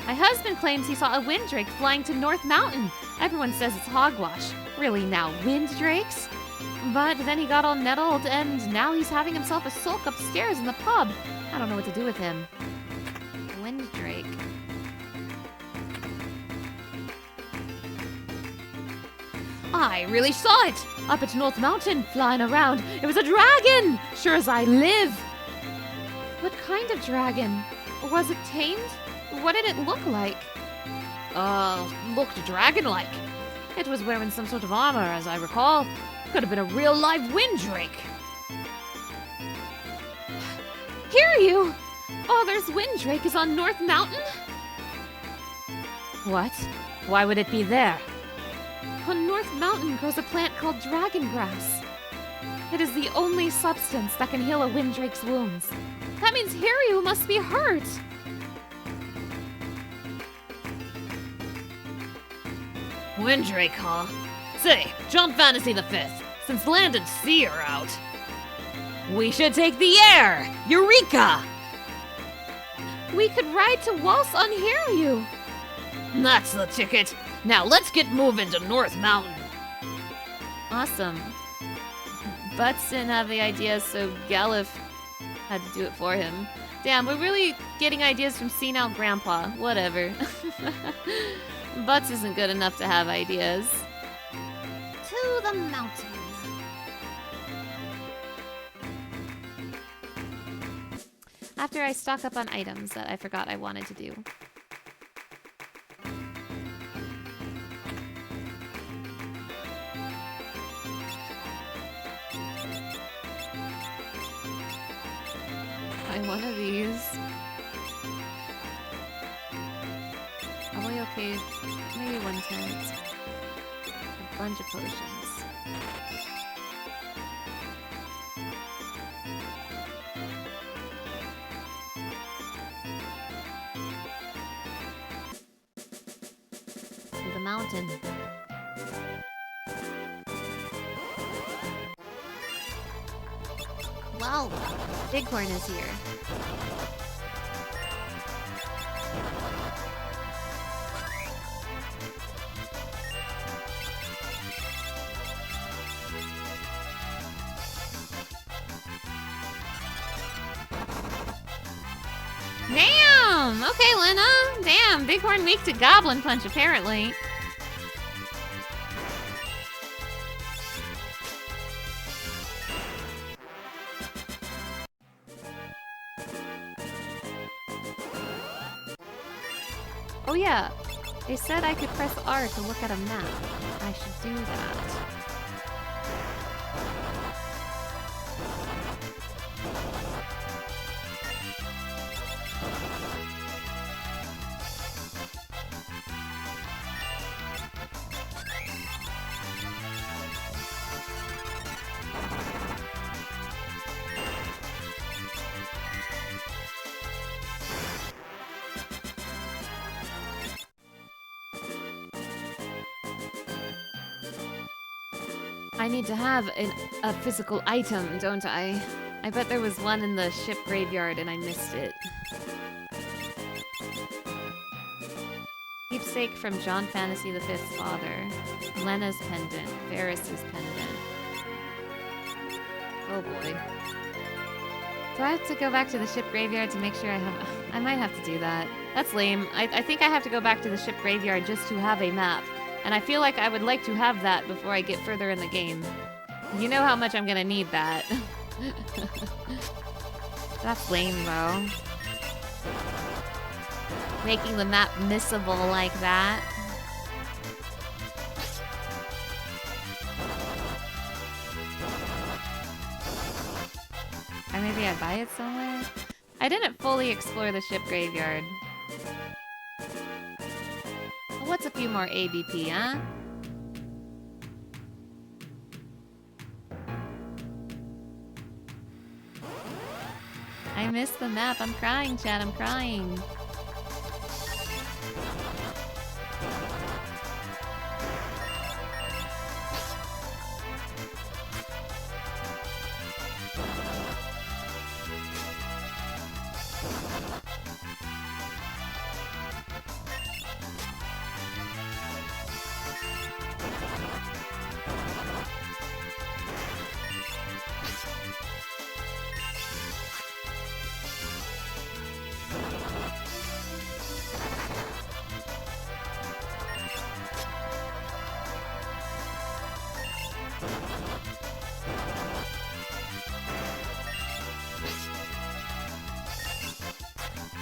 My husband claims he saw a wind drake flying to North Mountain. Everyone says it's hogwash. Really now, wind drakes? But then he got all nettled, and now he's having himself a sulk upstairs in the pub. I don't know what to do with him. Wind drake. I really saw it! Up at North Mountain, flying around. It was a dragon! Sure as I live! What kind of dragon? Was it tamed? What did it look like? Looked dragon-like. It was wearing some sort of armor, as I recall. Could have been a real live wind drake. Hear you! Father's wind drake is on North Mountain? What? Why would it be there? On North Mountain grows a plant called dragon grass. It is the only substance that can heal a wind drake's wounds. That means Hiryu must be hurt! Wind drake, huh? Say, John Fantasy the 5th, since land and sea are out, we should take the air! Eureka! We could ride to Waltz on Hiryu! That's the ticket! Now let's get moving to North Mountain! Awesome. Butts didn't have the ideas, so Galif had to do it for him. Damn, we're really getting ideas from senile grandpa. Whatever. Butts isn't good enough to have ideas. To the mountain. After I stock up on items that I forgot I wanted to do. Buy one of these. Probably okay. Maybe 1 tent. A bunch of potions. the mountain. Wow, Bighorn is here. Damn! Okay, Lena. Damn, Bighorn weak to Goblin Punch, apparently. Oh yeah, they said I could press R to look at a map. I should do that. I need to have a physical item, don't I? I bet there was one in the ship graveyard and I missed it. Keepsake from John Fantasy V's father. Lena's pendant. Varys's pendant. Oh boy. Do I have to go back to the ship graveyard to make sure I have... I might have to do that. That's lame. I think I have to go back to the ship graveyard just to have a map. And I feel like I would like to have that before I get further in the game. You know how much I'm gonna need that. That's lame, though. Making the map missable like that. Or maybe I buy it somewhere? I didn't fully explore the ship graveyard. What's a few more ABP, huh? I missed the map. I'm crying, chat. I'm crying.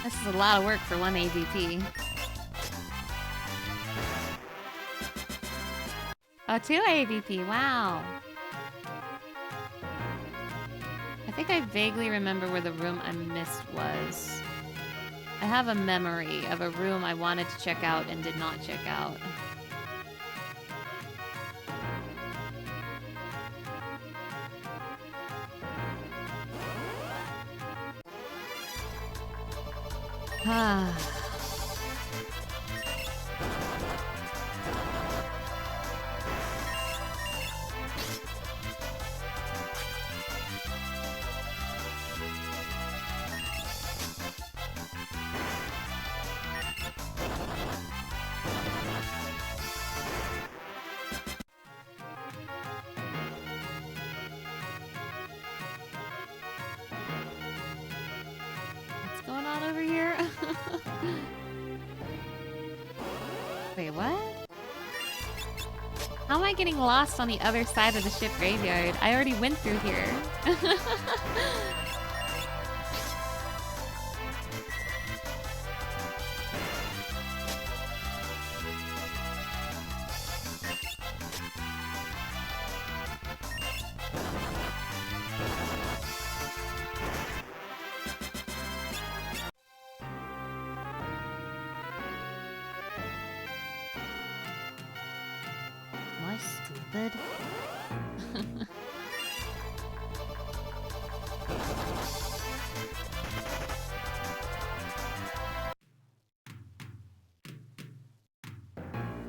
This is a lot of work for one AVP. Oh, 2 AVP, wow. I think I vaguely remember where the room I missed was. I have a memory of a room I wanted to check out and did not check out. Ah. What's going on over here? Wait, what? How am I getting lost on the other side of the ship graveyard? I already went through here. Am I stupid?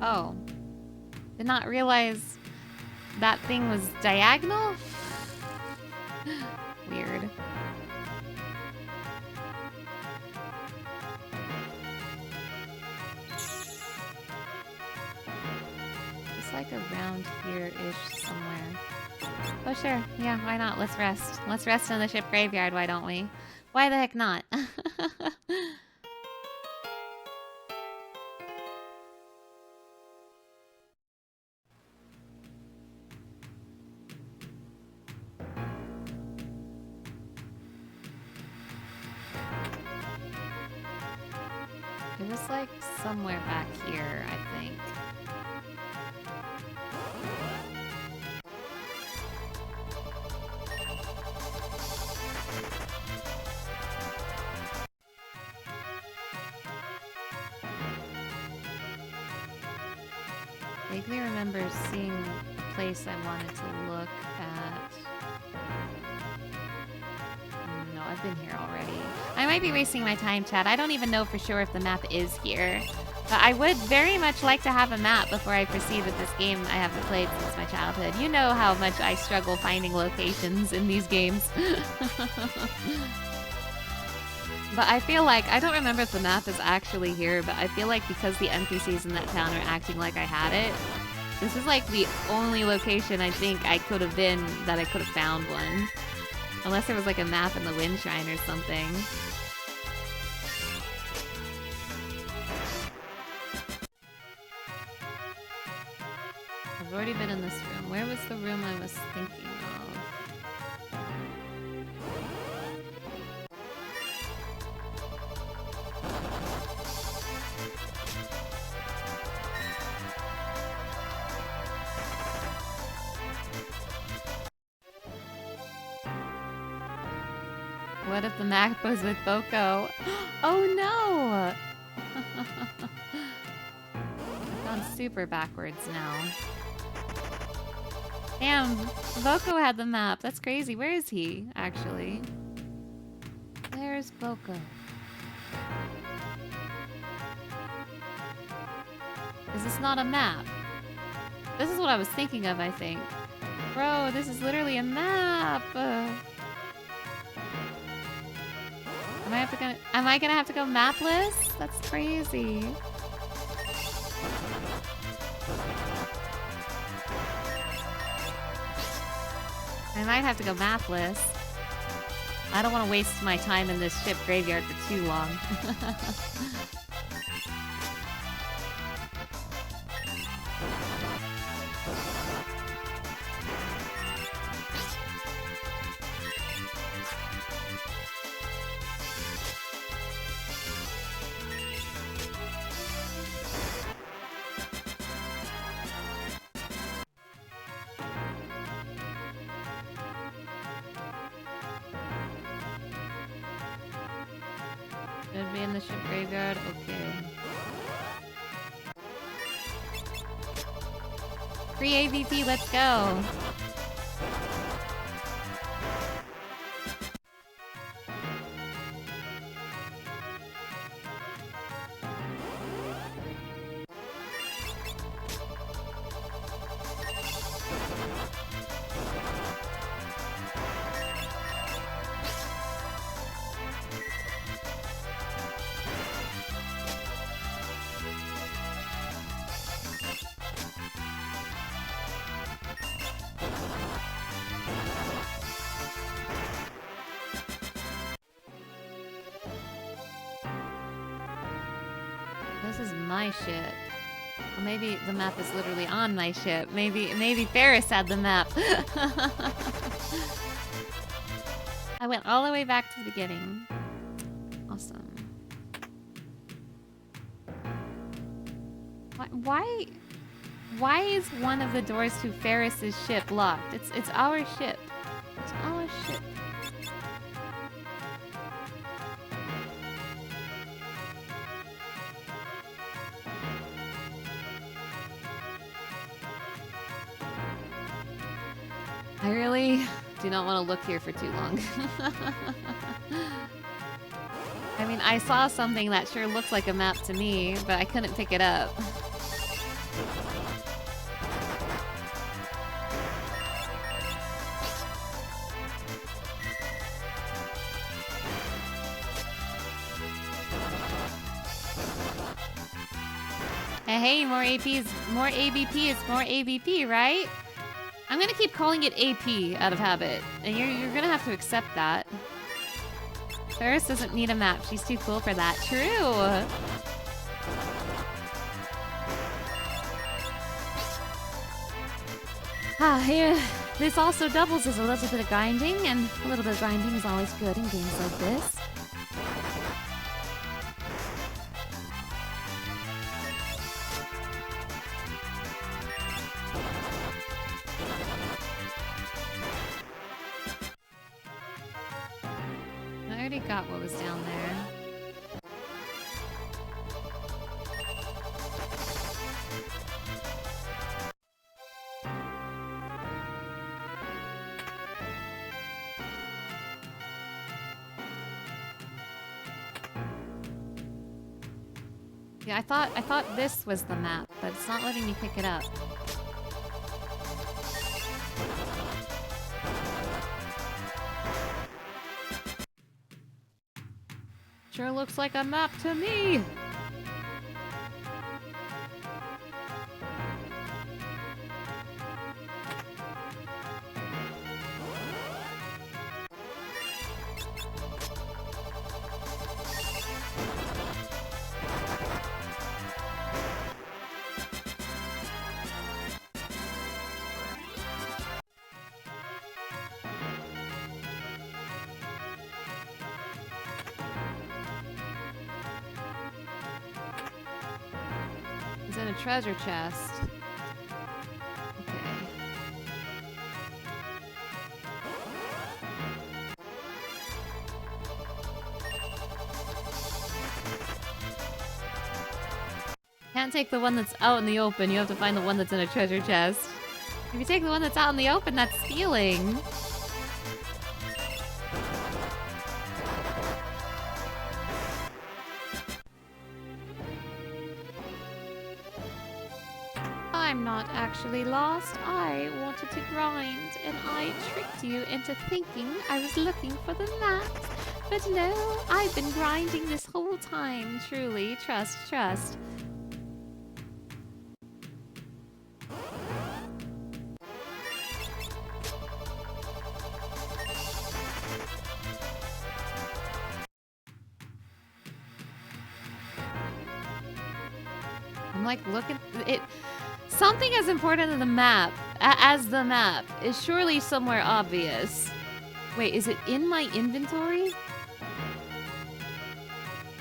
Oh. Did not realize that thing was diagonal? Weird. It's like around here-ish somewhere. Oh sure, yeah, why not? Let's rest. Let's rest in the ship graveyard, why don't we? Why the heck not? It was like somewhere back here, I think. Vaguely remember seeing a place I wanted to look at. No, I've been here already. I might be wasting my time, chat. I don't even know for sure if the map is here. But I would very much like to have a map before I proceed with this game I haven't played since my childhood. You know how much I struggle finding locations in these games. But I feel like, I don't remember if the map is actually here, but I feel like because the NPCs in that town are acting like I had it, this is like the only location I think I could have been that I could have found one. Unless there was like a map in the Wind Shrine or something. I've already been in this room. Where was the room I was thinking of? What if the map was with Boko? Oh no! I've gone super backwards now. Damn, Boko had the map. That's crazy. Where is he, actually? There's Boko. Is this not a map? This is what I was thinking of, I think. Bro, this is literally a map! Am I gonna have to go mapless? That's crazy. I might have to go mapless. I don't want to waste my time in this ship graveyard for too long. Should be in the ship graveyard? Okay. Free AVP, let's go! This is my ship. Or maybe the map is literally on my ship. Maybe Ferris had the map. I went all the way back to the beginning. Awesome. Why is one of the doors to Ferris's ship locked? It's our ship. It's our ship. I really do not want to look here for too long. I mean, I saw something that sure looks like a map to me, but I couldn't pick it up. Hey, more APs, more ABP is more ABP, right? I'm gonna keep calling it AP out of habit, and you're gonna have to accept that. Ferris doesn't need a map. She's too cool for that. True. Yeah. This also doubles as a little bit of grinding, and a little bit of grinding is always good in games like this. I already got what was down there. Yeah, I thought this was the map, but it's not letting me pick it up. Sure looks like a map to me. It's in a treasure chest. Okay. Can't take the one that's out in the open. You have to find the one that's in a treasure chest. If you take the one that's out in the open, that's stealing. I'm not actually lost. I wanted to grind, and I tricked you into thinking I was looking for the map. But no, I've been grinding this whole time. Truly, trust, trust. I'm like, look at it. Something as important as the map, is surely somewhere obvious. Wait, is it in my inventory?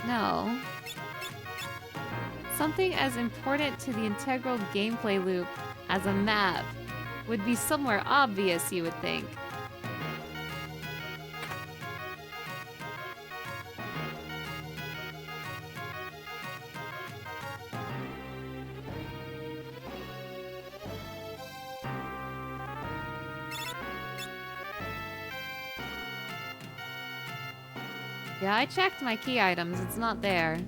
No. Something as important to the integral gameplay loop as a map would be somewhere obvious, you would think. Yeah, I checked my key items. It's not there.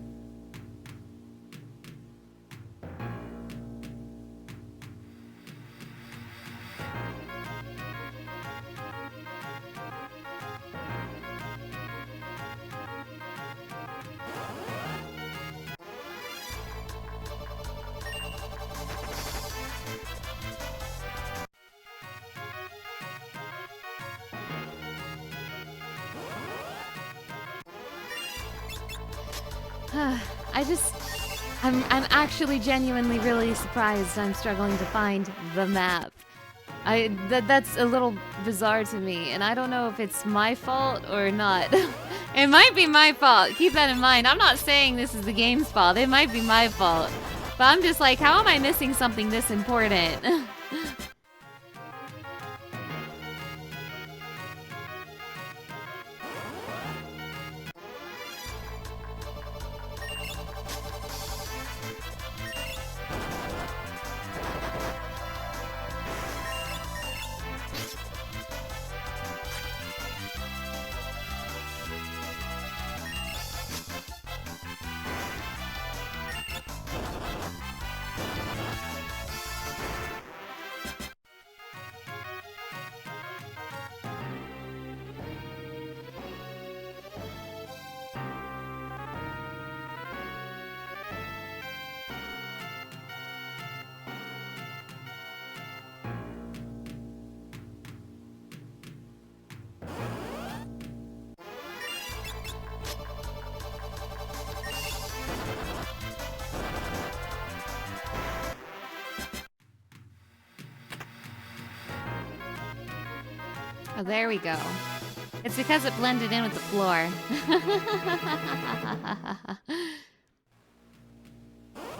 I'm actually genuinely really surprised I'm struggling to find the map. That's a little bizarre to me, and I don't know if it's my fault or not. It might be my fault. Keep that in mind. I'm not saying this is the game's fault. It might be my fault. But I'm just like, how am I missing something this important? Oh, there we go. It's because it blended in with the floor.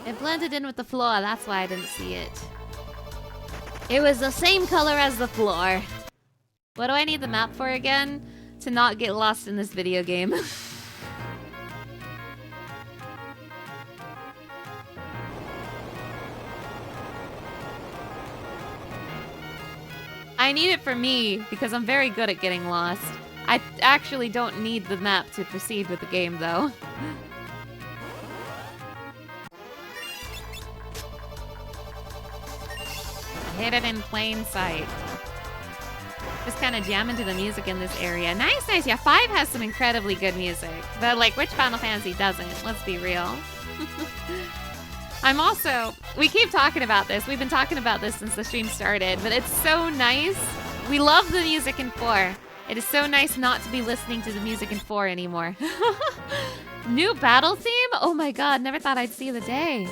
It blended in with the floor, that's why I didn't see it. It was the same color as the floor. What do I need the map for again? To not get lost in this video game. I need it for me because I'm very good at getting lost. I actually don't need the map to proceed with the game though. Hid it in plain sight. Just kind of jamming to the music in this area. Nice, nice. Yeah, 5 has some incredibly good music. But like, which Final Fantasy doesn't? Let's be real. We keep talking about this. We've been talking about this since the stream started, but it's so nice. We love the music in 4. It is so nice not to be listening to the music in 4 anymore. New battle theme? Oh my god, never thought I'd see the day.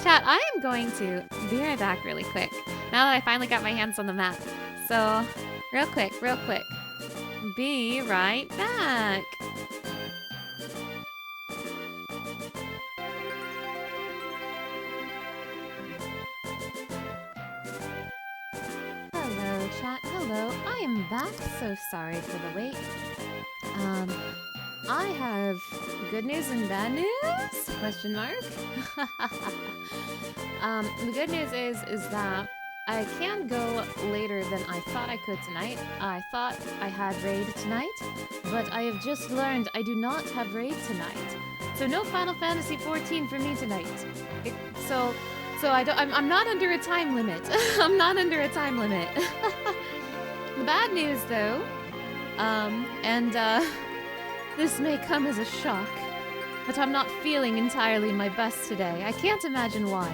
Chat, I am going to be right back really quick. Now that I finally got my hands on the map. So, real quick. Be right back. Hello, chat. Hello. I am back. So sorry for the wait. I have good news and bad news? Question mark. The good news is that I can go later than I thought I could tonight. I thought I had raid tonight, but I have just learned I do not have raid tonight. So no Final Fantasy 14 for me tonight. I'm not under a time limit. I'm not under a time limit. The bad news though, this may come as a shock, but I'm not feeling entirely my best today. I can't imagine why.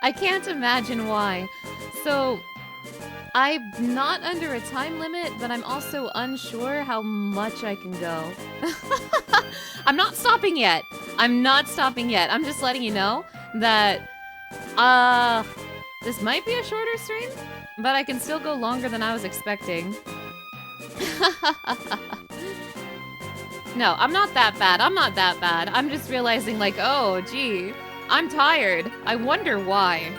I can't imagine why. So, I'm not under a time limit, but I'm also unsure how much I can go. I'm not stopping yet. I'm just letting you know that, this might be a shorter stream, but I can still go longer than I was expecting. No, I'm not that bad. I'm just realizing like, oh, gee, I'm tired. I wonder why.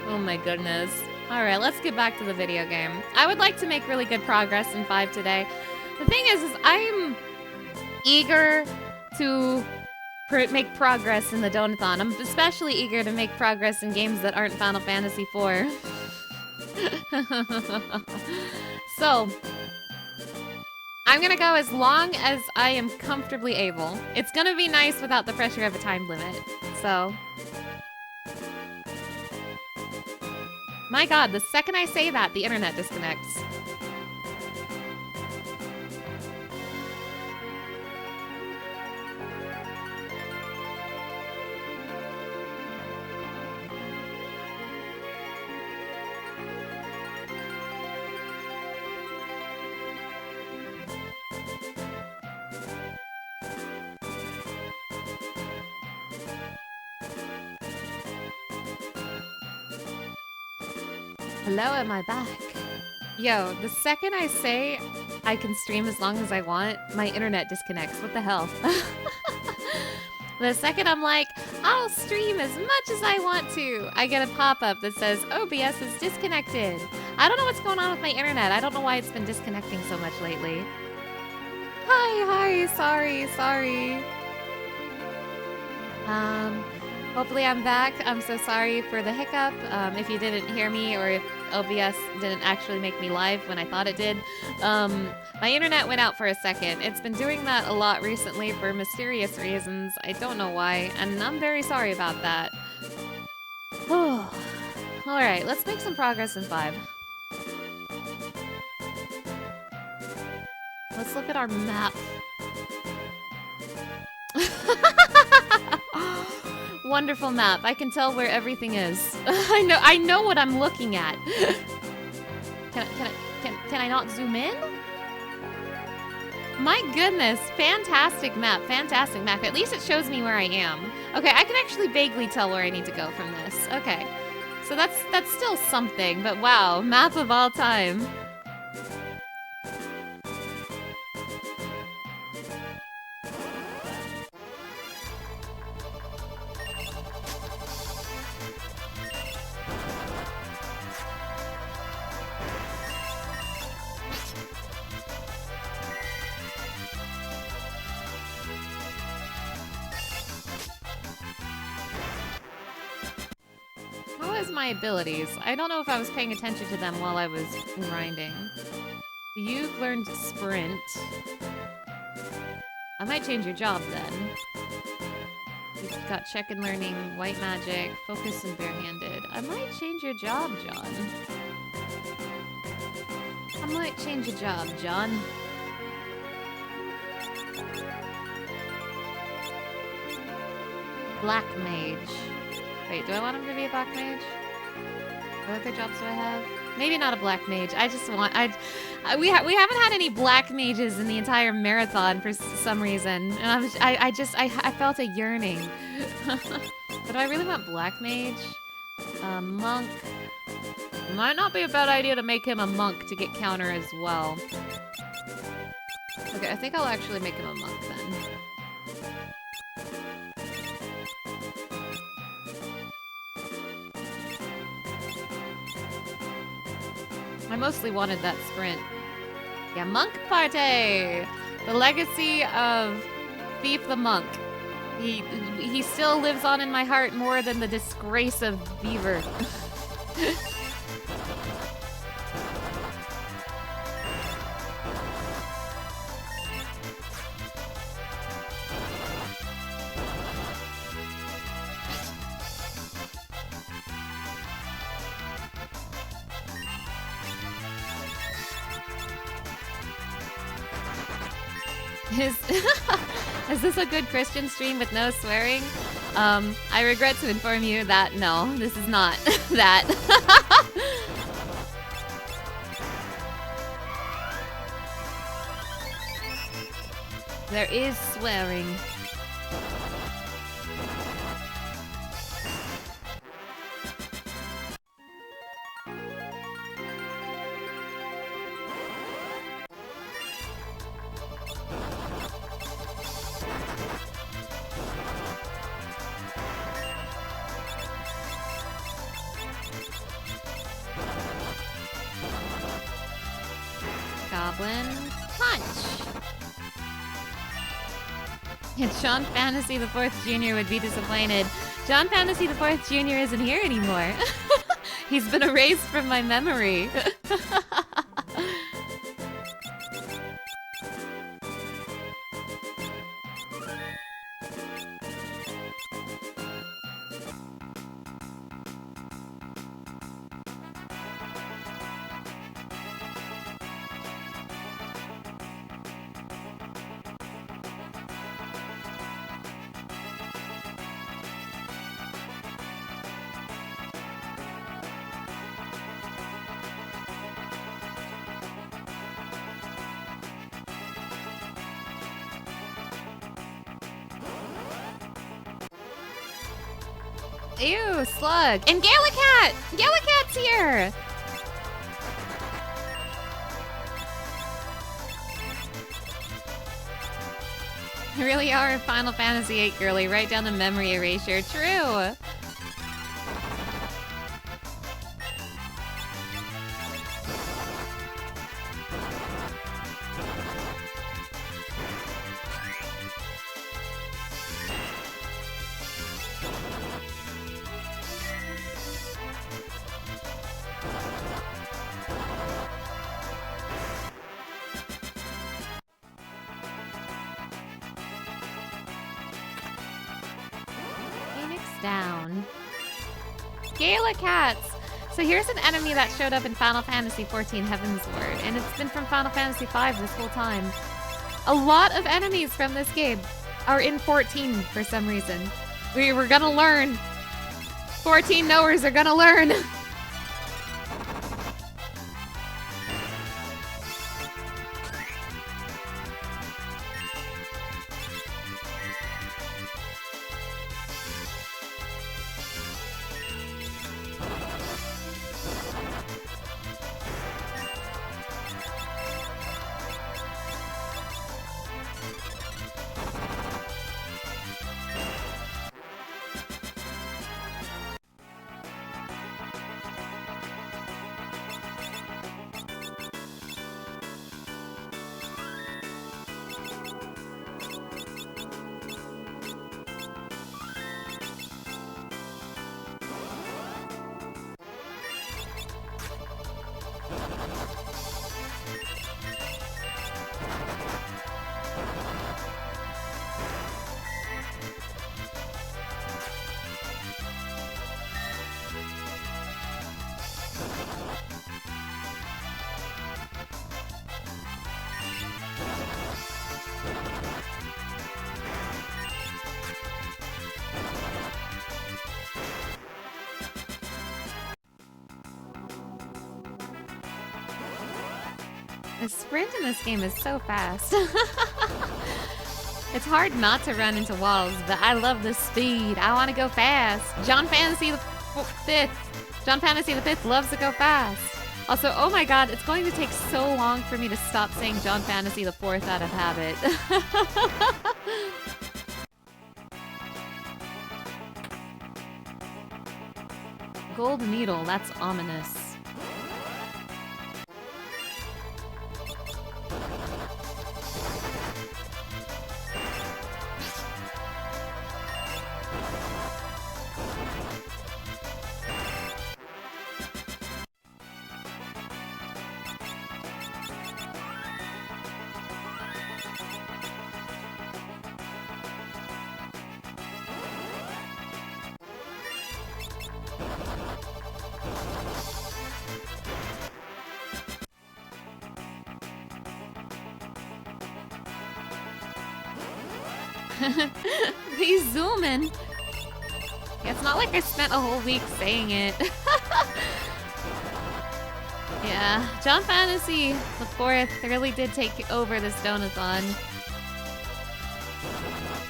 Oh my goodness. All right, let's get back to the video game. I would like to make really good progress in 5 today. The thing is I'm eager to make progress in the Donathon. I'm especially eager to make progress in games that aren't Final Fantasy IV. So, I'm gonna go as long as I am comfortably able. It's gonna be nice without the pressure of a time limit, so. My god, the second I say that, the internet disconnects. Hello, am I back? Yo, the second I say I can stream as long as I want, my internet disconnects. What the hell? The second I'm like, I'll stream as much as I want to, I get a pop-up that says, OBS is disconnected. I don't know what's going on with my internet. I don't know why it's been disconnecting so much lately. Hi, sorry. Hopefully I'm back. I'm so sorry for the hiccup. If you didn't hear me or if OBS didn't actually make me live when I thought it did. My internet went out for a second. It's been doing that a lot recently for mysterious reasons. I don't know why, and I'm very sorry about that. Alright, let's make some progress in 5. Let's look at our map. Wonderful map. I can tell where everything is. I know what I'm looking at. Can I not zoom in? My goodness, fantastic map. At least it shows me where I am. Okay, I can actually vaguely tell where I need to go from this. Okay. So that's still something, but wow, map of all time. What was my abilities? I don't know if I was paying attention to them while I was grinding. You've learned sprint. I might change your job then. You've got check and learning, white magic, focus, and barehanded. I might change your job, John. I might change your job, John. Black mage. Wait, do I want him to be a black mage? What other jobs do I have? Maybe not a black mage. I just want we haven't had any black mages in the entire marathon for some reason, and I felt a yearning. But I really want black mage, monk. Might not be a bad idea to make him a monk to get counter as well. Okay, I think I'll actually make him a monk then. I mostly wanted that sprint. Yeah, Monk Party! The legacy of Thief the Monk. He still lives on in my heart more than the disgrace of Beaver. Is this a good Christian stream with no swearing? I regret to inform you that no, this is not that. There is swearing. Goblin punch. And John Fantasy the 4th Jr. would be disappointed. John Fantasy the 4th Jr. isn't here anymore. He's been erased from my memory. Ew, slug. And Gallicat! Gallicat's here! You really are a Final Fantasy VIII girly, right down the memory erasure. True! Down. Gallicats! So here's an enemy that showed up in Final Fantasy XIV Heavensward, and it's been from Final Fantasy V this whole time. A lot of enemies from this game are in 14 for some reason. We're gonna learn. 14 knowers are gonna learn. The sprint in this game is so fast. It's hard not to run into walls, but I love the speed. I want to go fast. John Fantasy the Fifth. John Fantasy the Fifth loves to go fast. Also, oh my god, it's going to take so long for me to stop saying John Fantasy the Fourth out of habit. Gold needle, that's ominous. He's zooming. Yeah, it's not like I spent a whole week saying it. Yeah, John Fantasy the Fourth really did take over this Donathon.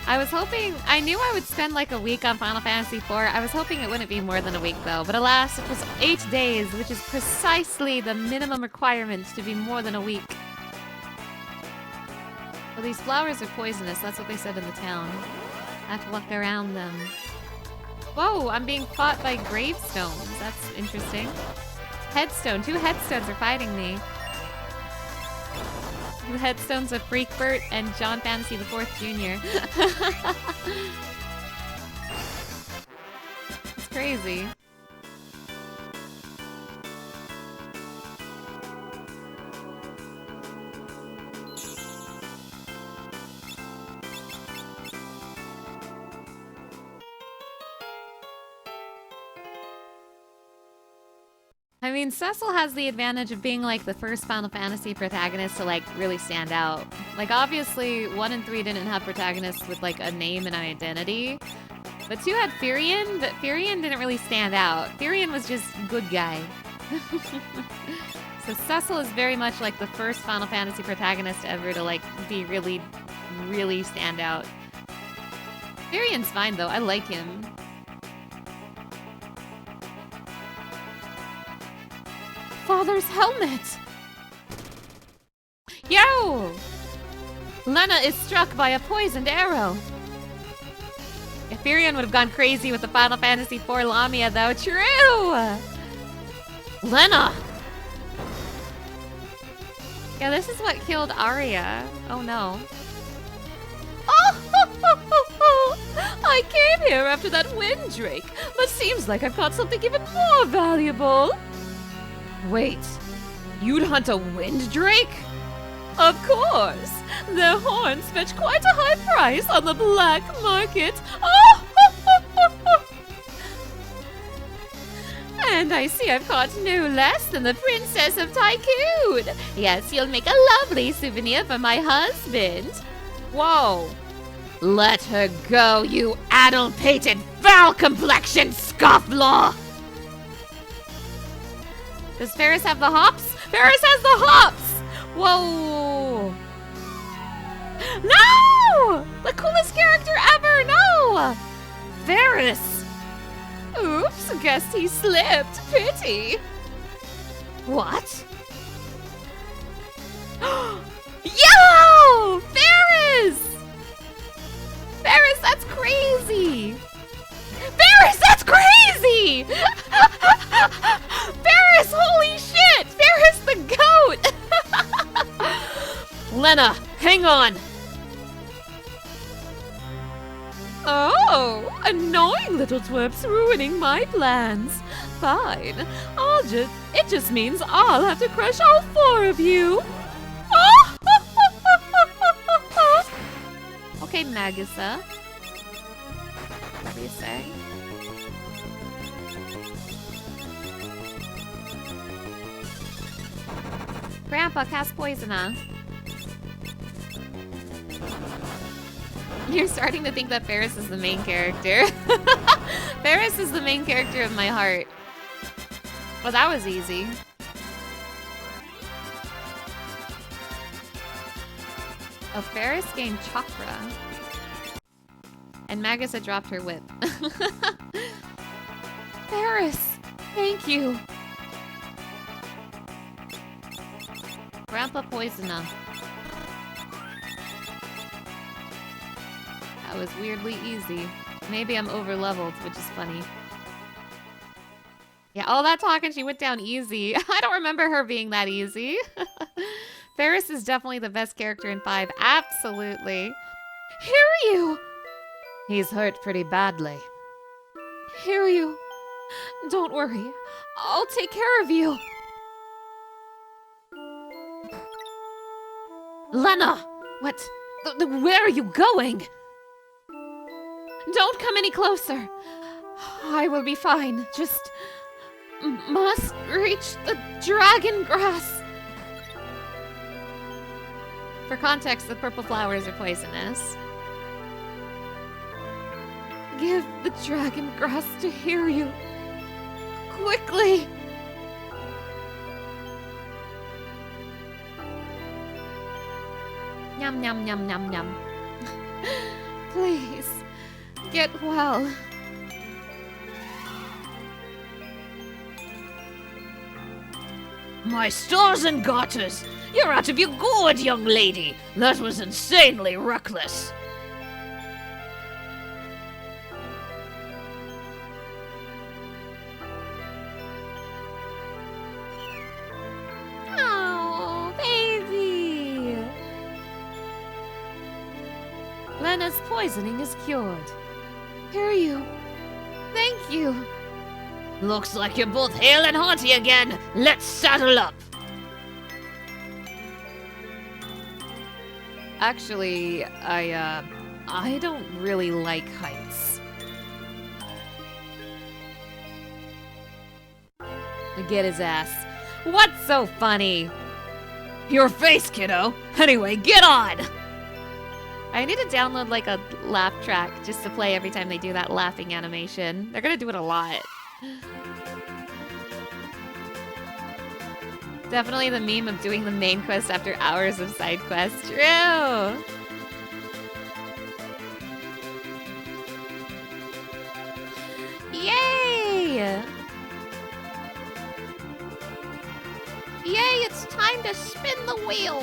I was hoping, I knew I would spend like a week on Final Fantasy IV. I was hoping it wouldn't be more than a week though, but alas, it was 8 days, which is precisely the minimum requirement to be more than a week. Well, these flowers are poisonous, that's what they said in the town. I have to walk around them. Whoa, I'm being fought by gravestones. That's interesting. Headstone, 2 headstones are fighting me. The headstones of Freakbert and John Fantasy the Fourth Jr. It's crazy. I mean, Cecil has the advantage of being like the first Final Fantasy protagonist to like really stand out. Like obviously 1 and 3 didn't have protagonists with like a name and an identity. But 2 had Firion, but Firion didn't really stand out. Firion was just good guy. So Cecil is very much like the first Final Fantasy protagonist ever to like be really, really stand out. Firion's fine though, I like him. Father's helmet! Yo! Lena is struck by a poisoned arrow. If Firion would have gone crazy with the Final Fantasy IV Lamia though, true! Lena! Yeah, this is what killed Arya. Oh no. I came here after that Windrake, but seems like I've caught something even more valuable. Wait, you'd hunt a Windrake? Of course! Their horns fetch quite a high price on the black market. And I see I've caught no less than the Princess of Tycoon. Yes, you'll make a lovely souvenir for my husband. Whoa. Let her go, you addle-pated, foul-complexioned scofflaw! Does Ferris have the hops? Ferris has the hops! Whoa! No! The coolest character ever! No! Ferris! Oops, guess he slipped. Pity. What? Yo! Ferris! Ferris, that's crazy! Ferris, that's crazy! Ferris, holy shit! Ferris the goat! Lena, hang on! Oh, annoying little twerps ruining my plans. Fine, it just means I'll have to crush all 4 of you. Okay, Nagisa. What do you say? Grandpa, cast poison, huh? You're starting to think that Ferris is the main character. Ferris is the main character of my heart. Well, that was easy. Oh, Ferris gained chakra. And Magus had dropped her whip. Ferris! Thank you! Grandpa Poisoner. That was weirdly easy. Maybe I'm over-leveled, which is funny. Yeah, all that talk and she went down easy. I don't remember her being that easy. Ferris is definitely the best character in 5. Absolutely. Hiryu! He's hurt pretty badly. Hiryu, don't worry. I'll take care of you. Lena! What? Where are you going? Don't come any closer. I will be fine. Just must reach the dragon grass. For context, the purple flowers are poisonous. Give the dragon grass to Hiryu. Quickly! Yum, yum, yum, yum, yum. Please, get well. My stars and garters! You're out of your gourd, young lady! That was insanely reckless! Oh, baby! Lena's poisoning is cured. Hiryu, thank you. Looks like you're both hale and hearty again! Let's saddle up! Actually, I don't really like heights. Get his ass. What's so funny? Your face, kiddo! Anyway, get on! I need to download like a laugh track just to play every time they do that laughing animation. They're gonna do it a lot. Definitely the meme of doing the main quest after hours of side quests. True! Yay! Yay, it's time to spin the wheel!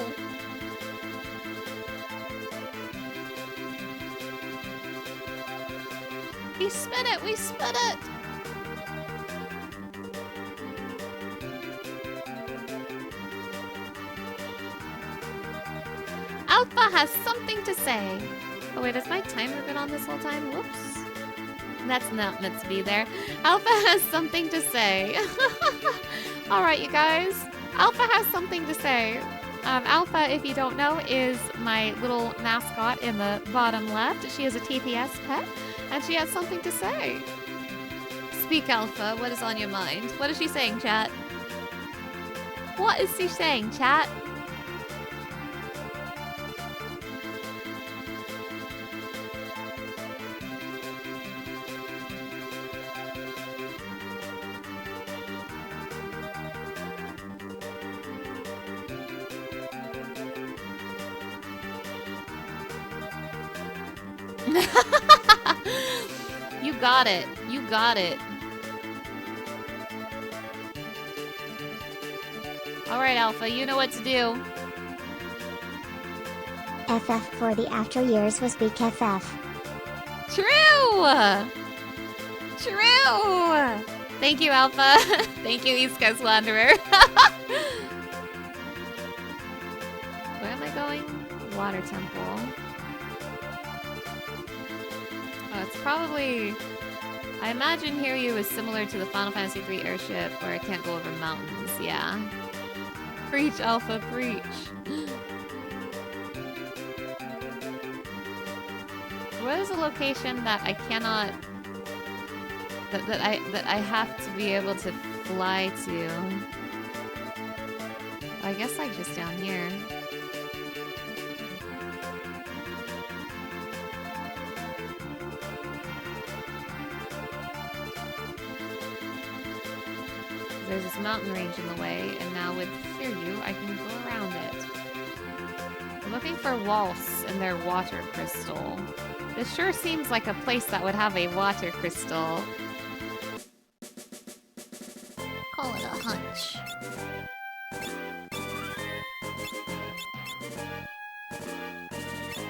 We spin it, we spin it! Alpha has something to say. Oh wait, has my timer been on this whole time? Whoops. That's not meant to be there. Alpha has something to say. Alright, you guys. Alpha has something to say. Alpha, if you don't know, is my little mascot in the bottom left. She is a TPS pet, and she has something to say. Speak, Alpha. What is on your mind? What is she saying, chat? What is she saying, chat? You got it. You got it. Alright, Alpha, you know what to do. FF for the after years was big FF. True! True! Thank you, Alpha. Thank you, East Coast Wanderer. Where am I going? Water Temple. Oh, it's probably... I imagine Hiryu is similar to the Final Fantasy III airship where I can't go over mountains, yeah. Preach, Alpha, preach. What is a location that I cannot... that I have to be able to fly to? I guess like just down here. There's this mountain range in the way, and now with Hiryu, I can go around it. looking for waltz in their water crystal. This sure seems like a place that would have a water crystal. Call it a hunch.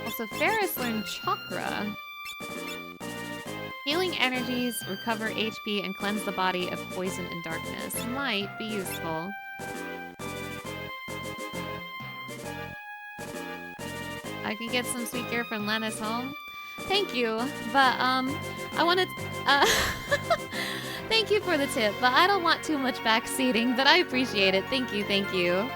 Also, Ferris learned chakra. Healing energies, recover HP, and cleanse the body of poison and darkness. Might be useful. I can get some sweet gear from Lena's home. Thank you, but I want to. Thank you for the tip, but I don't want too much backseating. But I appreciate it. Thank you, thank you.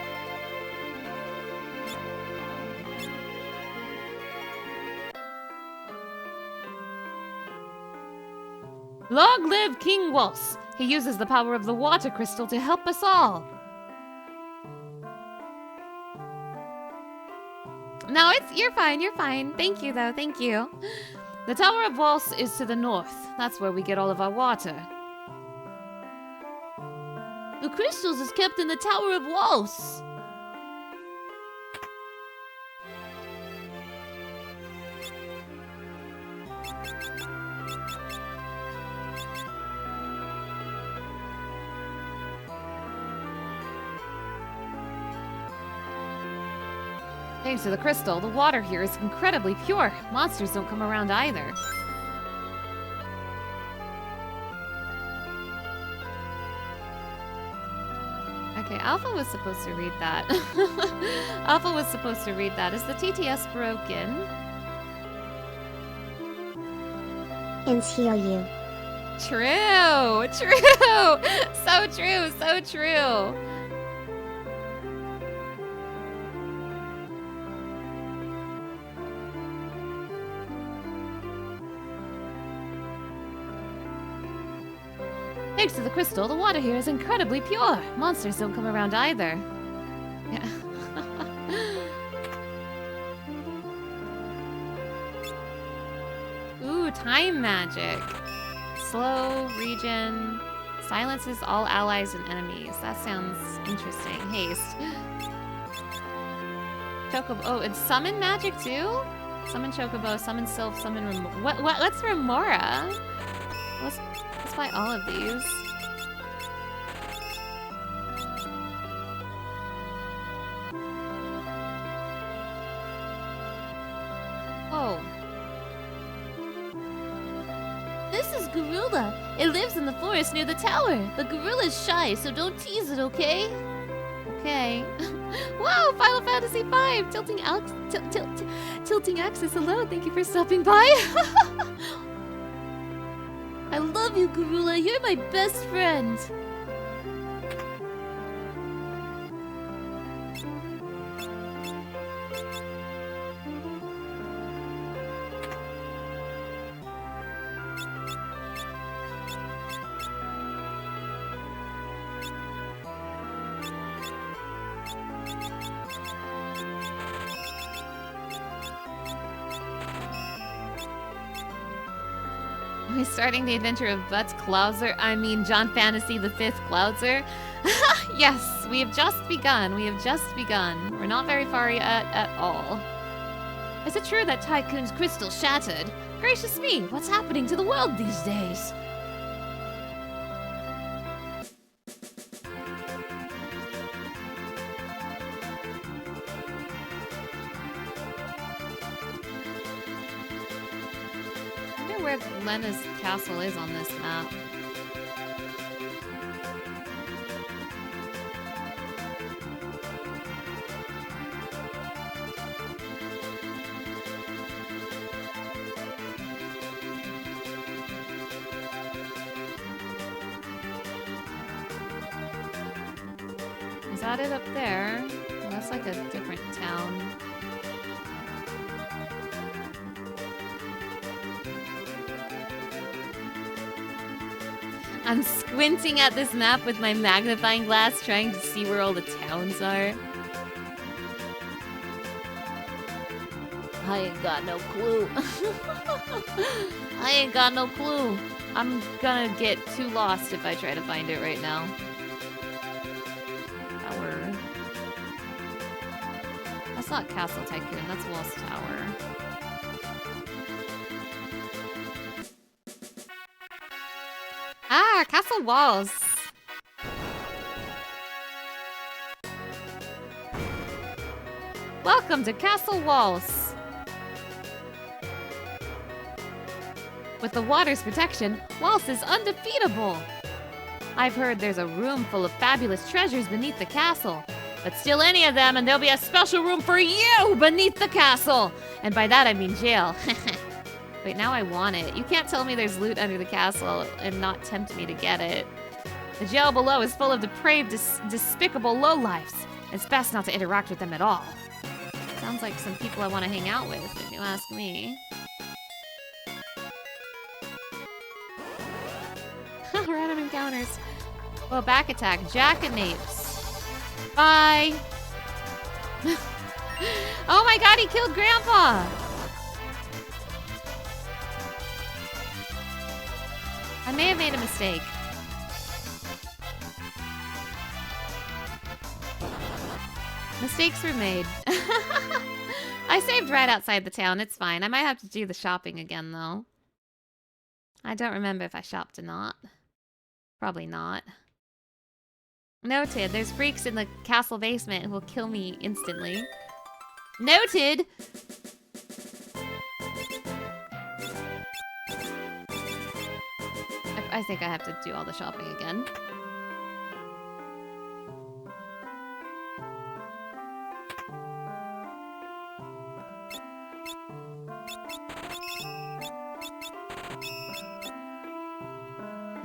Long live King Waltz! He uses the power of the water crystal to help us all. No, you're fine, you're fine. Thank you, though, thank you. The Tower of Waltz is to the north. That's where we get all of our water. The crystals is kept in the Tower of Waltz. Thanks to the crystal, the water here is incredibly pure. Monsters don't come around either. Okay, Alpha was supposed to read that. Alpha was supposed to read that. Is the TTS broken? And heal you. True! True! So true, so true. Thanks to the crystal, the water here is incredibly pure. Monsters don't come around either. Yeah. Ooh, time magic. Slow, regen, silences all allies and enemies. That sounds interesting. Haste. Chocobo. Oh, it's summon magic too? Summon Chocobo, summon Sylph, summon what's Remora? Let's buy all of these. Oh. This is Gorilla. It lives in the forest near the tower. The gorilla's shy, so don't tease it, okay? Okay. Wow, Final Fantasy V! Tilting Axis, hello, thank you for stopping by. I love you, Gorilla. You're my best friend. We're starting the adventure of Butts Clouser. I mean, John Fantasy the Fifth Clouser. Yes, we have just begun. We have just begun. We're not very far yet at all. Is it true that Tycoon's crystal shattered? Gracious me, what's happening to the world these days? Where Lena's castle is on this map. Is that it up there? Well, that's like a different town. I'm squinting at this map with my magnifying glass trying to see where all the towns are. I ain't got no clue. I ain't got no clue. I'm gonna get too lost if I try to find it right now. Tower. not Castle Tycoon, that's Walls Tower. Ah, Castle Walls. Welcome to Castle Walls. With the water's protection, Walls is undefeatable. I've heard there's a room full of fabulous treasures beneath the castle. But steal any of them and there'll be a special room for you beneath the castle. And by that I mean jail. Wait, now I want it. You can't tell me there's loot under the castle and not tempt me to get it. The jail below is full of depraved, despicable lowlifes. It's best not to interact with them at all. Sounds like some people I want to hang out with, if you ask me. Random encounters. Well, back attack. Jackanapes. Bye. Oh my god, he killed Grandpa! I may have made a mistake. Mistakes were made. I saved right outside the town. It's fine. I might have to do the shopping again, though. I don't remember if I shopped or not. Probably not. Noted. There's freaks in the castle basement who will kill me instantly. Noted! I think I have to do all the shopping again.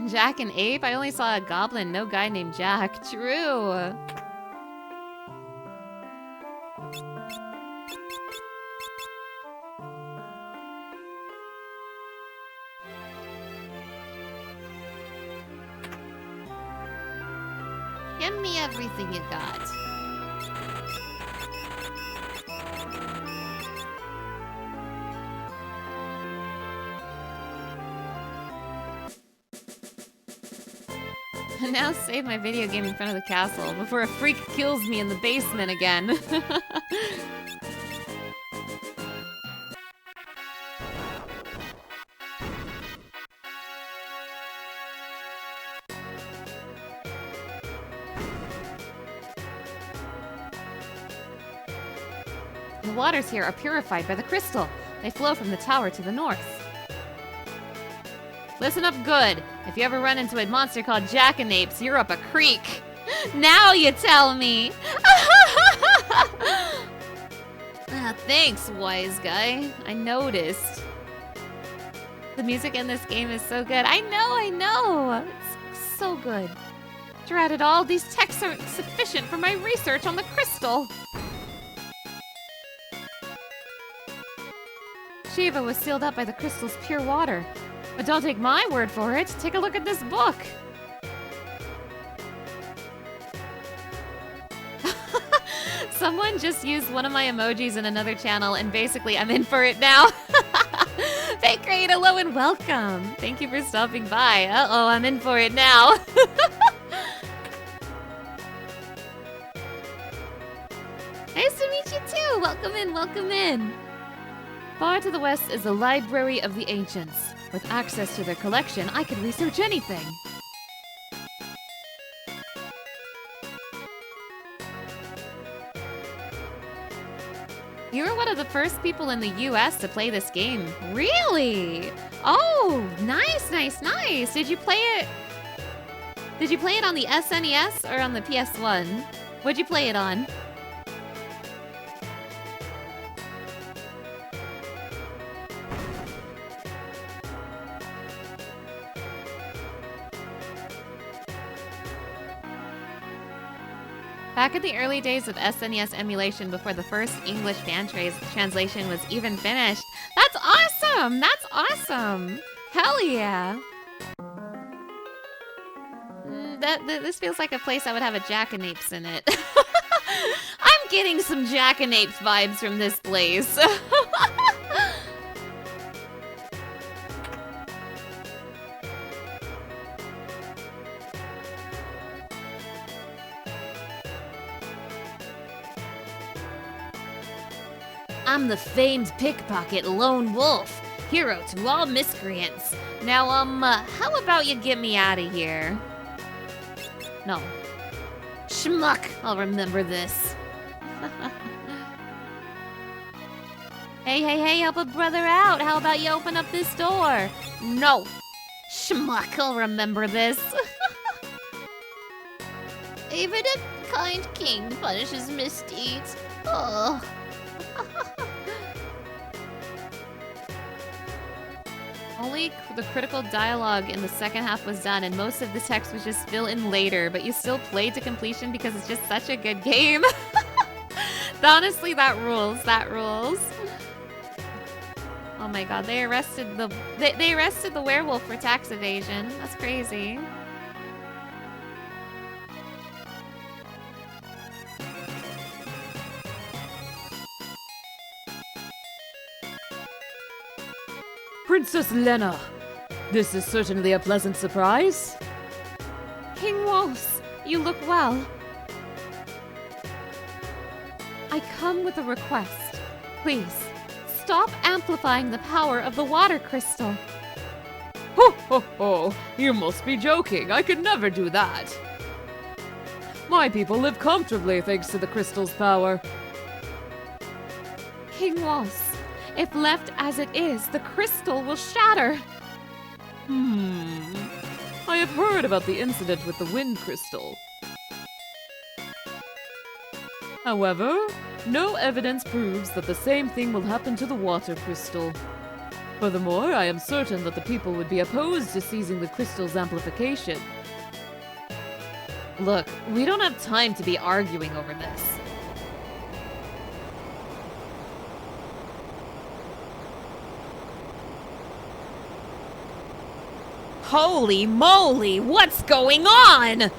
Jack and Ape? I only saw a goblin, no guy named Jack. True. Give me everything you got. Now save my video game in front of the castle before a freak kills me in the basement again. The waters here are purified by the crystal. They flow from the tower to the north. Listen up good. If you ever run into a monster called Jackanapes, you're up a creek. Now you tell me. Thanks, wise guy. I noticed. The music in this game is so good. I know. It's so good. Drat it all, these texts aren't sufficient for my research on the crystal. Shiva was sealed up by the crystal's pure water. But don't take my word for it. Take a look at this book. Someone just used one of my emojis in another channel, and basically I'm in for it now. Fake Raid, hello and welcome. Thank you for stopping by. Uh-oh, I'm in for it now. Nice to meet you too. Welcome in, welcome in. Far to the west is the Library of the Ancients. With access to their collection, I could research anything. You were one of the first people in the US to play this game. Really? Oh, nice. Did you play it? Did you play it on the SNES or on the PS1? What'd you play it on? Back in the early days of SNES emulation before the first English fan translation was even finished. That's awesome! That's awesome! Hell yeah! This feels like a place that would have a Jackanapes in it. I'm getting some Jackanapes vibes from this place. I'm the famed pickpocket lone wolf, hero to all miscreants. Now, how about you get me out of here? No. Schmuck, I'll remember this. Hey, help a brother out. How about you open up this door? No. Schmuck, I'll remember this. Even a kind king punishes misdeeds. Oh. Only the critical dialogue in the second half was done, and most of the text was just fill in later, but you still played to completion because it's just such a good game. Honestly, that rules. That rules. Oh my god, they arrested the werewolf for tax evasion. That's crazy. Princess Lena, this is certainly a pleasant surprise. King Wos, you look well. I come with a request. Please, stop amplifying the power of the water crystal. Ho ho ho! You must be joking. I could never do that. My people live comfortably thanks to the crystal's power. King Wos, if left as it is, the crystal will shatter. I have heard about the incident with the wind crystal. However, no evidence proves that the same thing will happen to the water crystal. Furthermore, I am certain that the people would be opposed to seizing the crystal's amplification. Look, we don't have time to be arguing over this. Holy moly, what's going on?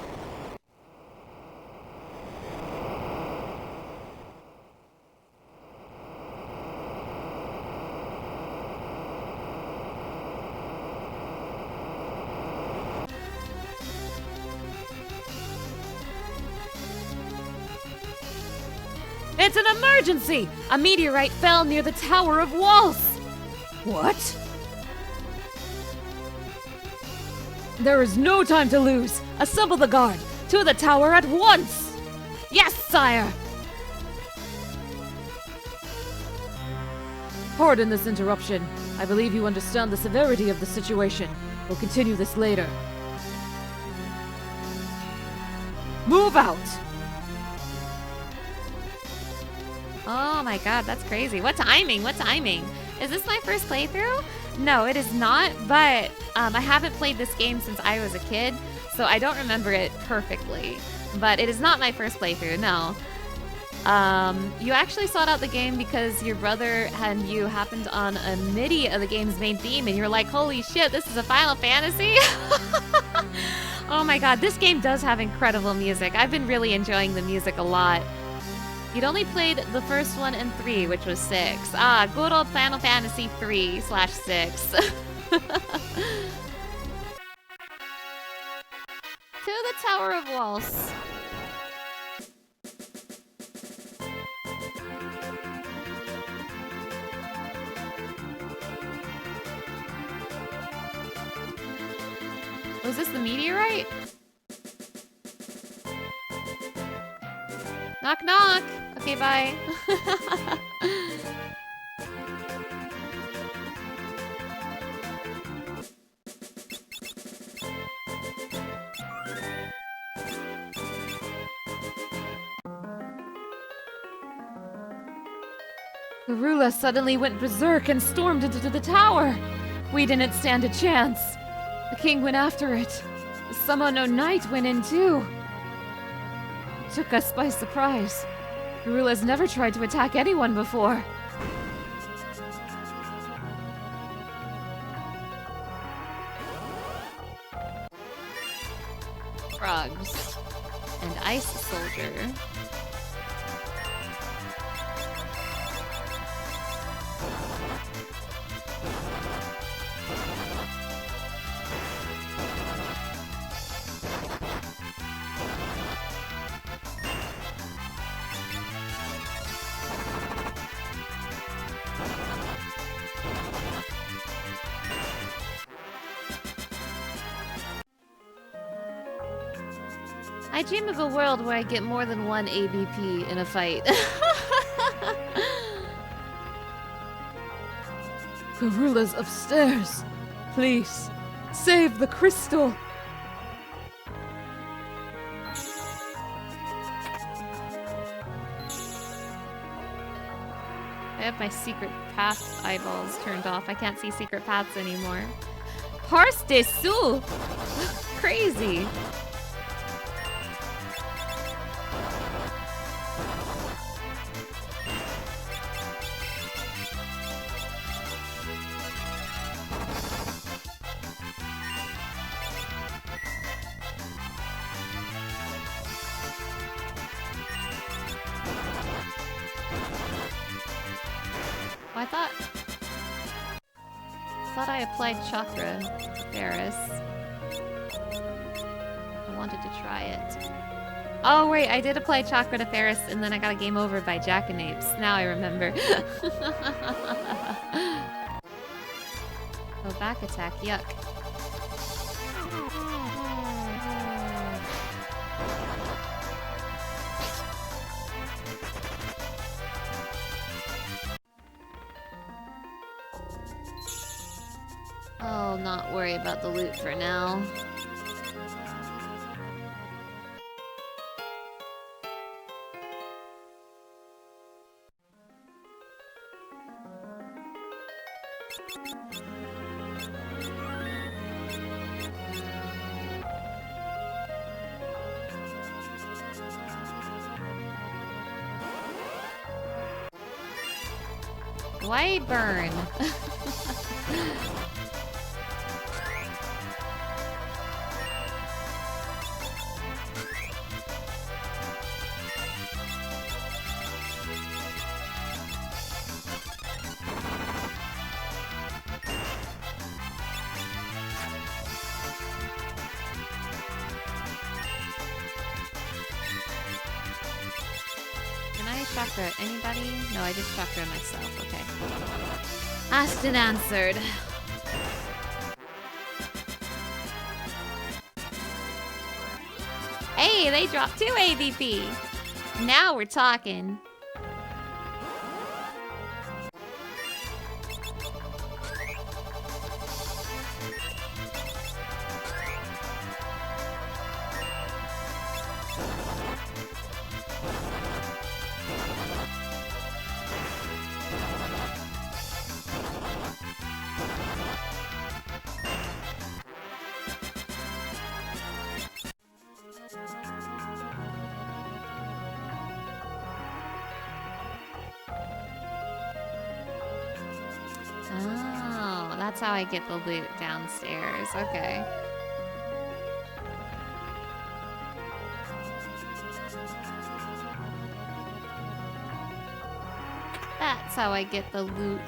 It's an emergency! A meteorite fell near the Tower of Walls! What? There is no time to lose. Assemble the guard. To the tower at once! Yes, sire! Pardon this interruption. I believe you understand the severity of the situation. We'll continue this later. Move out! Oh my god, that's crazy. What timing? What timing? Is this my first playthrough? No, it is not, but I haven't played this game since I was a kid, so I don't remember it perfectly. But it is not my first playthrough, no. You actually sought out the game because your brother and you happened on a MIDI of the game's main theme, and you're like, holy shit, this is a Final Fantasy? Oh my god, this game does have incredible music. I've been really enjoying the music a lot. You'd only played the first one and 3, which was 6. Ah, good old Final Fantasy 3/6. To the Tower of Walls. Was this the meteorite? Knock knock! Okay, bye. Garula suddenly went berserk and stormed into the tower. We didn't stand a chance. The king went after it. The some unknown knight went in too. It took us by surprise. Garula's never tried to attack anyone before. Frogs. And Ice Soldier. I dream of a world where I get more than one AVP in a fight. Karula's upstairs. Please, save the crystal. I have my secret path eyeballs turned off. I can't see secret paths anymore. Horse dessous! Crazy. Well, I thought I applied chakra to Ferris. I wanted to try it. Oh wait, I did apply chakra to Ferris and then I got a game over by Jackanapes. Now I remember. Oh, back attack, yuck. I'll not worry about the loot for now. Why burn? Chakra anybody? No, I just chakra myself. Okay. Asked and answered. Hey, they dropped 2 AVP. Now we're talking. Oh, that's how I get the loot downstairs. Okay. That's how I get the loot.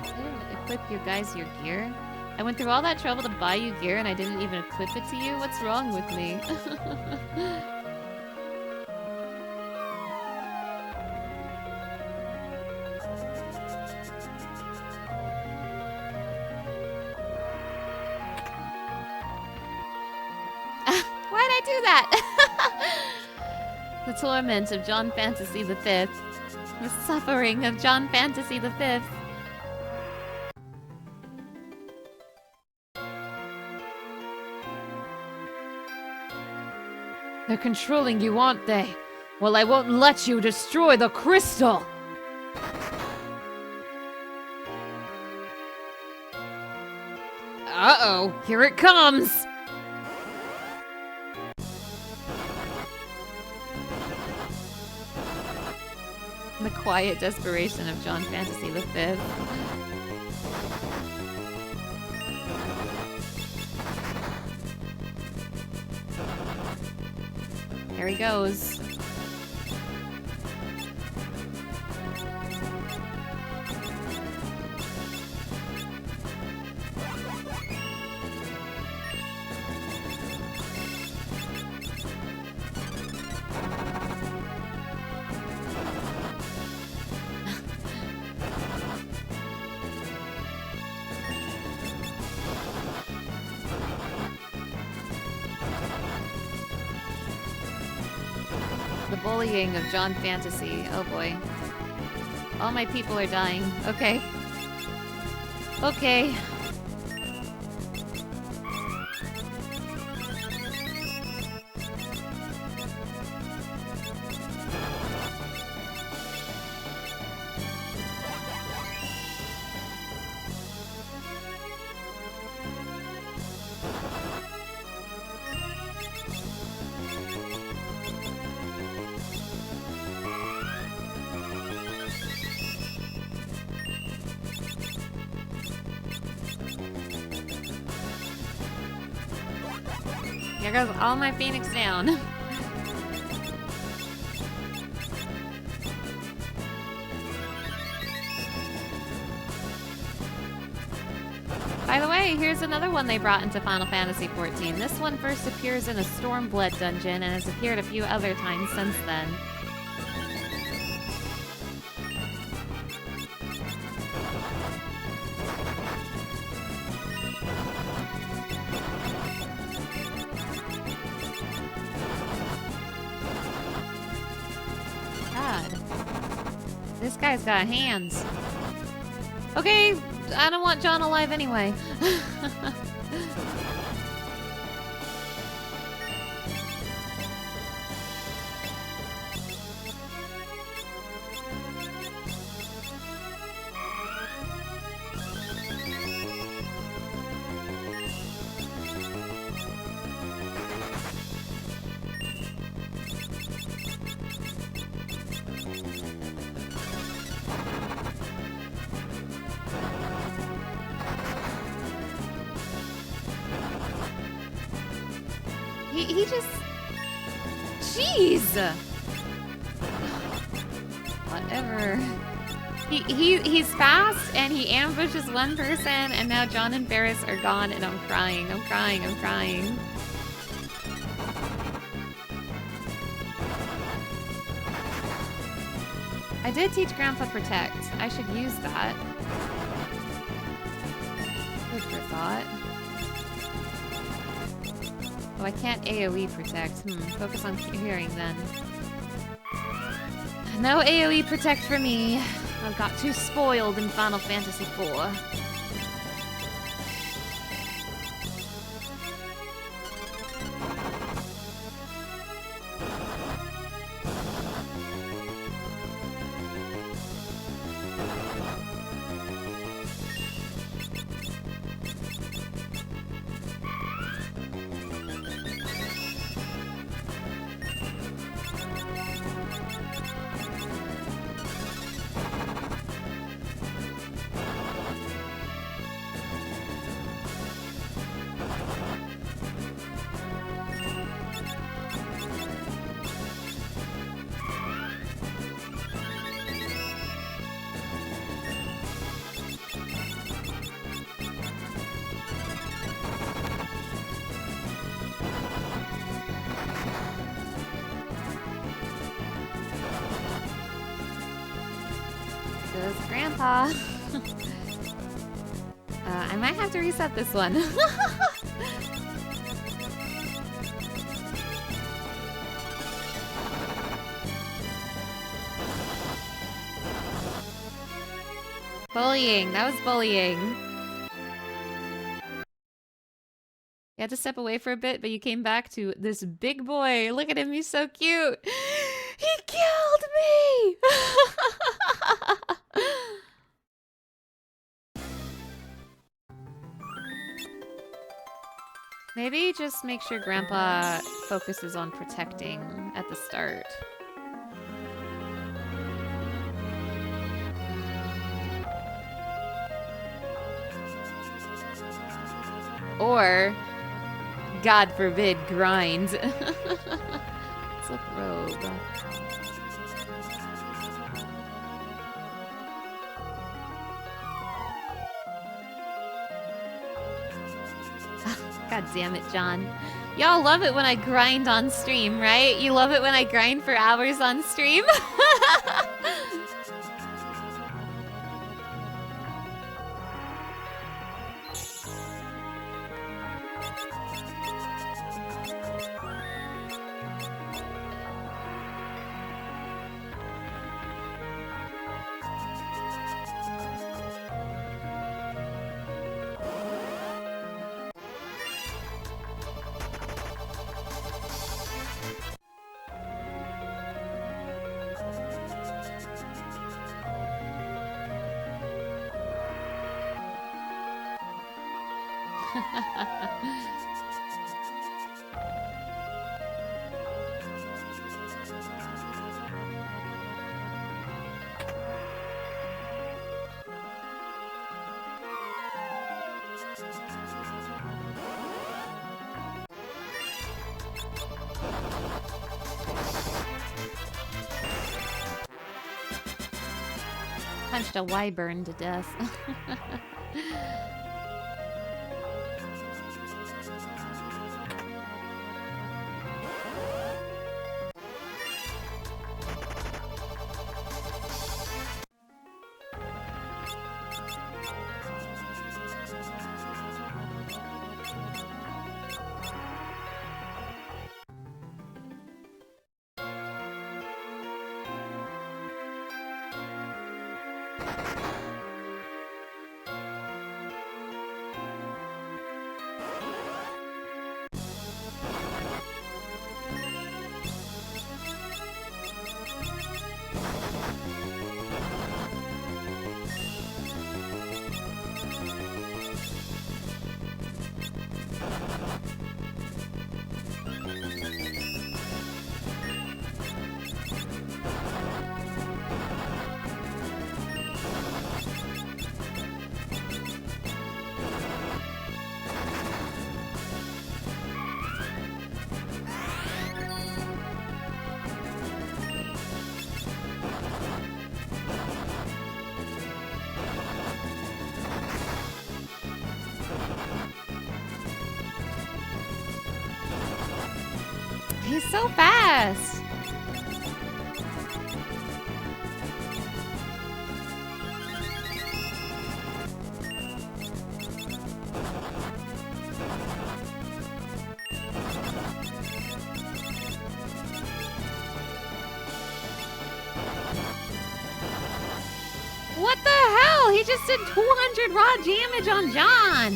I didn't equip you guys your gear. I went through all that trouble to buy you gear and I didn't even equip it to you? What's wrong with me? Do that. The torment of John Fantasy V. The suffering of John Fantasy V. They're controlling you, aren't they? Well, I won't let you destroy the crystal! Uh-oh, here it comes! The quiet desperation of John Fantasy V. There he goes. bullying of John Fantasy. Oh boy. All my people are dying. Okay. Okay. Here goes all my Phoenix down. By the way, here's another one they brought into Final Fantasy XIV. This one first appears in a Stormblood dungeon and has appeared a few other times since then. This guy's got hands. Okay, I don't want John alive anyway. He just... Jeez! Whatever. He's fast, and he ambushes one person, and now John and Barris are gone, and I'm crying, I'm crying, I'm crying. I did teach Grandpa Protect. I should use that. Food for thought. Oh, I can't AoE protect. Focus on hearing then. No AoE protect for me. I've got too spoiled in Final Fantasy IV. Grandpa. I might have to reset this one. Bullying. That was bullying. You had to step away for a bit, but you came back to this big boy. Look at him. He's so cute. He killed me! Maybe just make sure Grandpa focuses on protecting at the start. Or, God forbid, grind. Silk robe. God damn it, John. Y'all love it when I grind on stream, right? You love it when I grind for hours on stream? Punched a wyvern to death. He's so fast. What the hell? He just did 200 raw damage on John.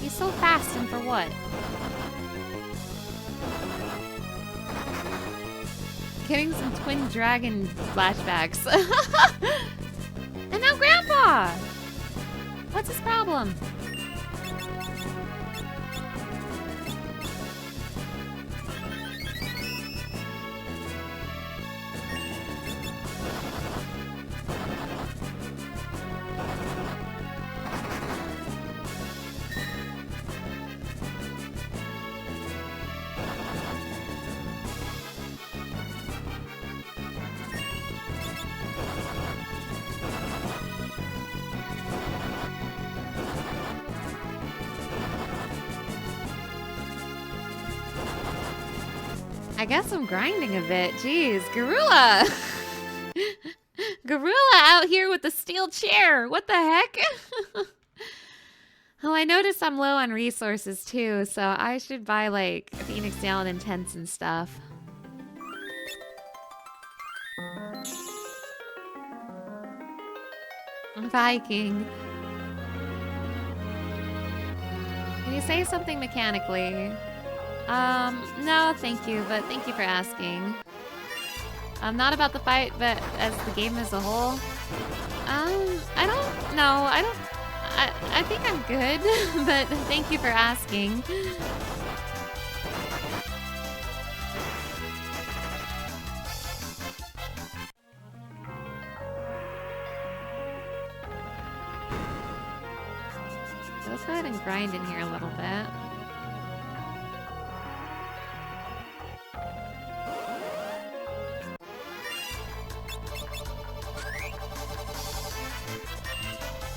He's so fast, and for what? Getting some twin dragon flashbacks. And now Grandpa! What's his problem? I guess I'm grinding a bit. Jeez, Garula! Garula out here with the steel chair. What the heck? Oh, I noticed I'm low on resources too, so I should buy like Phoenix Down and tents and stuff. Viking. Can you say something mechanically? No, thank you, but thank you for asking. Not about the fight, but as the game as a whole. I don't know. I think I'm good, but thank you for asking. Let's go ahead and grind in here a little bit.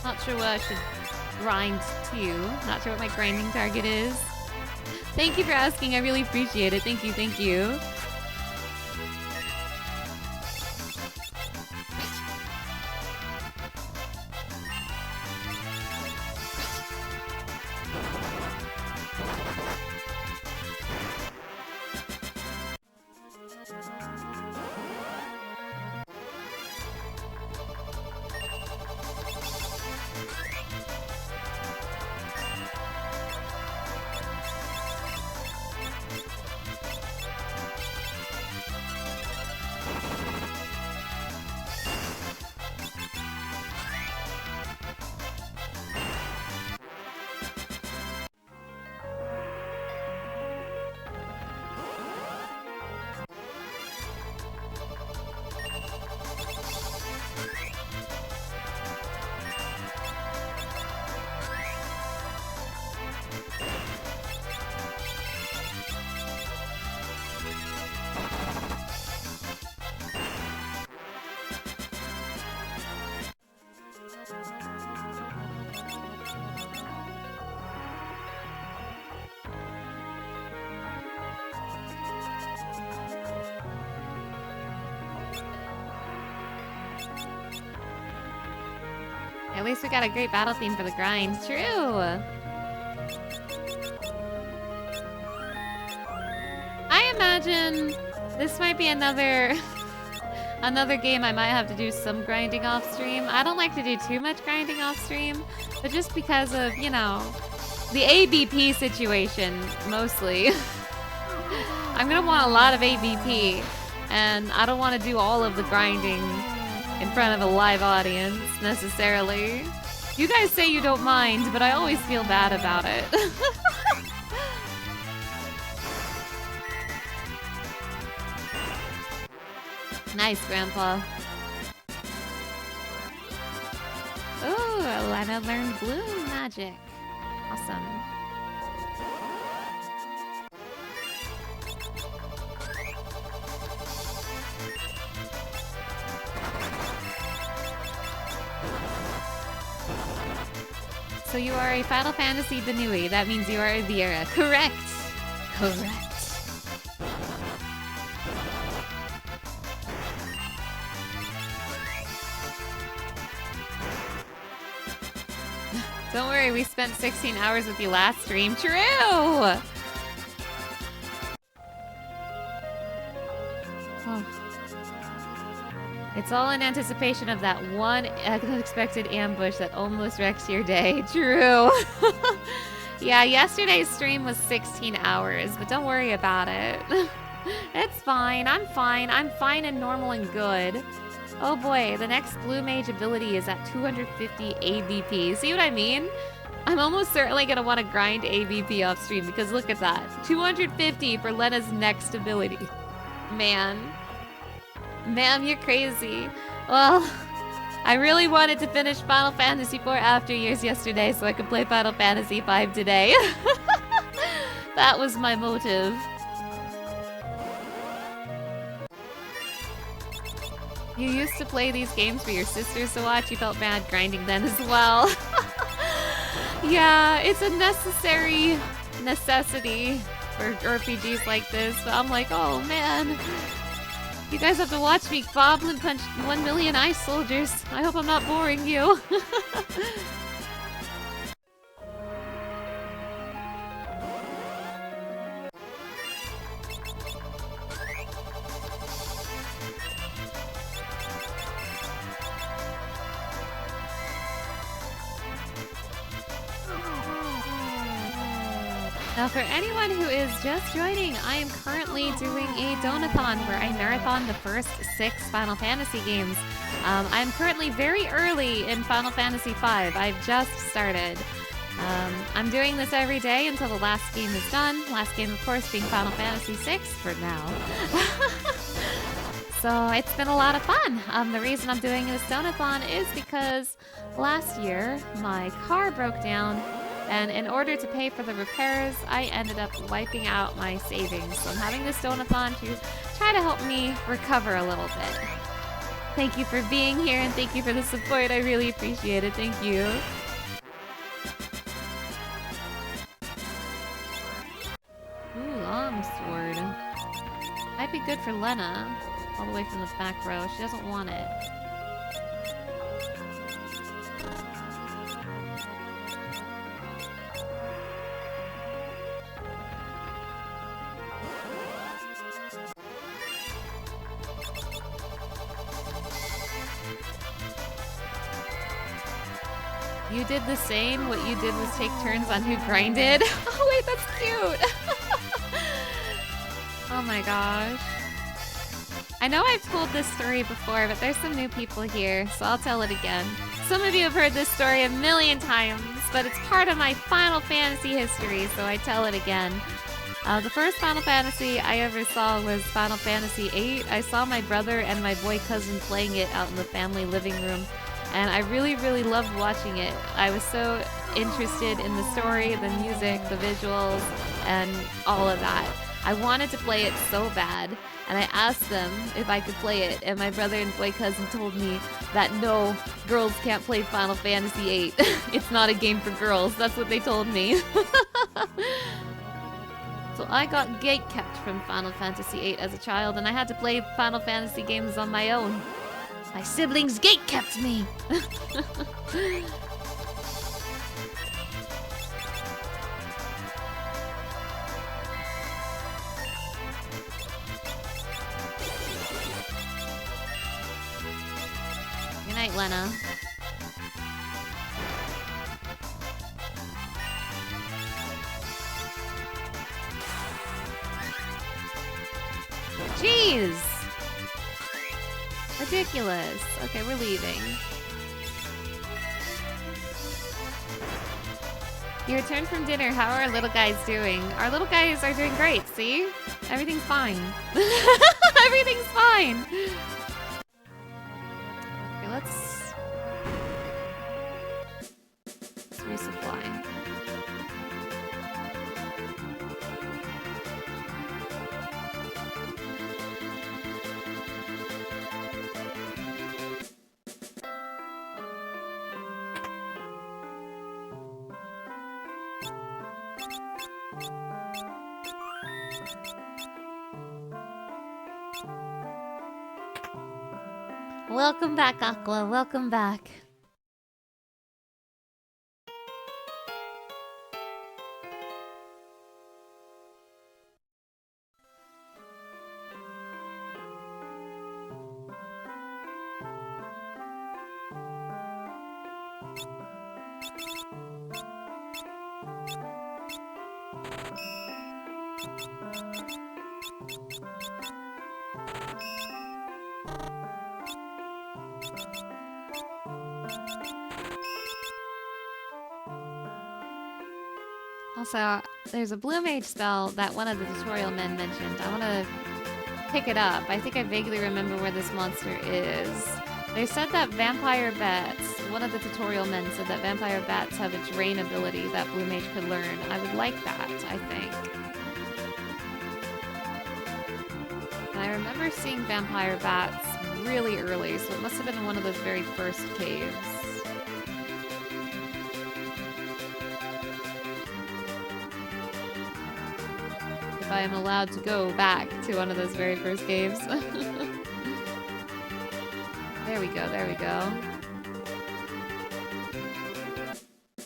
Not sure what I should grind to. Not sure what my grinding target is. Thank you for asking. I really appreciate it. Thank you, thank you. At least we got a great battle theme for the grind. True! I imagine this might be another another game I might have to do some grinding off stream. I don't like to do too much grinding off stream, but just because of, you know, the ABP situation, mostly. I'm gonna want a lot of ABP, and I don't want to do all of the grinding in front of a live audience, necessarily. You guys say you don't mind, but I always feel bad about it. Nice, Grandpa. Ooh, Lena learned bloom magic. Awesome. So you are a Final Fantasy Benui. That means you are a Viera. Correct. Correct. Don't worry, we spent 16 hours with you last stream. True! Oh. It's all in anticipation of that one unexpected ambush that almost wrecks your day. True. Yeah, yesterday's stream was 16 hours, but don't worry about it. It's fine. I'm fine. I'm fine and normal and good. Oh boy, the next Blue Mage ability is at 250 ABP. See what I mean? I'm almost certainly going to want to grind ABP off stream because look at that. 250 for Lena's next ability. Man. Ma'am, you're crazy. Well, I really wanted to finish Final Fantasy IV After Years yesterday so I could play Final Fantasy V today. That was my motive. You used to play these games for your sisters to watch. You felt bad grinding then as well. Yeah, it's a necessity for RPGs like this. But I'm like, oh man. You guys have to watch me goblin punch 1 million ice soldiers. I hope I'm not boring you. Now, for anyone who is just joining, I am currently doing a Donathon where I marathon the first 6 Final Fantasy games. I'm currently very early in Final Fantasy V. I've just started. I'm doing this every day until the last game is done. Last game, of course, being Final Fantasy VI for now. So it's been a lot of fun. The reason I'm doing this Donathon is because last year my car broke down. And in order to pay for the repairs, I ended up wiping out my savings. So I'm having this Donathon to try to help me recover a little bit. Thank you for being here and thank you for the support. I really appreciate it. Thank you. Ooh, longsword. Might be good for Lena. All the way from the back row. She doesn't want it. You did the same. What you did was take turns on who grinded. Oh wait, that's cute. Oh my gosh. I know I've told this story before, but there's some new people here, so I'll tell it again. Some of you have heard this story a million times, but it's part of my Final Fantasy history, so I tell it again. The first Final Fantasy I ever saw was Final Fantasy VIII. I saw my brother and my boy cousin playing it out in the family living room. And I really, really loved watching it. I was so interested in the story, the music, the visuals, and all of that. I wanted to play it so bad, and I asked them if I could play it, and my brother and boy cousin told me that no, girls can't play Final Fantasy VIII. It's not a game for girls. That's what they told me. So I got gatekept from Final Fantasy VIII as a child, and I had to play Final Fantasy games on my own. My siblings gate kept me. Good night, Lena. Jeez! Ridiculous. Okay, we're leaving. You returned from dinner. How are our little guys doing? Our little guys are doing great, see? Everything's fine. Everything's fine! Okay, let's resupply. Welcome back, Aqua. Welcome back. Also, there's a blue mage spell that one of the tutorial men mentioned. I want to pick it up. I think I vaguely remember where this monster is. They said that vampire bats, one of the tutorial men said that vampire bats have a drain ability that blue mage could learn. I would like that, I think. And I remember seeing vampire bats really early, so it must have been one of those very first caves. If I am allowed to go back to one of those very first caves. There we go, there we go.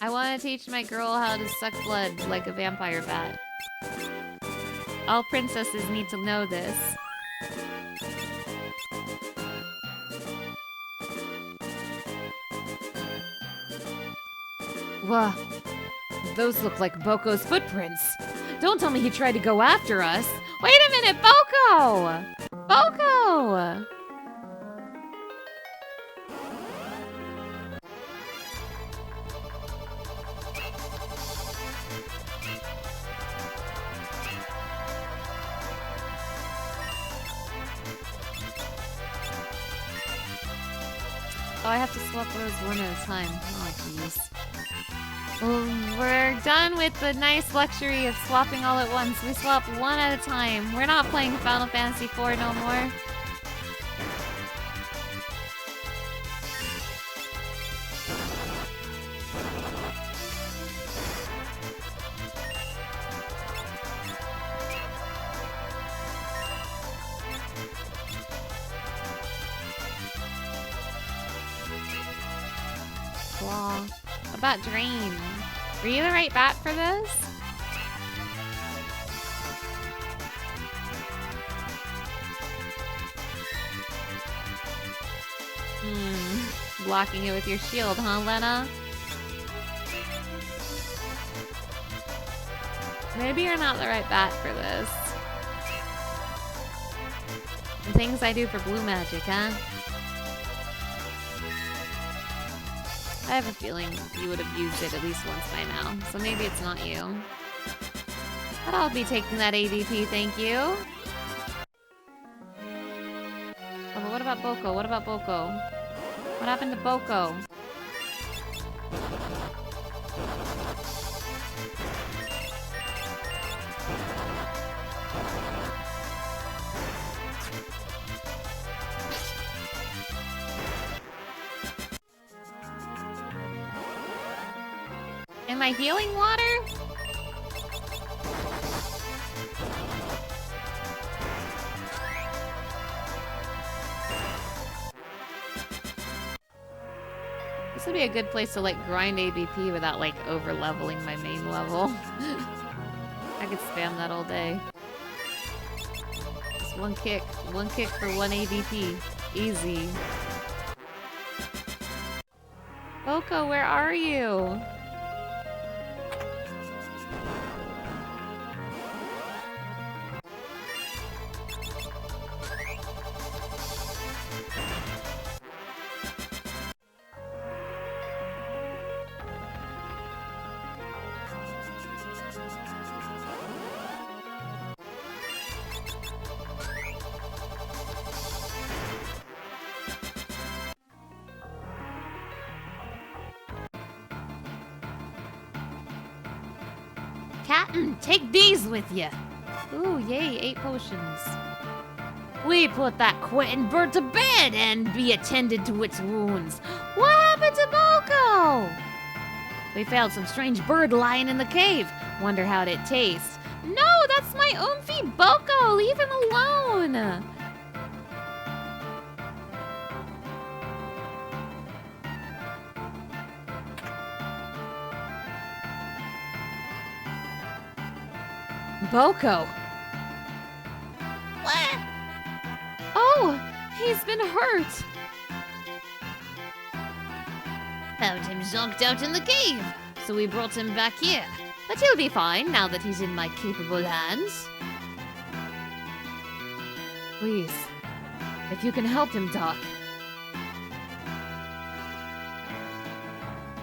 I want to teach my girl how to suck blood like a vampire bat. All princesses need to know this. Whoa. Those look like Boko's footprints. Don't tell me he tried to go after us. Wait a minute, Boko! Boko! Oh, I have to swap those one at a time. Oh, jeez. We're done with the nice luxury of swapping all at once. We swap one at a time. We're not playing Final Fantasy IV no more. Claw. What about Drain? Were you the right bat for this? Blocking it with your shield, huh, Lena? Maybe you're not the right bat for this. The things I do for blue magic, huh? I have a feeling you would have used it at least once by now, so maybe it's not you. But I'll be taking that ADP, thank you. Oh, but what about Boko? What about Boko? What happened to Boko? Am I healing water? be a good place to like grind ABP without like over leveling my main level. I could spam that all day. Just one kick for one ABP. Easy. Boko, where are you? Captain, take these with you. Ooh, yay, 8 potions. We put that quitting bird to bed and be attended to its wounds. What happened to Boko? We found some strange bird lying in the cave. Wonder how it tastes. No, that's my Oomphy Boko. Leave him alone. Boko! What? Oh, he's been hurt. Found him zonked out in the cave, so we brought him back here. But he'll be fine now that he's in my capable hands. Please, if you can help him, Doc.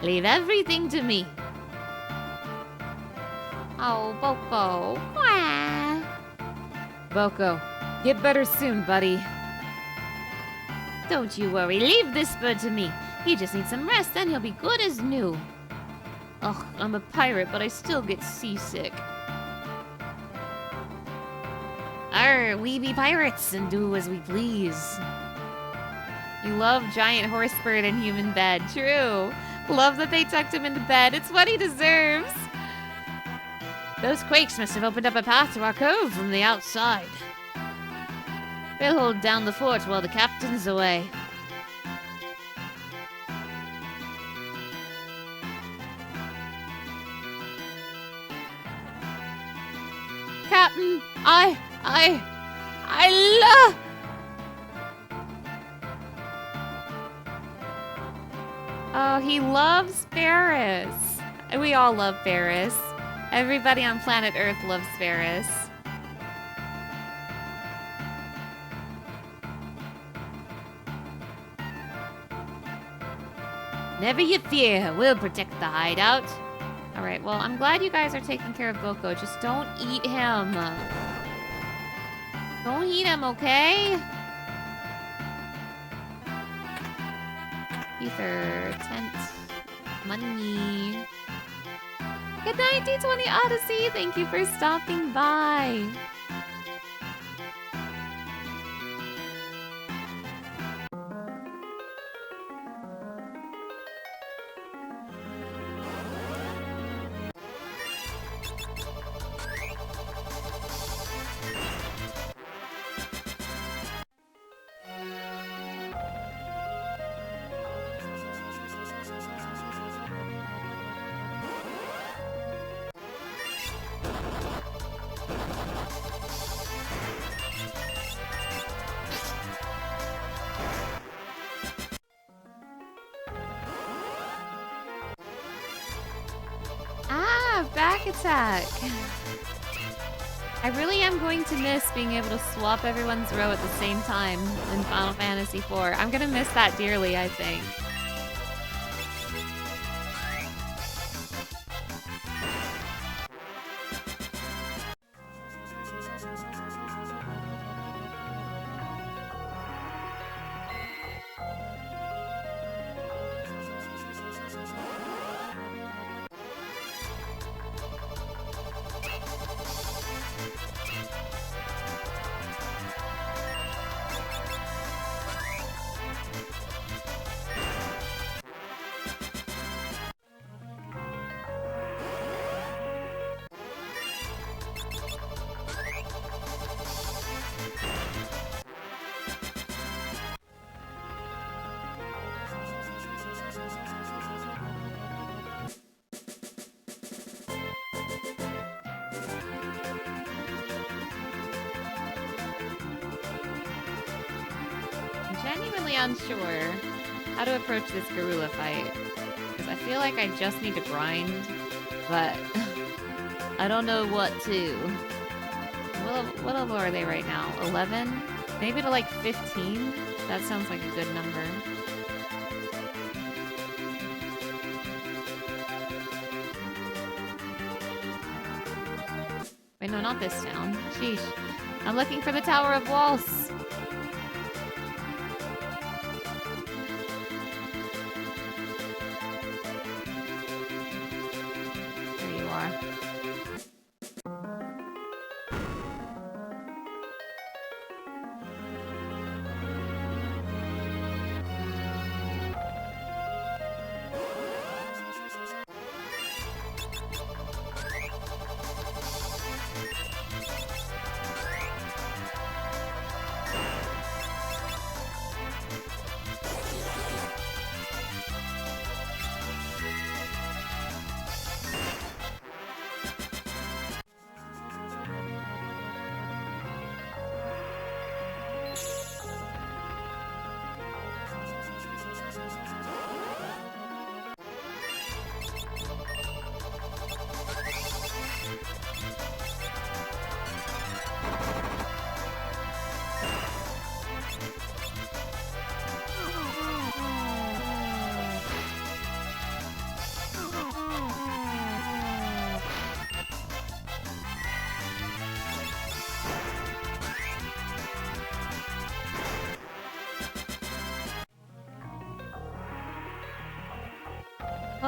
Leave everything to me. Oh, Boko. Wah. Boko, get better soon, buddy. Don't you worry, leave this bird to me. He just needs some rest, then he'll be good as new. Ugh, I'm a pirate, but I still get seasick. Arr, we be pirates and do as we please. You love giant horse bird and human bed. True. Love that they tucked him into bed. It's what he deserves. Those quakes must have opened up a path to our cove from the outside. We'll hold down the fort while the captain's away. Captain, I love... Oh, he loves Ferris. We all love Ferris. Everybody on planet Earth loves Ferris. Never you fear, we'll protect the hideout. Alright, well, I'm glad you guys are taking care of Boko. Just don't eat him. Don't eat him, okay? Ether, tent, money. Good night, D20 Odyssey. Thank you for stopping by. Back attack. I really am going to miss being able to swap everyone's row at the same time in Final Fantasy IV. I'm gonna miss that dearly, I think. genuinely unsure how to approach this gorilla fight. Because I feel like I just need to grind, but I don't know what to. What level are they right now? 11? Maybe to like 15? That sounds like a good number. Wait, no, not this town. Sheesh. I'm looking for the Tower of Waltz. There you are.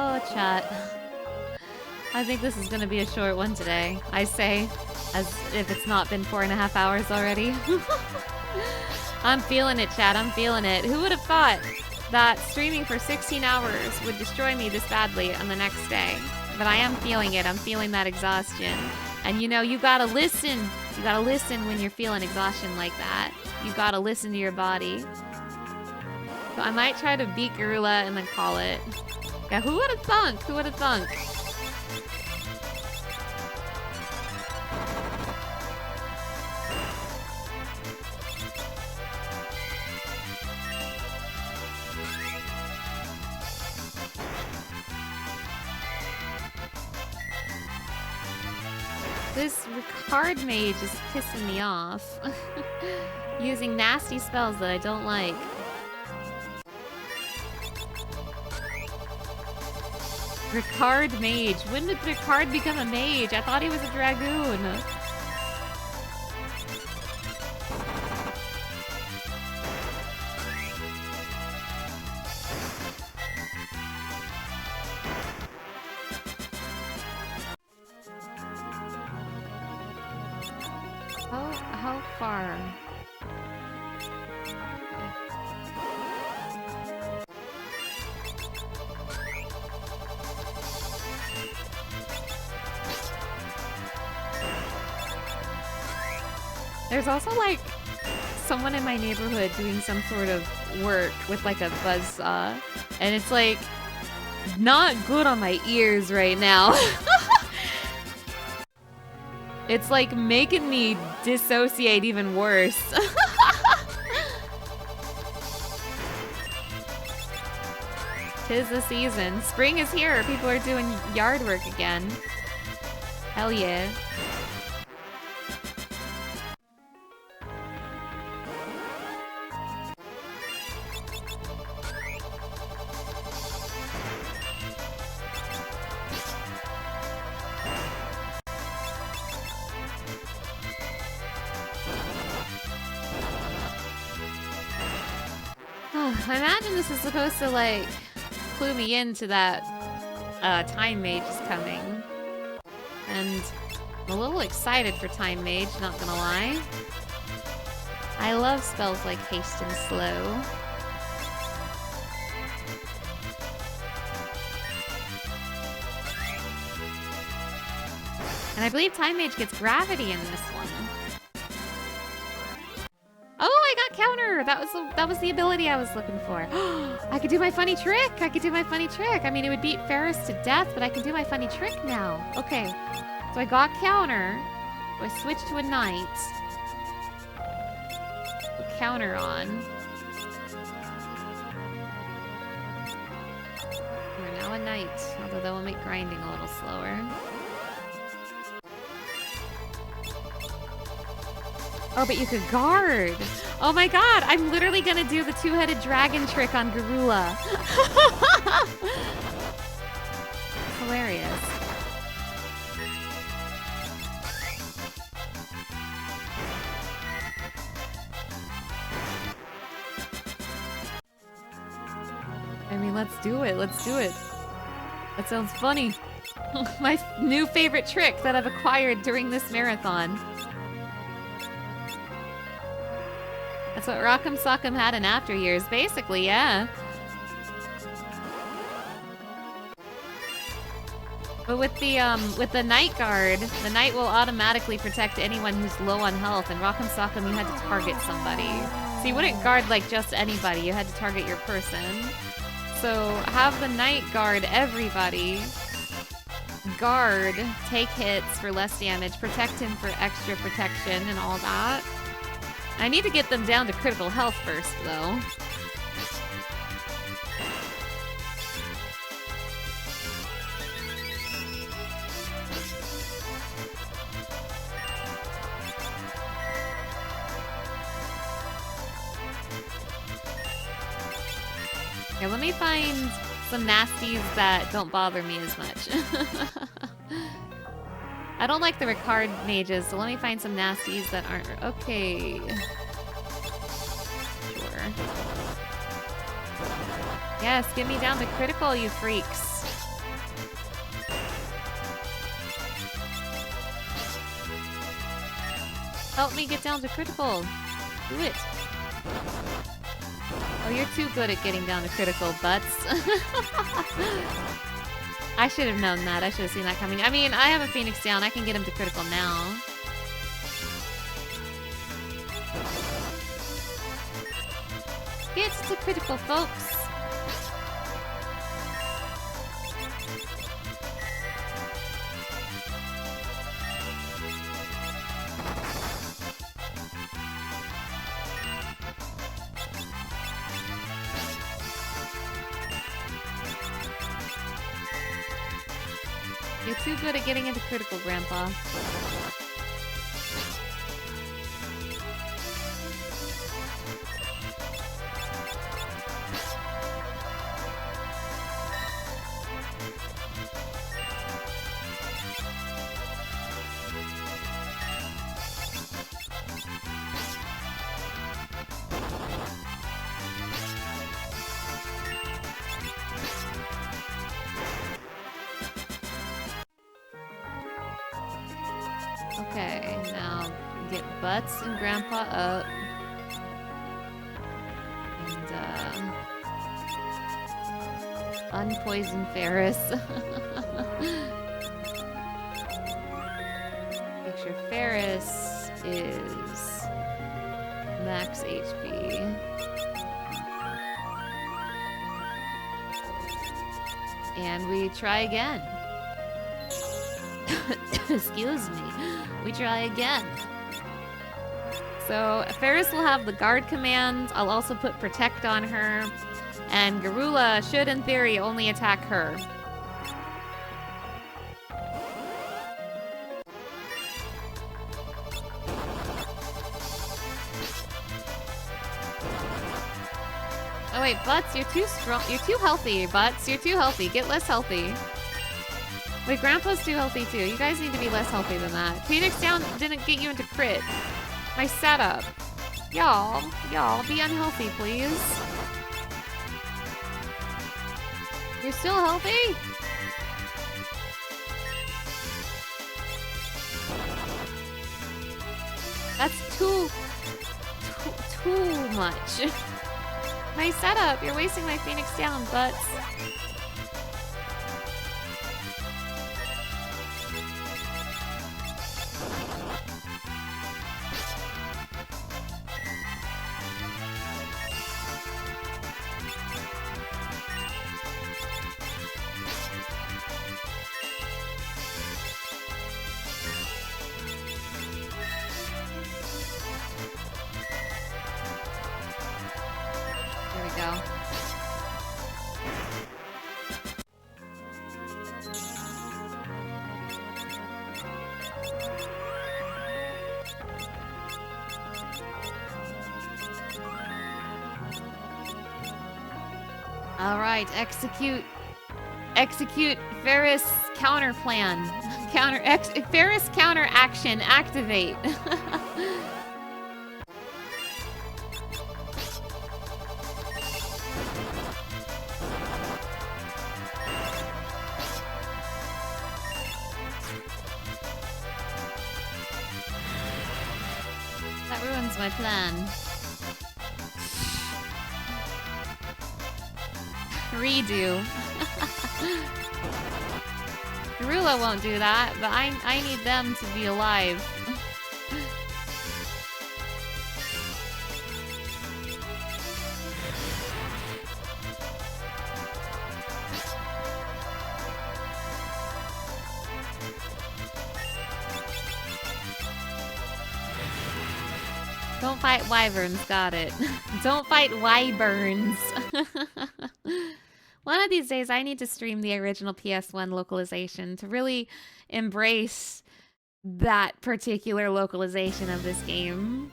Oh, chat. I think this is gonna be a short one today. I say, as if it's not been 4.5 hours already. I'm feeling it, chat. I'm feeling it. Who would have thought that streaming for 16 hours would destroy me this badly on the next day? But I am feeling it. I'm feeling that exhaustion. And you know, you gotta listen. You gotta listen when you're feeling exhaustion like that. You gotta listen to your body. So I might try to beat Gorilla and then call it. Yeah, who would have thunk? Who would have thunk? This card mage is pissing me off. Using nasty spells that I don't like. Ricard mage. When did Ricard become a mage? I thought he was a dragoon. How far? There's also like someone in my neighborhood doing some sort of work with like a buzzsaw, and it's like not good on my ears right now. It's like making me dissociate even worse. Tis the season. Spring is here. People are doing yard work again. Hell yeah. I imagine this is supposed to, like, clue me into that Time Mage is coming. And I'm a little excited for Time Mage, not gonna lie. I love spells like Haste and Slow. And I believe Time Mage gets gravity in this one. Oh, I got counter! That was the ability I was looking for. I could do my funny trick! I could do my funny trick! I mean, it would beat Ferris to death, but I can do my funny trick now. Okay, so I got counter. So I switched to a knight. Put counter on. Now a knight, although that will make grinding a little slower. Oh, but you could guard. Oh my god, I'm literally gonna do the two-headed dragon trick on Garula. Hilarious. I mean, let's do it. Let's do it. That sounds funny. My new favorite trick that I've acquired during this marathon. That's what Rock'em Sock'em had in after years, basically, yeah. But with the Night Guard, the Knight will automatically protect anyone who's low on health, and Rock'em Sock'em, you had to target somebody. So you wouldn't guard, like, just anybody, you had to target your person. So have the Knight guard everybody. Guard, take hits for less damage, protect him for extra protection and all that. I need to get them down to critical health first, though. Here, let me find some nasties that don't bother me as much. I don't like the Ricard mages, so let me find some nasties that aren't... Okay. Sure. Yes, get me down to critical, you freaks. Help me get down to critical. Do it. Oh, you're too good at getting down to critical, butts. I should have known that. I should have seen that coming. I mean, I have a Phoenix down. I can get him to critical now. Get to critical, folks. You're too good at getting into critical, Grandpa. Okay, now get Butts and Grandpa up. And, unpoison Ferris. Make sure Ferris is max HP. And we try again. Excuse me. We try again. So Ferris will have the guard command. I'll also put protect on her. And Garula should, in theory, only attack her. Oh wait, Butts, you're too strong. You're too healthy, Butts. You're too healthy. Get less healthy. Wait, Grandpa's too healthy too. You guys need to be less healthy than that. Phoenix down didn't get you into crit. My setup. Y'all, be unhealthy, please. You're still healthy? That's too much. My setup. You're wasting my Phoenix down, Butts. Alright, execute Ferris counter plan. Ferris counter action, activate. That ruins my plan. Redo. Garula won't do that, but I need them to be alive. Don't fight wyverns, got it. Don't fight wyverns. One of these days I need to stream the original PS1 localization to really embrace that particular localization of this game.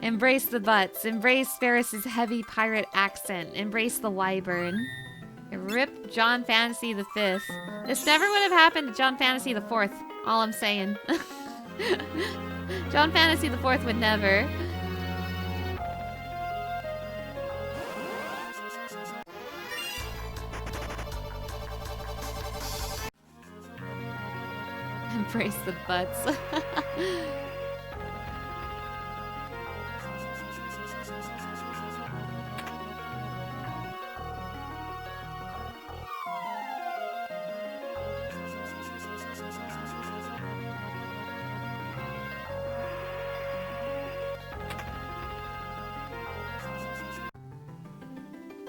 Embrace the butts, embrace Ferris's heavy pirate accent, embrace the wyvern. Rip John Fantasy the Fifth. This never would have happened to John Fantasy the Fourth, all I'm saying. John Fantasy the Fourth would never. Embrace the butts.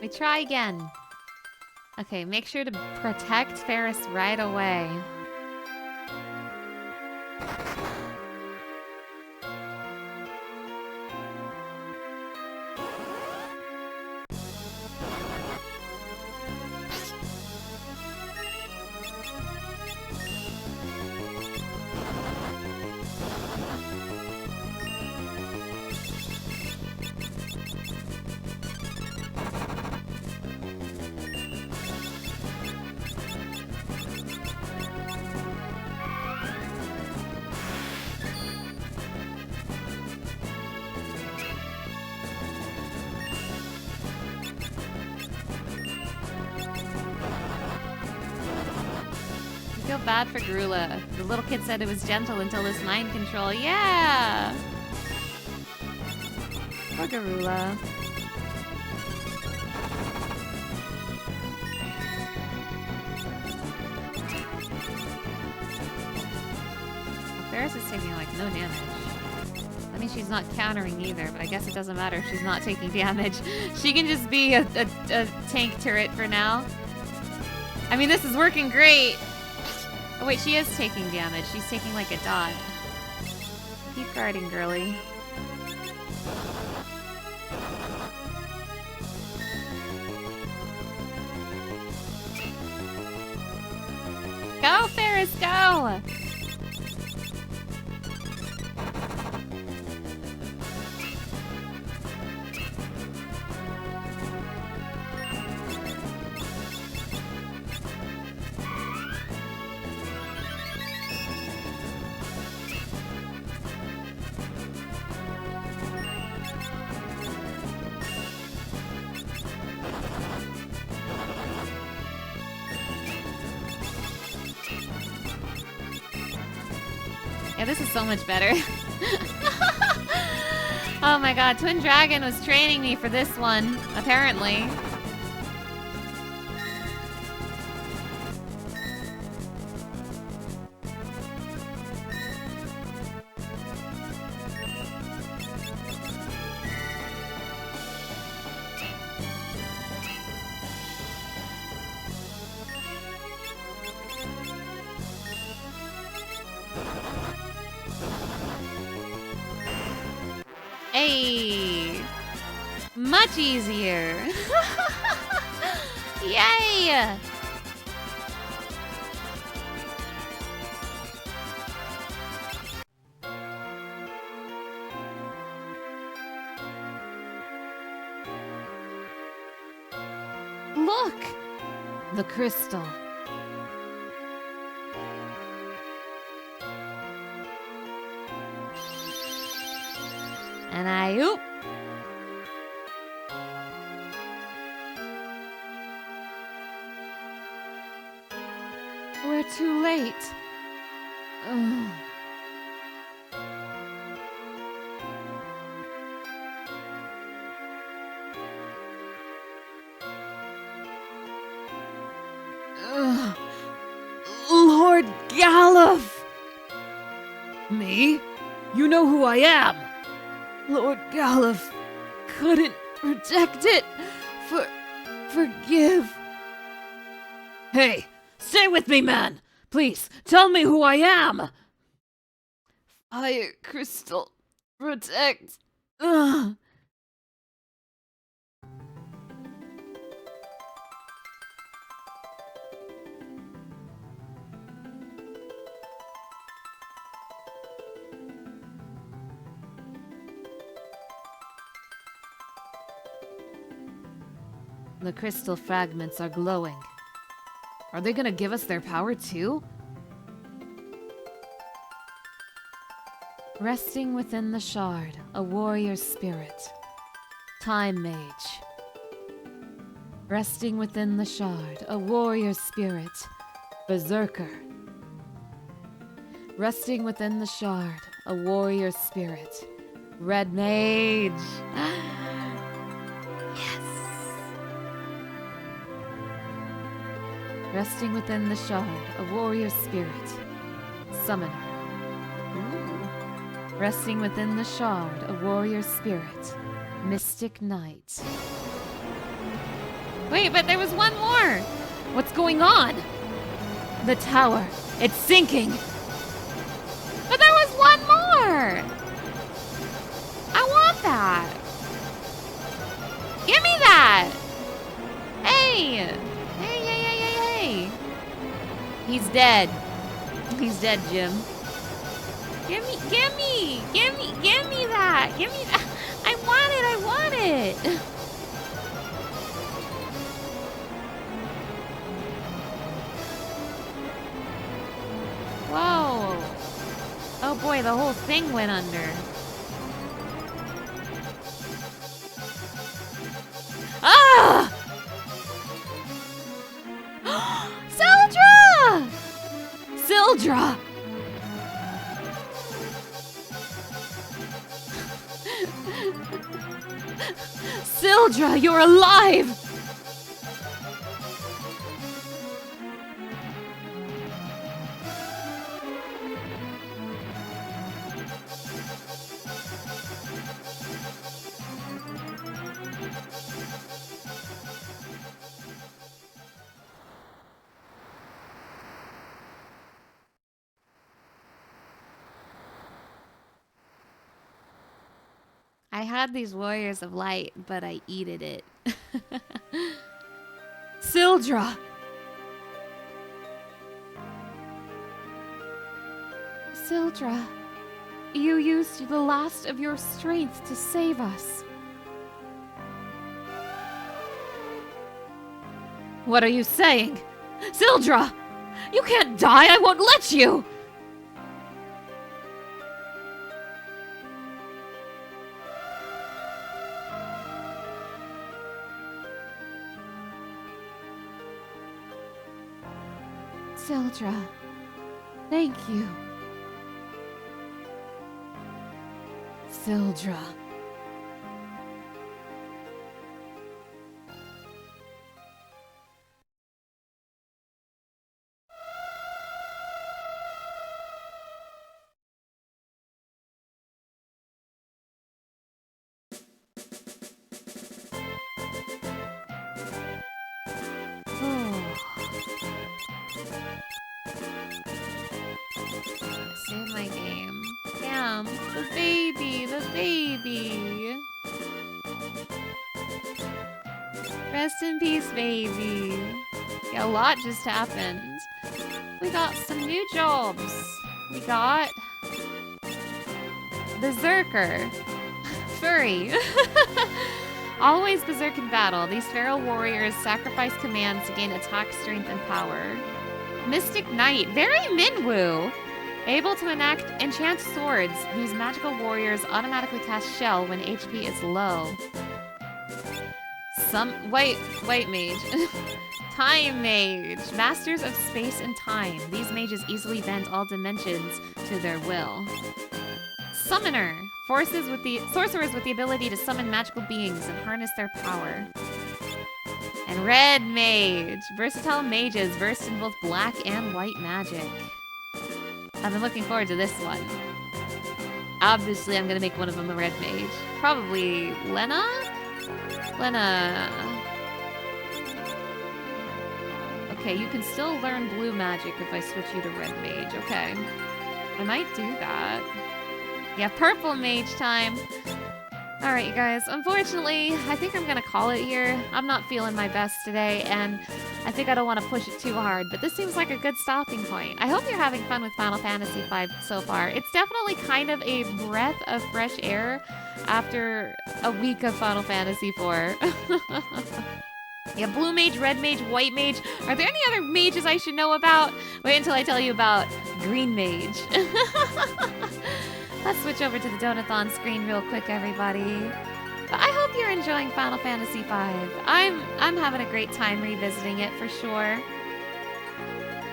We try again. Okay, make sure to protect Ferris right away. Bad for Garula. The little kid said it was gentle until this mind control. Yeah! Poor Garula. Ferris is taking like no damage. I mean, she's not countering either, but I guess it doesn't matter if she's not taking damage. She can just be a tank turret for now. I mean, this is working great. Oh wait, she is taking damage. She's taking like a dot. Keep guarding, girly. Go, Ferris, go! Yeah, this is so much better. Oh my god, Twin Dragon was training me for this one, apparently. Hey! Much easier! Yay! look! The crystal. And I oop. We're too late. Ugh. Ugh. Lord Galuf! Me? You know who I am. Lord Galuf couldn't protect it. Forgive. Hey, stay with me, man. Please, tell me who I am. Fire crystal. Protect. Ugh. The crystal fragments are glowing. Are they gonna give us their power too? Resting within the shard, a warrior's spirit. Time mage. Resting within the shard, a warrior's spirit. Berserker. Resting within the shard, a warrior's spirit. Red mage. Resting within the shard, a warrior spirit. Summoner. Ooh. Resting within the shard, a warrior spirit. Mystic Knight. Wait, but there was one more! What's going on? The tower. It's sinking! But there was one more! I want that! Give me that! Hey! Hey! He's dead. He's dead, Jim. Give me that! Give me that! I want it! Whoa! Oh boy, the whole thing went under. Ah! Sildra! Sildra! Sildra, you're alive! I had these warriors of light, but I eated it. Sildra! Sildra, you used the last of your strength to save us. What are you saying? Sildra! You can't die! I won't let you! Sildra, thank you. Sildra. Save my game. Damn, the baby, the baby. Rest in peace, baby. Yeah, a lot just happened. We got some new jobs. We got Berserker. Furry. Always berserk in battle, these feral warriors sacrifice commands to gain attack, strength, and power. Mystic Knight, very Minwoo. Able to enchant swords, these magical warriors automatically cast Shell when HP is low. White mage. Time mage. Masters of space and time. These mages easily bend all dimensions to their will. Summoner. Sorcerers with the ability to summon magical beings and harness their power. And red mage. Versatile mages versed in both black and white magic. I've been looking forward to this one. Obviously, I'm gonna make one of them a red mage. Probably Lena? Lena. Okay, you can still learn blue magic if I switch you to red mage. Okay. I might do that. Yeah, purple mage time. Alright, you guys. Unfortunately, I think I'm gonna call it here. I'm not feeling my best today, and I think I don't want to push it too hard, but this seems like a good stopping point. I hope you're having fun with Final Fantasy V so far. It's definitely kind of a breath of fresh air after a week of Final Fantasy IV. Yeah, blue mage, red mage, white mage. Are there any other mages I should know about? Wait until I tell you about green mage. Let's switch over to the Donothon screen real quick, everybody. But I hope you're enjoying Final Fantasy V. I'm having a great time revisiting it for sure.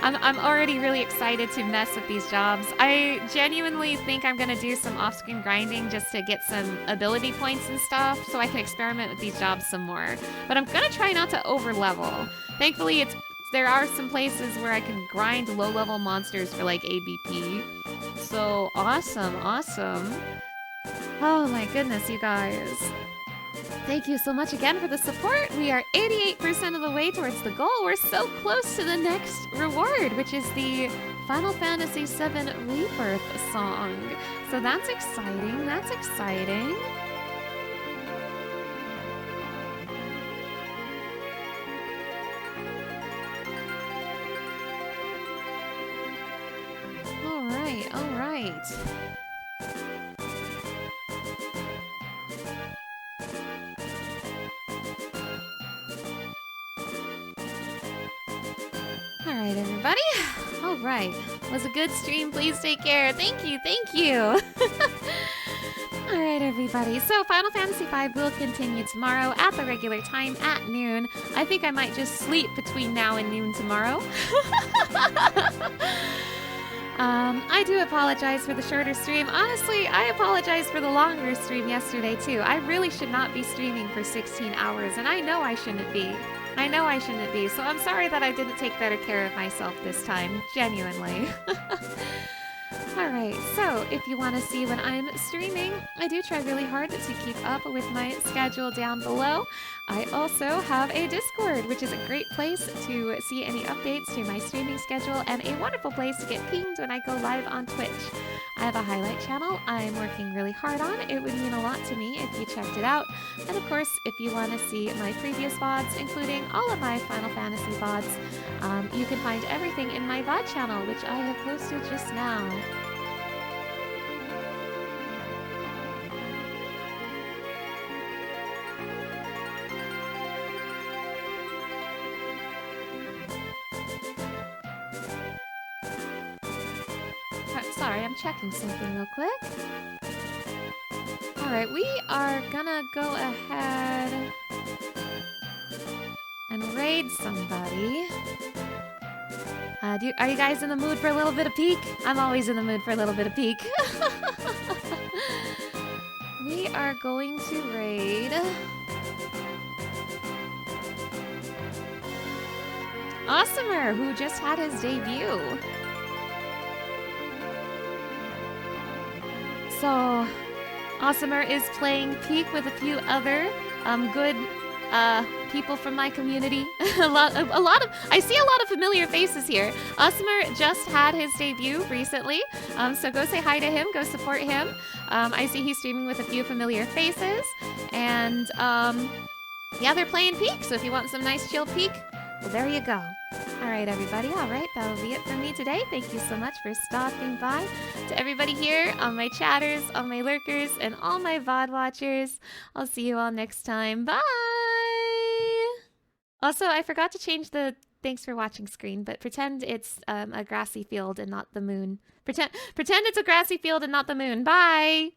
I'm already really excited to mess with these jobs. I genuinely think I'm gonna do some off-screen grinding just to get some ability points and stuff so I can experiment with these jobs some more. But I'm gonna try not to over-level. Thankfully, there are some places where I can grind low-level monsters for like ABP. So awesome, awesome. Oh my goodness, you guys. Thank you so much again for the support. We are 88% of the way towards the goal. We're so close to the next reward, which is the Final Fantasy VII Rebirth song. So that's exciting. That's exciting. All right, all right. Alright, everybody. Alright. Was a good stream. Please take care. Thank you. Thank you. Alright, everybody. So, Final Fantasy V will continue tomorrow at the regular time at noon. I think I might just sleep between now and noon tomorrow. I do apologize for the shorter stream. Honestly, I apologize for the longer stream yesterday, too. I really should not be streaming for 16 hours, and I know I shouldn't be. I know I shouldn't be, so I'm sorry that I didn't take better care of myself this time. Genuinely. Alright, so if you want to see when I'm streaming, I do try really hard to keep up with my schedule down below. I also have a Discord, which is a great place to see any updates to my streaming schedule and a wonderful place to get pinged when I go live on Twitch. I have a highlight channel I'm working really hard on. It would mean a lot to me if you checked it out. And of course, if you want to see my previous VODs, including all of my Final Fantasy VODs, you can find everything in my VOD channel, which I have posted just now. Sorry, I'm checking something real quick. Alright, we are gonna go ahead and raid somebody. Are you guys in the mood for a little bit of peek? I'm always in the mood for a little bit of peek. We are going to raid Awesomer, who just had his debut. So, Awesomer is playing Peak with a few other good people from my community. I see a lot of familiar faces here. Awesomer just had his debut recently, so go say hi to him, go support him. I see he's streaming with a few familiar faces, and yeah, they're playing Peak, so if you want some nice chill Peak, well, there you go. All right, everybody. All right, that'll be it from me today. Thank you so much for stopping by. To everybody here, on my chatters, on my lurkers, and all my VOD watchers, I'll see you all next time. Bye! Also, I forgot to change the thanks for watching screen, but pretend it's a grassy field and not the moon. Pretend it's a grassy field and not the moon. Bye!